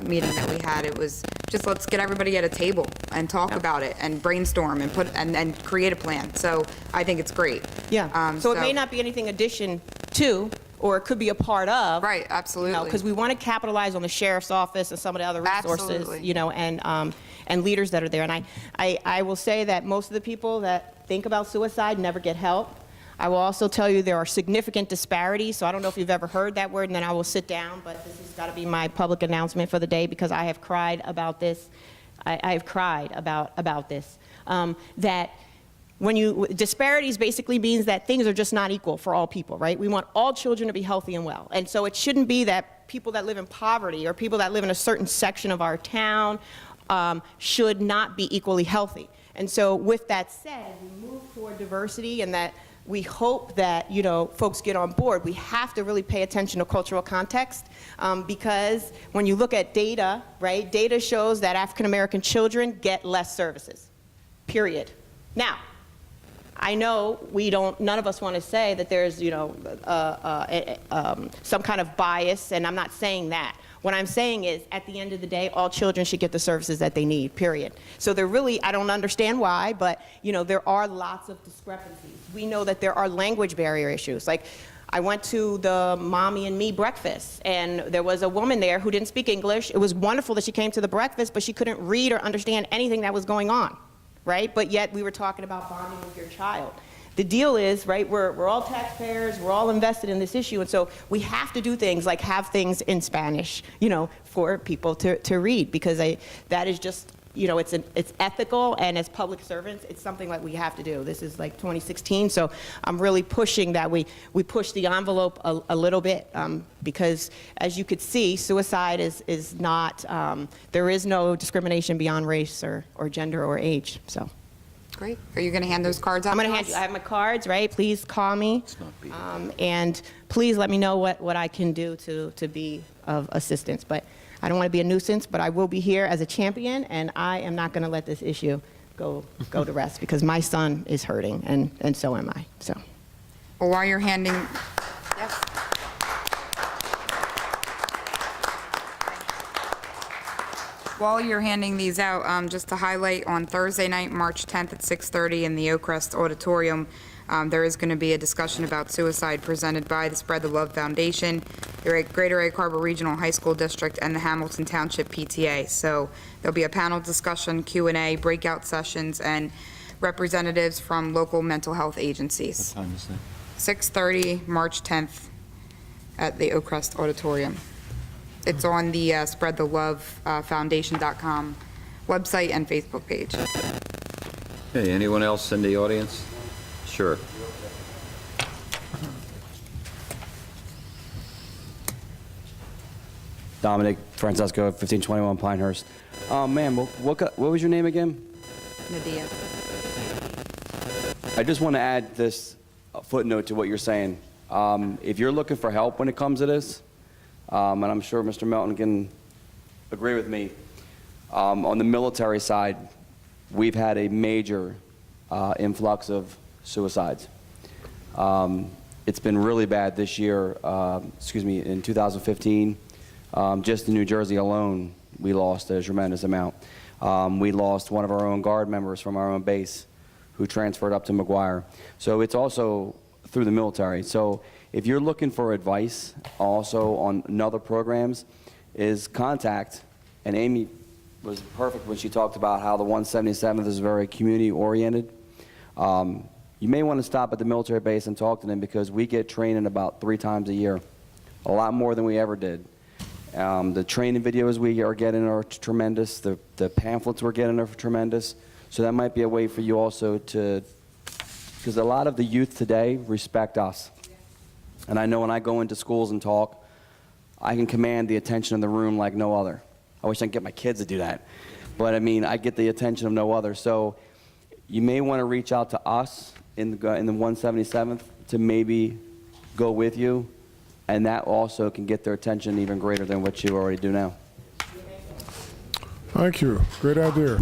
meeting that we had, it was just let's get everybody at a table and talk about it and brainstorm and and create a plan. So I think it's great. Yeah. So it may not be anything addition to, or it could be a part of. Right, absolutely. Because we want to capitalize on the sheriff's office and some of the other resources, Absolutely. And leaders that are there. And I will say that most of the people that think about suicide never get help. I will also tell you there are significant disparities, so I don't know if you've ever heard that word, and then I will sit down, but this has got to be my public announcement for the day, because I have cried about this. I have cried about this. That disparities basically means that things are just not equal for all people, right? We want all children to be healthy and well. And so it shouldn't be that people that live in poverty or people that live in a certain section of our town should not be equally healthy. And so with that said, we move toward diversity, and that we hope that, folks get on board. We have to really pay attention to cultural context, because when you look at data, right, data shows that African American children get less services, period. Now, I know none of us want to say that there's, some kind of bias, and I'm not saying that. What I'm saying is, at the end of the day, all children should get the services that they need, period. So I don't understand why, but, there are lots of discrepancies. We know that there are language barrier issues. Like, I went to the Mommy and Me breakfast, and there was a woman there who didn't speak English. It was wonderful that she came to the breakfast, but she couldn't read or understand anything that was going on, right? But yet we were talking about bonding with your child. The deal is, right, we're all taxpayers, we're all invested in this issue, and so we have to do things like have things in Spanish, for people to read, because that is just, it's ethical, and as public servants, it's something that we have to do. This is like 2016, so I'm really pushing that we push the envelope a little bit, because as you could see, suicide is not, there is no discrimination beyond race or gender or age, so. Great. Are you going to hand those cards out? I'm going to hand you. I have my cards, right? Please call me, and please let me know what I can do to be of assistance. But I don't want to be a nuisance, but I will be here as a champion, and I am not going to let this issue go to rest, because my son is hurting, and so am I. So. Well, while you're handing, yes. While you're handing these out, just to highlight, on Thursday night, March 10th at 6:30 in the Oakcrest Auditorium, there is going to be a discussion about suicide presented by the Spread the Love Foundation. the Greater Egg Harbor Regional High School District and the Hamilton Township PTA. So there'll be a panel discussion, Q&A, breakout sessions, and representatives from local mental health agencies. What time is that? 6:30, March 10th, at the Oakcrest Auditorium. It's on the SpreadTheLoveFoundation.com website and Facebook page. Okay, anyone else in the audience? Sure. Dominic Francesco, 1521 Pinehurst. Ma'am, what was your name again? Nadia. I just want to add this footnote to what you're saying. If you're looking for help when it comes to this, and I'm sure Mr. Melton can agree with me, on the military side, we've had a major influx of suicides. It's been really bad this year, in 2015. Just in New Jersey alone, we lost a tremendous amount. We lost one of our own Guard members from our own base who transferred up to McGuire. So it's also through the military. So if you're looking for advice also on other programs, is contact, and Amy was perfect when she talked about how the 177th is very community-oriented. You may want to stop at the military base and talk to them because we get training about 3 times a year, a lot more than we ever did. The training videos we are getting are tremendous. The pamphlets we're getting are tremendous. So that might be a way for you also to, because a lot of the youth today respect us. And I know when I go into schools and talk, I can command the attention of the room like no other. I wish I could get my kids to do that. But I mean, I get the attention of no other. So you may want to reach out to us in the 177th to maybe go with you. And that also can get their attention even greater than what you already do now. Thank you. Great idea.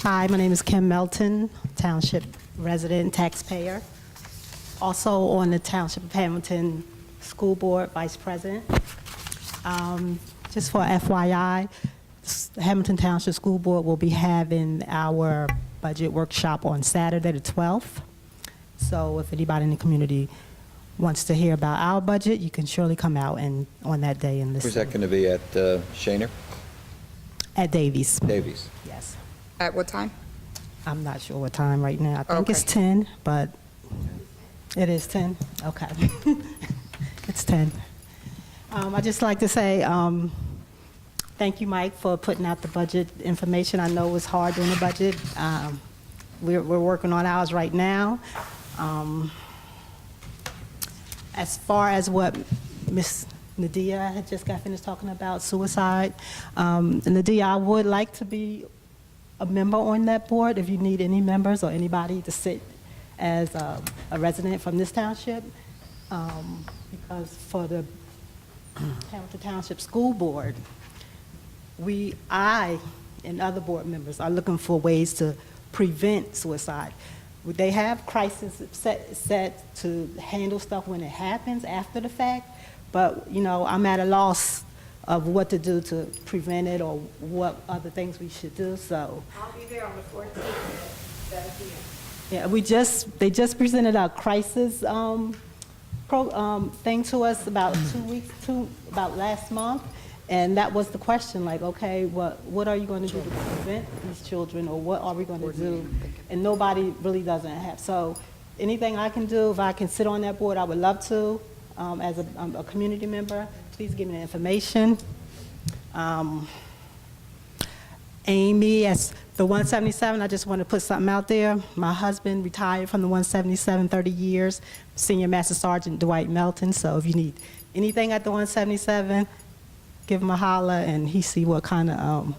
Hi, my name is Kim Melton, Township resident taxpayer. Also on the Township of Hamilton School Board Vice President. Just for FYI, the Hamilton Township School Board will be having our budget workshop on Saturday the 12th. So if anybody in the community wants to hear about our budget, you can surely come out and on that day and listen. Where's that going to be, at Shaner? At Davies. Davies. Yes. At what time? I'm not sure what time right now. I think Okay. it's 10, but it is 10? Okay. It's 10. I'd just like to say thank you, Mike, for putting out the budget information. I know it was hard doing the budget. We're working on ours right now. As far as what Ms. Nadia had just got finished talking about, suicide, Nadia, I would like to be a member on that board if you need any members or anybody to sit as a resident from this township, because for the Hamilton Township School Board, I and other board members are looking for ways to prevent suicide. They have crisis set to handle stuff when it happens after the fact, but I'm at a loss of what to do to prevent it or what other things we should do. So I'll be there on the 14th at 7 p.m. yeah, they just presented a crisis thing to us about about last month, and that was the question, like, okay, what are you going to do to prevent these children, or what are we going to do? And nobody really doesn't have. So anything I can do, if I can sit on that board, I would love to. As a community member, please give me the information. Amy, as the 177, I just want to put something out there. My husband retired from the 177, 30 years, Senior Master Sergeant Dwight Melton. So if you need anything at the 177, give him a holler, and he see what kind of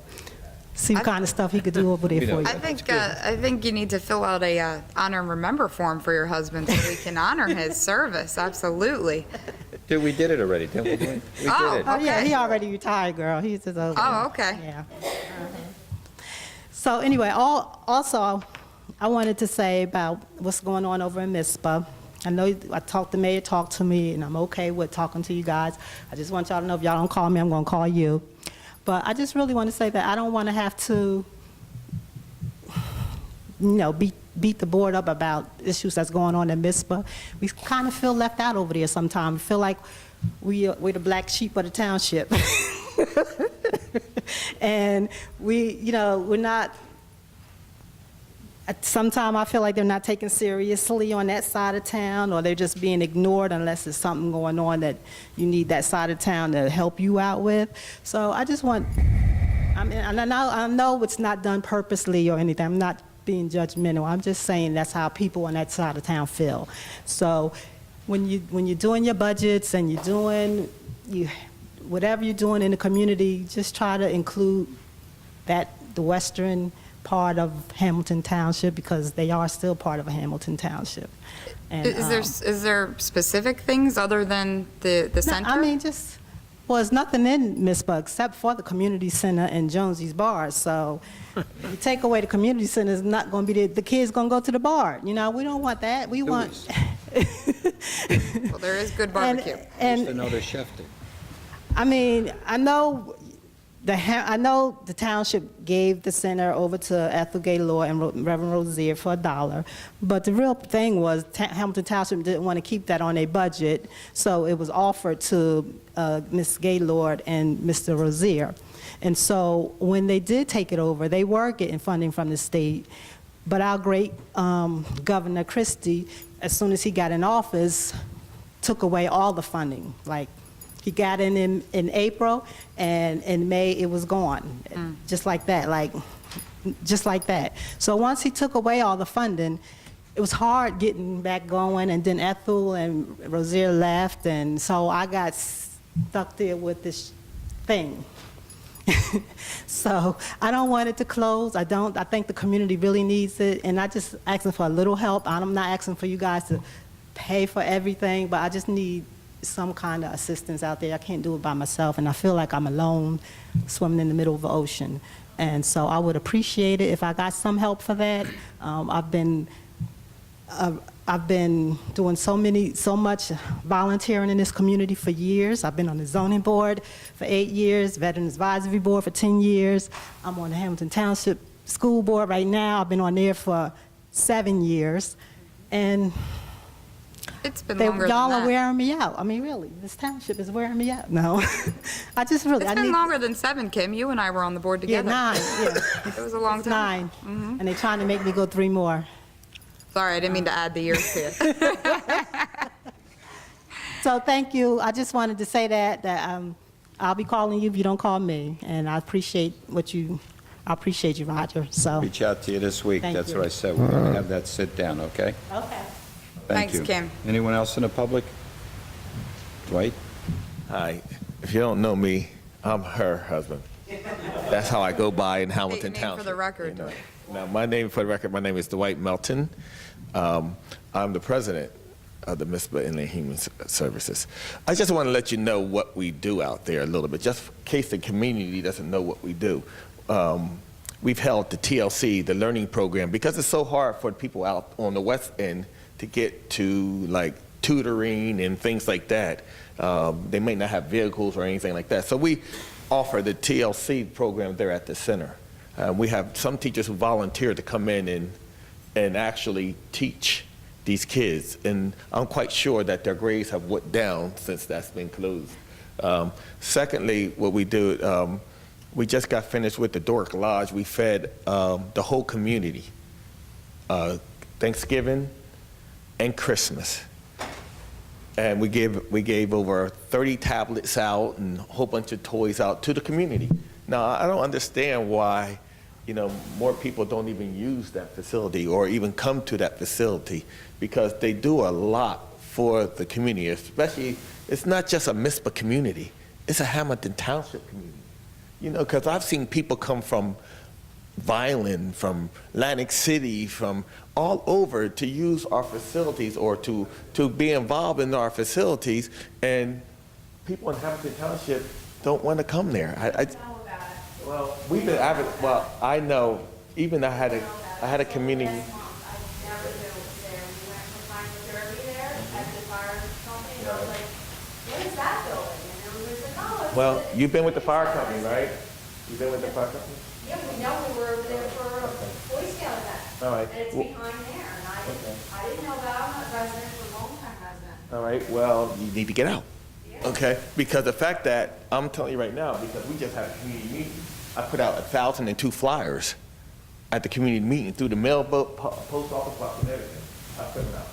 stuff he could do over there for you. I think you need to fill out a honor and remember form for your husband so we can honor his service. Absolutely. Dude, we did it already, didn't we? We did it. Oh, yeah, he already retired, girl. He's just over. Oh, okay. Yeah. So anyway, also, I wanted to say about what's going on over in MISPA. I know the mayor talked to me, and I'm okay with talking to you guys. I just want y'all to know if y'all don't call me, I'm going to call you. But I just really want to say that I don't want to have to beat the board up about issues that's going on in MISPA. We kind of feel left out over there sometimes. We feel like we're the black sheep of the township. And we're not, sometimes I feel like they're not taken seriously on that side of town, or they're just being ignored unless there's something going on that you need that side of town to help you out with. So I just want, and I know it's not done purposely or anything. I'm not being judgmental. I'm just saying that's how people on that side of town feel. So when you're doing your budgets and you're doing whatever you're doing in the community, just try to include the western part of Hamilton Township, because they are still part of Hamilton Township. And, Is there specific things other than the center? I mean, there's nothing in MISPA except for the community center and Jonesy's bar. So you take away the community center, it's not going to be the kids going to go to the bar. We don't want that. We want. Well, there is good barbecue. Used to know the chef did. I mean, I know the township gave the center over to Ethel Gaylord and Reverend Rozier for $1, but the real thing was Hamilton Township didn't want to keep that on their budget, so it was offered to Ms. Gaylord and Mr. Rozier. And so when they did take it over, they were getting funding from the state, but our great Governor Christie, as soon as he got in office, took away all the funding. Like, he got in April, and in May it was gone, just like that, just like that. So once he took away all the funding, it was hard getting back going, and then Ethel and Rozier left, and so I got stuck there with this thing. So I don't want it to close. I think the community really needs it, and I just asking for a little help. I'm not asking for you guys to pay for everything, but I just need some kind of assistance out there. I can't do it by myself, and I feel like I'm alone swimming in the middle of the ocean. And so I would appreciate it if I got some help for that. I've been doing so much volunteering in this community for years. I've been on the zoning board for 8 years, Veterans Advisory Board for 10 years. I'm on the Hamilton Township School Board right now. I've been on there for 7 years. And it's been longer than y'all that. are wearing me out. I mean, really, this township is wearing me out. No, I just really. It's been longer than 7, Kim. You and I were on the board together. Yeah, 9. Yeah, it was a long time. 9, and they're trying to make me go 3 more. Sorry, I didn't mean to add the years to it. So thank you. I just wanted to say that I'll be calling you if you don't call me, and I appreciate you, Roger. So Reach out to you this week. Thank That's you. what I said. We're going to have that sit down, okay? Okay. Thank Thanks, you. Kim. Anyone else in the public? Dwight? Hi. If you don't know me, I'm her husband. That's how I go by in Hamilton Name Township. for the record. Now, my name is Dwight Melton. I'm the president of the MISPA Inland Human Services. I just want to let you know what we do out there a little bit, just in case the community doesn't know what we do. We've held the TLC, the learning program, because it's so hard for people out on the west end to get to like tutoring and things like that. They may not have vehicles or anything like that. So we offer the TLC program there at the center. We have some teachers who volunteer to come in and actually teach these kids. And I'm quite sure that their grades have went down since that's been closed. Secondly, what we do, we just got finished with the Doric Lodge. We fed the whole community Thanksgiving and Christmas. And we gave over 30 tablets out and a whole bunch of toys out to the community. Now, I don't understand why, more people don't even use that facility or even come to that facility, because they do a lot for the community, especially, it's not just a MISPA community, it's a Hamilton Township community. Because I've seen people come from Vineland, from Atlantic City, from all over to use our facilities or to be involved in our facilities, and people in Hamilton Township don't want to come there. Well, I know. Even I had a community. Well, you've been with the fire company, right? You've been with the fire company? Yeah, we know we were over there for a Boy Scout event. All right. And it's behind there, and I didn't know that. I'm a resident, a long-time resident. All right, well, you need to get out. Okay? Because the fact that, I'm telling you right now, because we just had a community meeting, I put out 1,002 flyers at the community meeting through the mail, post office box and everything. I put them out.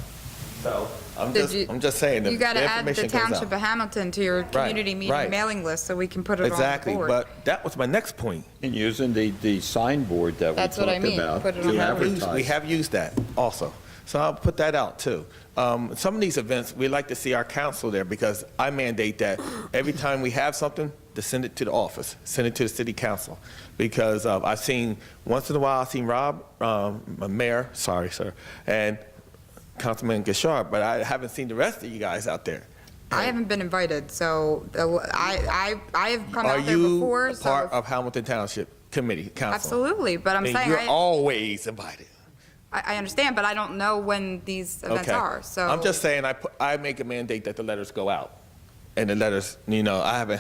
So, I'm just saying, You got to add the information goes out. Township of Hamilton to your community meeting right. mailing list so we can put it on the Exactly, board. but that was my next point. And using the signboard that we That's what I talked mean, about put it on to the advertise. We have used that also. So I'll put that out too. Some of these events, we like to see our council there because I mandate that every time we have something, to send it to the office, send it to the city council. Because I've seen, once in a while, I've seen Rob, my mayor, sorry, sir, and Councilman Gishard, but I haven't seen the rest of you guys out there. I haven't been invited, so I have come Are out there you before. part of Hamilton Township Committee, Council? Absolutely, but I'm Then saying you're always invited. I understand, but I don't know when these events Okay. are. So I'm just saying, I make a mandate that the letters go out, and the letters, I haven't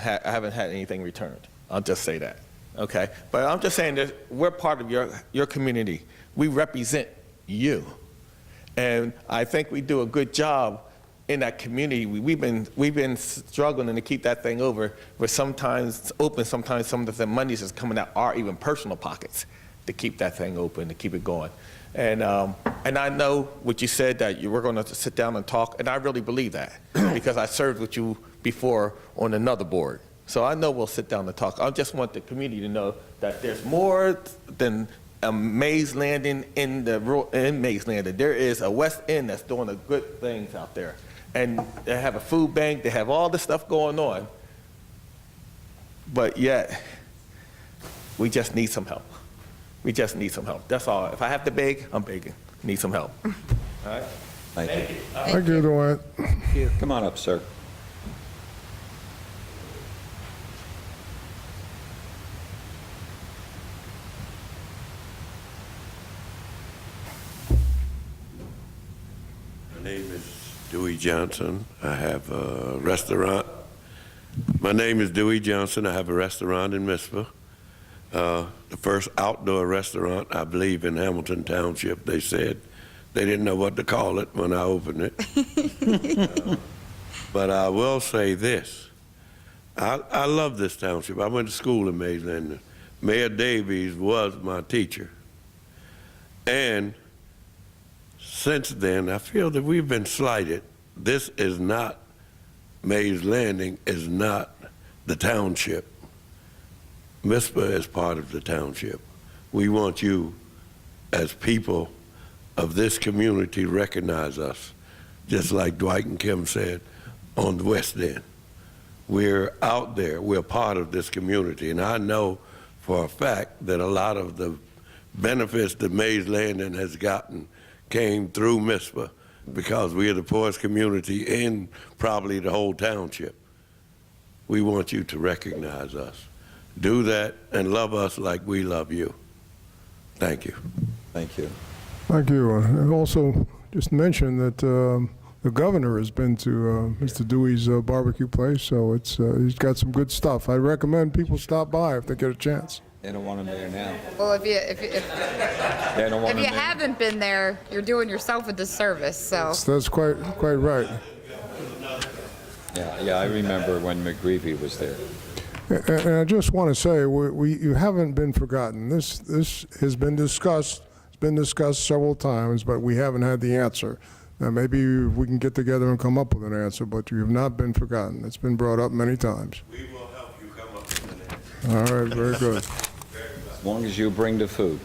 had anything returned. I'll just say that, okay? But I'm just saying that we're part of your community. We represent you, and I think we do a good job in that community. We've been struggling to keep that thing over. Where sometimes it's open, sometimes some of the monies that's coming out are even personal pockets to keep that thing open, to keep it going. And I know what you said, that you were going to sit down and talk, and I really believe that because I served with you before on another board. So I know we'll sit down and talk. I just want the community to know that there's more than a Mays Landing in Mays Landing. There is a West End that's doing the good things out there. And they have a food bank, they have all this stuff going on. But yet, we just need some help. We just need some help. That's all. If I have to beg, I'm begging. Need some help. All right? Thank you. Thank you, Dwight. Come on up, sir. My name is Dewey Johnson. I have a restaurant. My name is Dewey Johnson. I have a restaurant in Mizpah. The first outdoor restaurant, I believe, in Hamilton Township. They said they didn't know what to call it when I opened it. But I will say this. I love this township. I went to school in Mays Landing. Mayor Davies was my teacher. And since then, I feel that we've been slighted. This is not, Mays Landing is not the township. Mizpah is part of the township. We want you, as people of this community, to recognize us, just like Dwight and Kim said, on the West End. We're out there, we're part of this community, and I know for a fact that a lot of the benefits that Mays Landing has gotten came through Mizpah because we are the poorest community in probably the whole township. We want you to recognize us. Do that and love us like we love you. Thank you. Thank you. Thank you. And also, just mention that the governor has been to Mr. Dewey's barbecue place, so it's he's got some good stuff. I recommend people stop by if they get a chance. They don't want him there now. well, if They don't want you him there. haven't been there, you're doing yourself a disservice. So That's quite right. Yeah, I remember when McGreevy was there. And I just want to say, you haven't been forgotten. This has been discussed. It's been discussed several times, but we haven't had the answer. Now, maybe we can get together and come up with an answer, but you have not been forgotten. It's been brought up many times. We will help you come up with an answer. All right, very good. As long as you bring the food.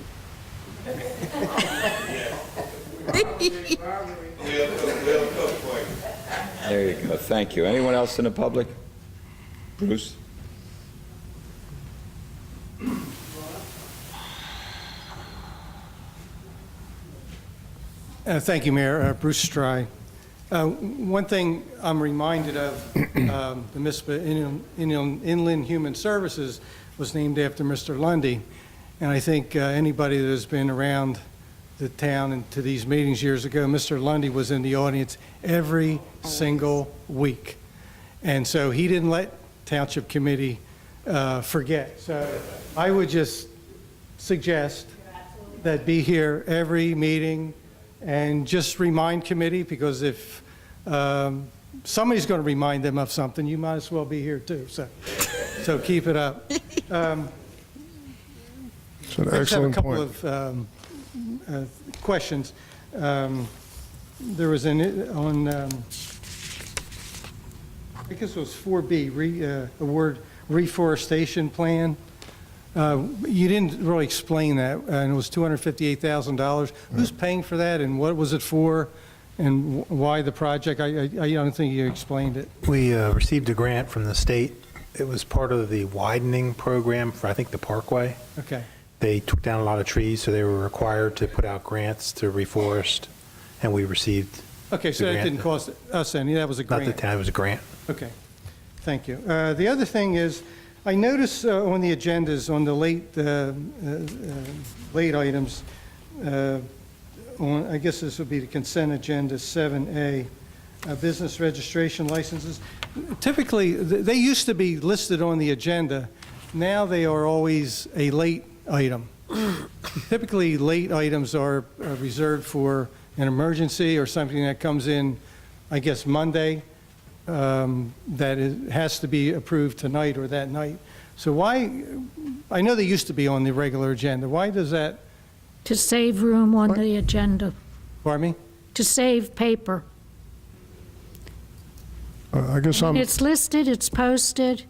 We'll cook for you. There you go. Thank you. Anyone else in the public? Bruce? Thank you, Mayor. Bruce Stry. One thing I'm reminded of, the Mizpah Inland Human Services was named after Mr. Lundy. And I think anybody that has been around the town and to these meetings years ago, Mr. Lundy was in the audience every single week. And so he didn't let Township Committee forget. So I would just suggest that be here every meeting and just remind committee, because if somebody's going to remind them of something, you might as well be here too. So keep it up. It's an I just have a excellent couple point. of questions. There was on, I guess it was 4B, award reforestation plan. You didn't really explain that, and it was $258,000. Who's paying for that, and what was it for, and why the project? I don't think you explained it. We received a grant from the state. It was part of the widening program for, I think, the Parkway. Okay. They took down a lot of trees, so they were required to put out grants to reforest, and we received. Okay, so the that grant. didn't cost us any, that was a grant? Not the town, it was a grant. Okay, thank you. The other thing is, I notice on the agendas, on the late items, I guess this would be the consent agenda 7A, business registration licenses. Typically, they used to be listed on the agenda. Now they are always a late item. Typically, late items are reserved for an emergency or something that comes in, I guess, Monday, that has to be approved tonight or that night. So why, I know they used to be on the regular agenda. Why does that? To save room on the agenda, Pardon me? to save paper. I guess When it's listed, it's posted.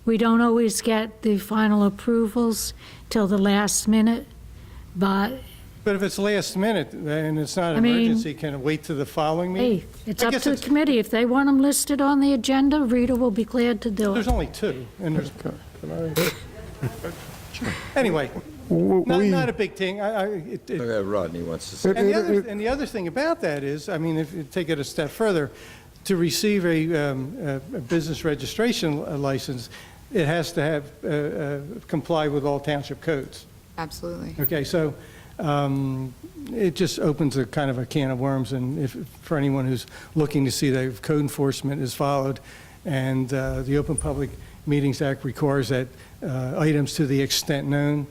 We don't always get the final approvals till the last minute, but But if it's last minute and it's not I an mean, emergency, can it wait to the following meeting? hey, it's I up guess to the committee. If they want them listed on the agenda, Rita will be glad to do There's it. only two, and there's, anyway, not a big thing. Rodney wants to say. And the other thing about that is, I mean, if you take it a step further, to receive a business registration license, it has to have, comply with all township codes. Absolutely. Okay, so it just opens a kind of a can of worms, and for anyone who's looking to see that if code enforcement is followed, and the Open Public Meetings Act requires that items to the extent known.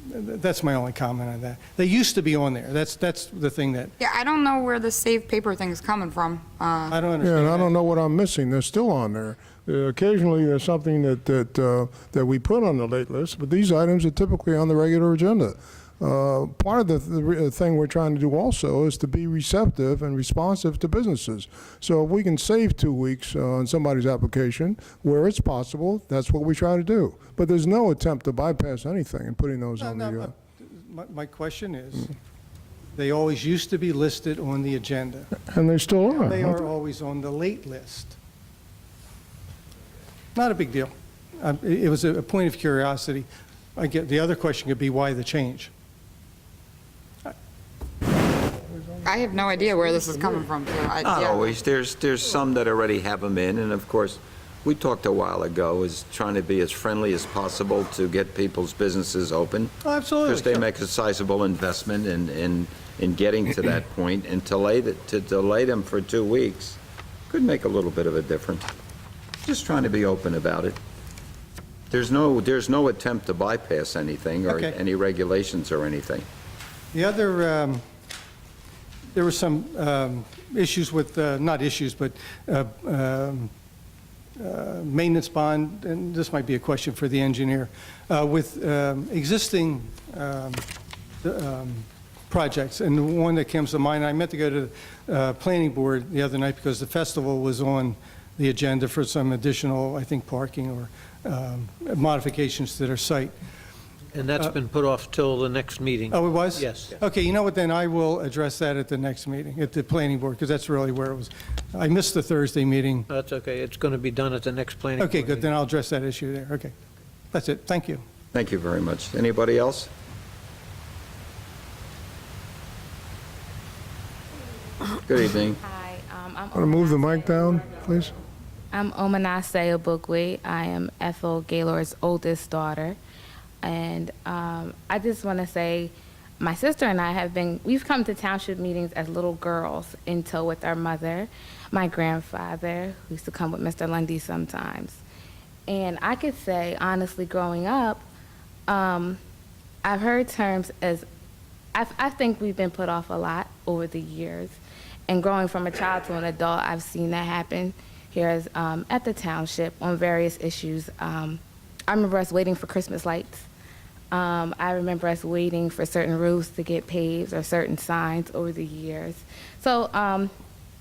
That's my only comment on that. They used to be on there. That's the thing that, Yeah, I don't know where the save paper thing is coming from. I don't Yeah, understand. and I don't know what I'm missing. They're still on there. Occasionally, there's something that we put on the late list, but these items are typically on the regular agenda. Part of the thing we're trying to do also is to be receptive and responsive to businesses. So if we can save 2 weeks on somebody's application where it's possible, that's what we try to do. But there's no attempt to bypass anything and putting those on the. My question is, they always used to be listed on the agenda. And they still are. They are always on the late list. Not a big deal. It was a point of curiosity. I get, the other question could be why the change? I have no idea where this is coming from. So Not yeah. always. There's some that already have them in, and of course, we talked a while ago, is trying to be as friendly as possible to get people's businesses open. Oh, absolutely. Because they make a sizable investment in getting to that point, and to delay them for 2 weeks could make a little bit of a difference. Just trying to be open about it. There's no attempt to bypass anything or Okay. any regulations or anything. The other, there were some issues with, not issues, but maintenance bond, and this might be a question for the engineer, with existing projects. And the one that comes to mind, I meant to go to the planning board the other night because the festival was on the agenda for some additional, I think, parking or modifications to their site. And that's been put off till the next meeting. Oh, it was? Yes. Okay, you know what, then I will address that at the next meeting, at the planning board, because that's really where it was. I missed the Thursday meeting. That's okay. It's going to be done at the next planning board Okay, good, meeting. then I'll address that issue there. Okay. That's it, thank you. Thank you very much. Anybody else? Good evening. Hi, I'm Want to move the mic down, please? I'm Omanase Obugwe. I am Ethel Gaylor's oldest daughter. And I just want to say, my sister and I we've come to township meetings as little girls in tow with our mother, my grandfather, who used to come with Mr. Lundy sometimes. And I could say, honestly, growing up, I've heard terms as, I think we've been put off a lot over the years. And growing from a child to an adult, I've seen that happen here at the township on various issues. I remember us waiting for Christmas lights. I remember us waiting for certain roofs to get paved or certain signs over the years. So,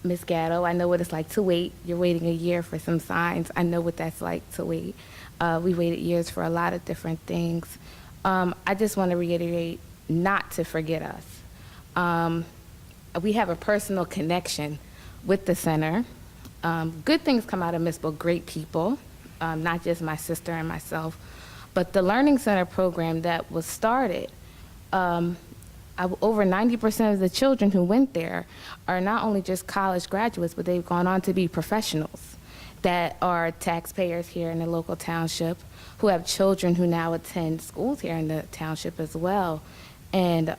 Ms. Gatto, I know what it's like to wait. You're waiting a year for some signs. I know what that's like to wait. We waited years for a lot of different things. I just want to reiterate not to forget us. We have a personal connection with the center. Good things come out of Missville, great people, not just my sister and myself, but the Learning Center program that was started, over 90% of the children who went there are not only just college graduates, but they've gone on to be professionals that are taxpayers here in the local township, who have children who now attend schools here in the township as well. And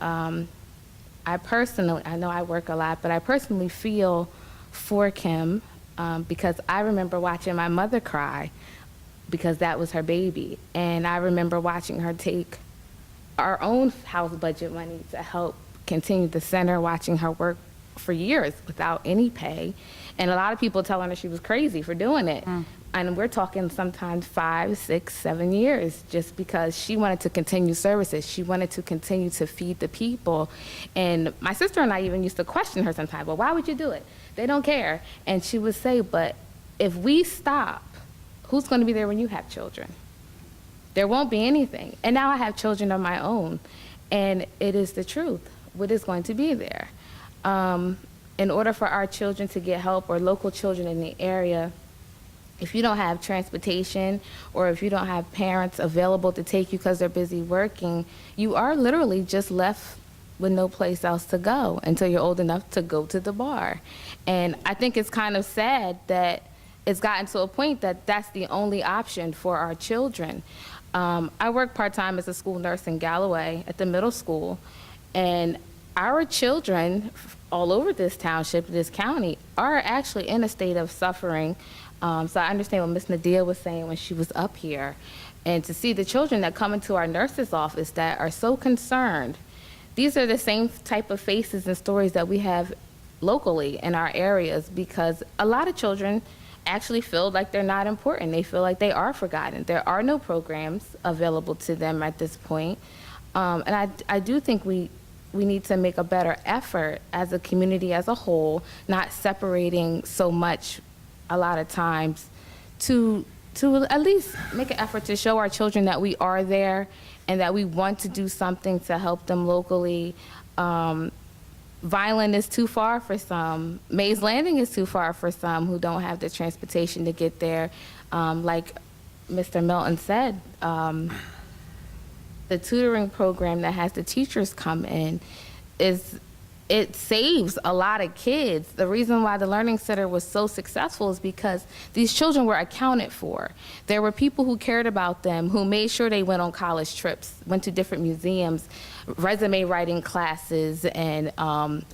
I personally, I know I work a lot, but I personally feel for Kim because I remember watching my mother cry because that was her baby. And I remember watching her take our own house budget money to help continue the center, watching her work for years without any pay. And a lot of people telling her she was crazy for doing it. And we're talking sometimes 5, 6, 7 years just because she wanted to continue services. She wanted to continue to feed the people. And my sister and I even used to question her sometimes, well, why would you do it? They don't care. And she would say, but if we stop, who's going to be there when you have children? There won't be anything. And now I have children of my own. And it is the truth. What is going to be there? In order for our children to get help, or local children in the area, if you don't have transportation or if you don't have parents available to take you because they're busy working, you are literally just left with no place else to go until you're old enough to go to the bar. And I think it's kind of sad that it's gotten to a point that that's the only option for our children. I work part-time as a school nurse in Galloway at the middle school, and our children all over this township, this county, are actually in a state of suffering. So I understand what Ms. Nadia was saying when she was up here. And to see the children that come into our nurse's office that are so concerned, these are the same type of faces and stories that we have locally in our areas, because a lot of children actually feel like they're not important. They feel like they are forgotten. There are no programs available to them at this point. And I do think we need to make a better effort as a community as a whole, not separating so much a lot of times, to at least make an effort to show our children that we are there and that we want to do something to help them locally. Violin is too far for some. Mays Landing is too far for some who don't have the transportation to get there. Like Mr. Milton said, the tutoring program that has the teachers come in it saves a lot of kids. The reason why the Learning Center was so successful is because these children were accounted for. There were people who cared about them, who made sure they went on college trips, went to different museums, resume writing classes, and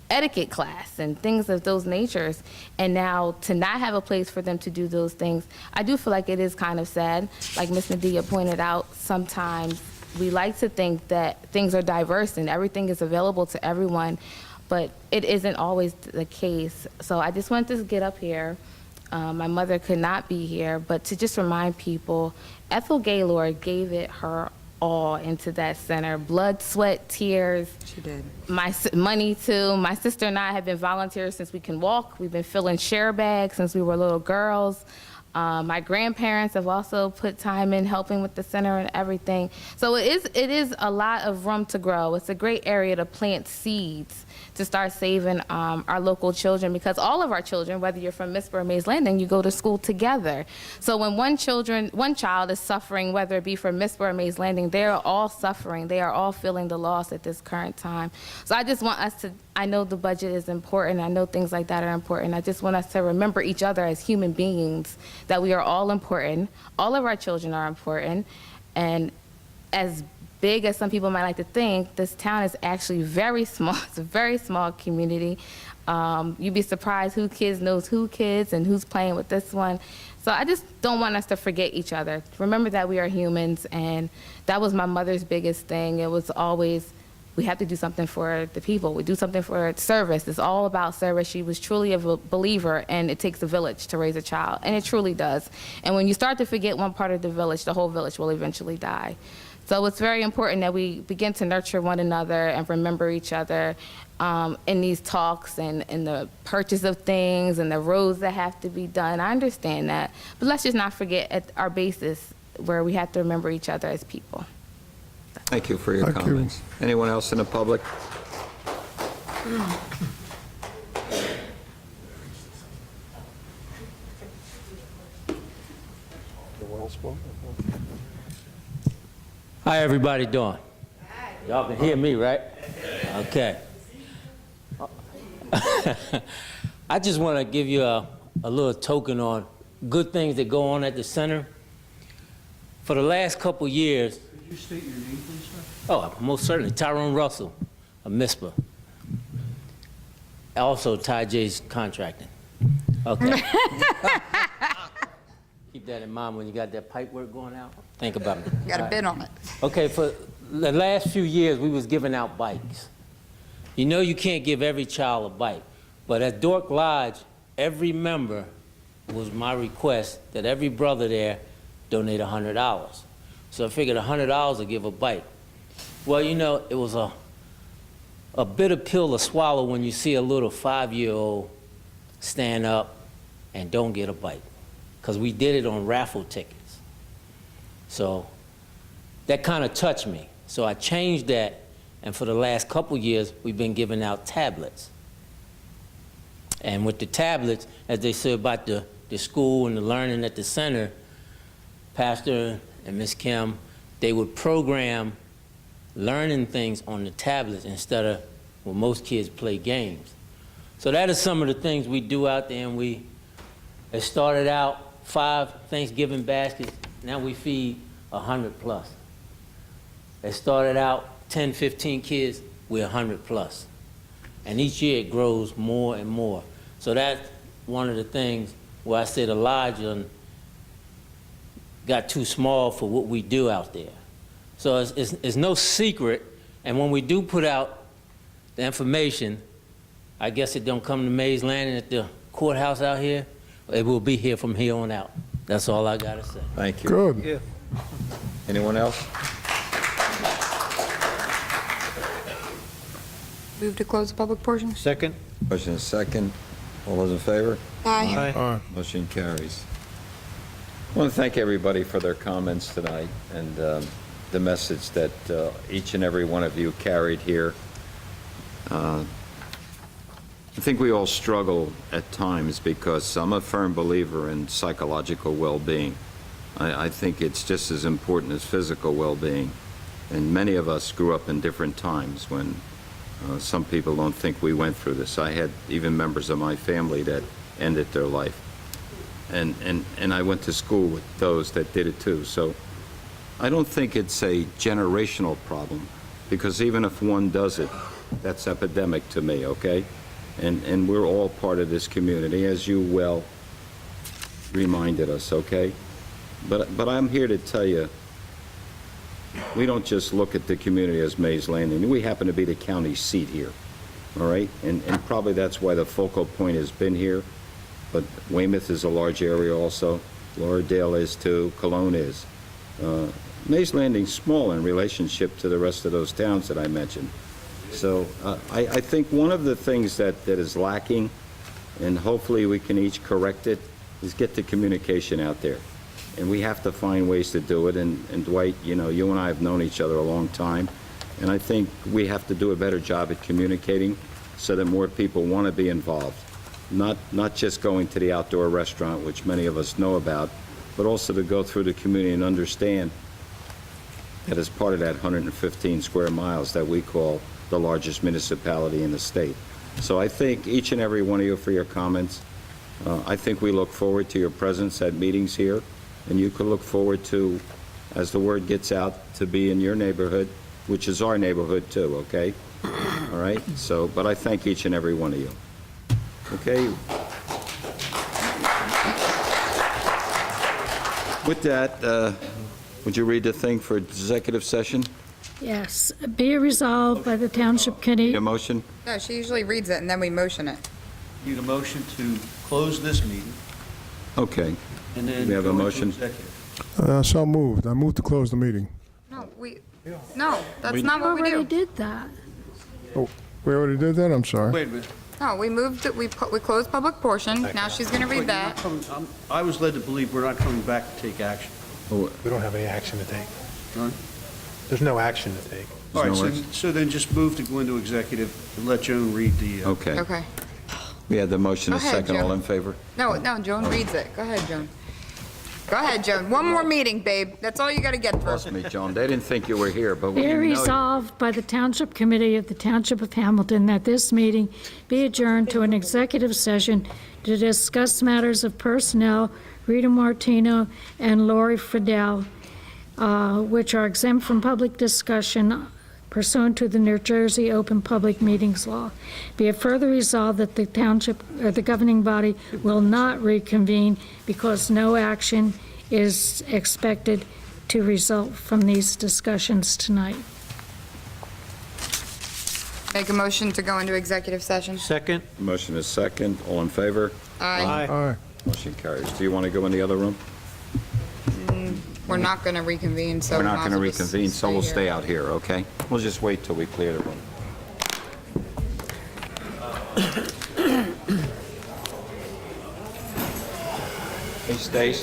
etiquette class, and things of those natures. And now to not have a place for them to do those things, I do feel like it is kind of sad. Like Ms. Nadia pointed out, sometimes we like to think that things are diverse and everything is available to everyone, but it isn't always the case. So I just wanted to get up here. My mother could not be here, but to just remind people, Ethel Gaylord gave it her all into that center. Blood, sweat, tears. She did. My money too. My sister and I have been volunteers since we can walk. We've been filling share bags since we were little girls. My grandparents have also put time in helping with the center and everything. So it is a lot of room to grow. It's a great area to plant seeds to start saving our local children, because all of our children, whether you're from Missville or Mays Landing, you go to school together. So when one child is suffering, whether it be from Missville or Mays Landing, they are all suffering. They are all feeling the loss at this current time. So I just want us to, I know the budget is important. I know things like that are important. I just want us to remember each other as human beings, that we are all important. All of our children are important. And as big as some people might like to think, this town is actually very small. It's a very small community. You'd be surprised who kids knows who kids and who's playing with this one. So I just don't want us to forget each other. Remember that we are humans, and that was my mother's biggest thing. It was always, we have to do something for the people. We do something for service. It's all about service. She was truly a believer, and it takes a village to raise a child, and it truly does. And when you start to forget one part of the whole village will eventually die. So it's very important that we begin to nurture one another and remember each other in these talks and in the purchase of things and the roads that have to be done. I understand that. But let's just not forget at our basis where we have to remember each other as people. Thank you for your comments. Anyone else in the public? How everybody doing? Y'all can hear me, right? Okay. I just want to give you a little token on good things that go on at the center. For the last couple years. Could you state your name, please, sir? Oh, most certainly. Tyrone Russell of MISPA. Also, Ty J's Contracting. Okay. Keep that in mind when you got that pipe work going out. Think about it. Got a bid on it. Okay, for the last few years, we was giving out bikes. You know you can't give every child a bike, but at Dork Lodge, every member was my request that every brother there donate $100. So I figured $100 would give a bike. Well, you know, it was a bitter pill to swallow when you see a little 5-year-old stand up and don't get a bike, because we did it on raffle tickets. So that kind of touched me. So I changed that, and for the last couple years, we've been giving out tablets. And with the tablets, as they say about the school and the learning at the center, Pastor and Miss Kim, they would program learning things on the tablets instead of when most kids play games. So that is some of the things we do out there, and it started out 5 Thanksgiving baskets. Now we feed 100 plus. It started out 10, 15 kids, we're 100 plus. And each year it grows more and more. So that's one of the things where I said Elijah got too small for what we do out there. So it's no secret, and when we do put out the information, I guess it don't come to Mays Landing at the courthouse out here. It will be here from here on out. That's all I gotta say. Thank you. Good. Yeah. Anyone else? Move to close the public portion. Second? Motion is second. All those in favor? Aye. Aye. Motion carries. I want to thank everybody for their comments tonight and the message that each and every one of you carried here. I think we all struggle at times because I'm a firm believer in psychological well-being. I think it's just as important as physical well-being. And many of us grew up in different times when some people don't think we went through this. I had even members of my family that ended their life. And I went to school with those that did it too. So I don't think it's a generational problem, because even if one does it, that's epidemic to me, okay? And we're all part of this community, as you well reminded us, okay? But I'm here to tell you, we don't just look at the community as Mays Landing. We happen to be the county seat here, all right? And probably that's why the focal point has been here. But Weymouth is a large area also. Lauderdale is too. Cologne is. Mays Landing's small in relationship to the rest of those towns that I mentioned. So I think one of the things that is lacking, and hopefully we can each correct it, is get the communication out there. And we have to find ways to do it. And Dwight, you know, you and I have known each other a long time. And I think we have to do a better job at communicating so that more people want to be involved. Not just going to the outdoor restaurant, which many of us know about, but also to go through the community and understand that as part of that 115 square miles that we call the largest municipality in the state. So I thank each and every one of you for your comments. I think we look forward to your presence at meetings here, and you can look forward to as the word gets out to be in your neighborhood, which is our neighborhood too, okay? All right, so, but I thank each and every one of you. Okay? With that, would you read the thing for executive session? Yes. Be it resolved by the Township Committee. Your motion? No, she usually reads it and then we motion it. Need a motion to close this meeting Okay. and then We have go a into motion? executive. So moved. I moved to close the meeting. No, that's not what we already do. did that. Oh, we already did that? I'm sorry. Wait a minute. No, we moved it, we closed public portion. Now she's going to Wait, read you're not that. coming- I was led to believe we're not coming back to take action. We don't have any action to take. None? There's no action to take. All right, no so action. so then just move to go into executive and let Joan read the... Okay. Okay. We had the motion, a Go ahead, second, all Joe. in favor? No, Joan reads it. Go ahead, Joan. Go ahead, Joan. One more meeting, babe. That's all you got to get through. Trust me, Joan, they didn't think you were here, but we Be it know you. resolved by the Township Committee of the Township of Hamilton that this meeting be adjourned to an executive session to discuss matters of personnel, Rita Martino and Lori Fidel, which are exempt from public discussion pursuant to the New Jersey Open Public Meetings Law. Be it further resolved that the township, or the governing body, will not reconvene because no action is expected to result from these discussions tonight. Make a motion to go into executive session. Second? Motion is second, all in favor? Aye. Aye. Motion carries. Do you want to go in the other room? We're not going to reconvene, so We're we not might as going to well just reconvene, so we'll here. stay out here, okay? We'll just wait till we clear the room. Hey, Stace.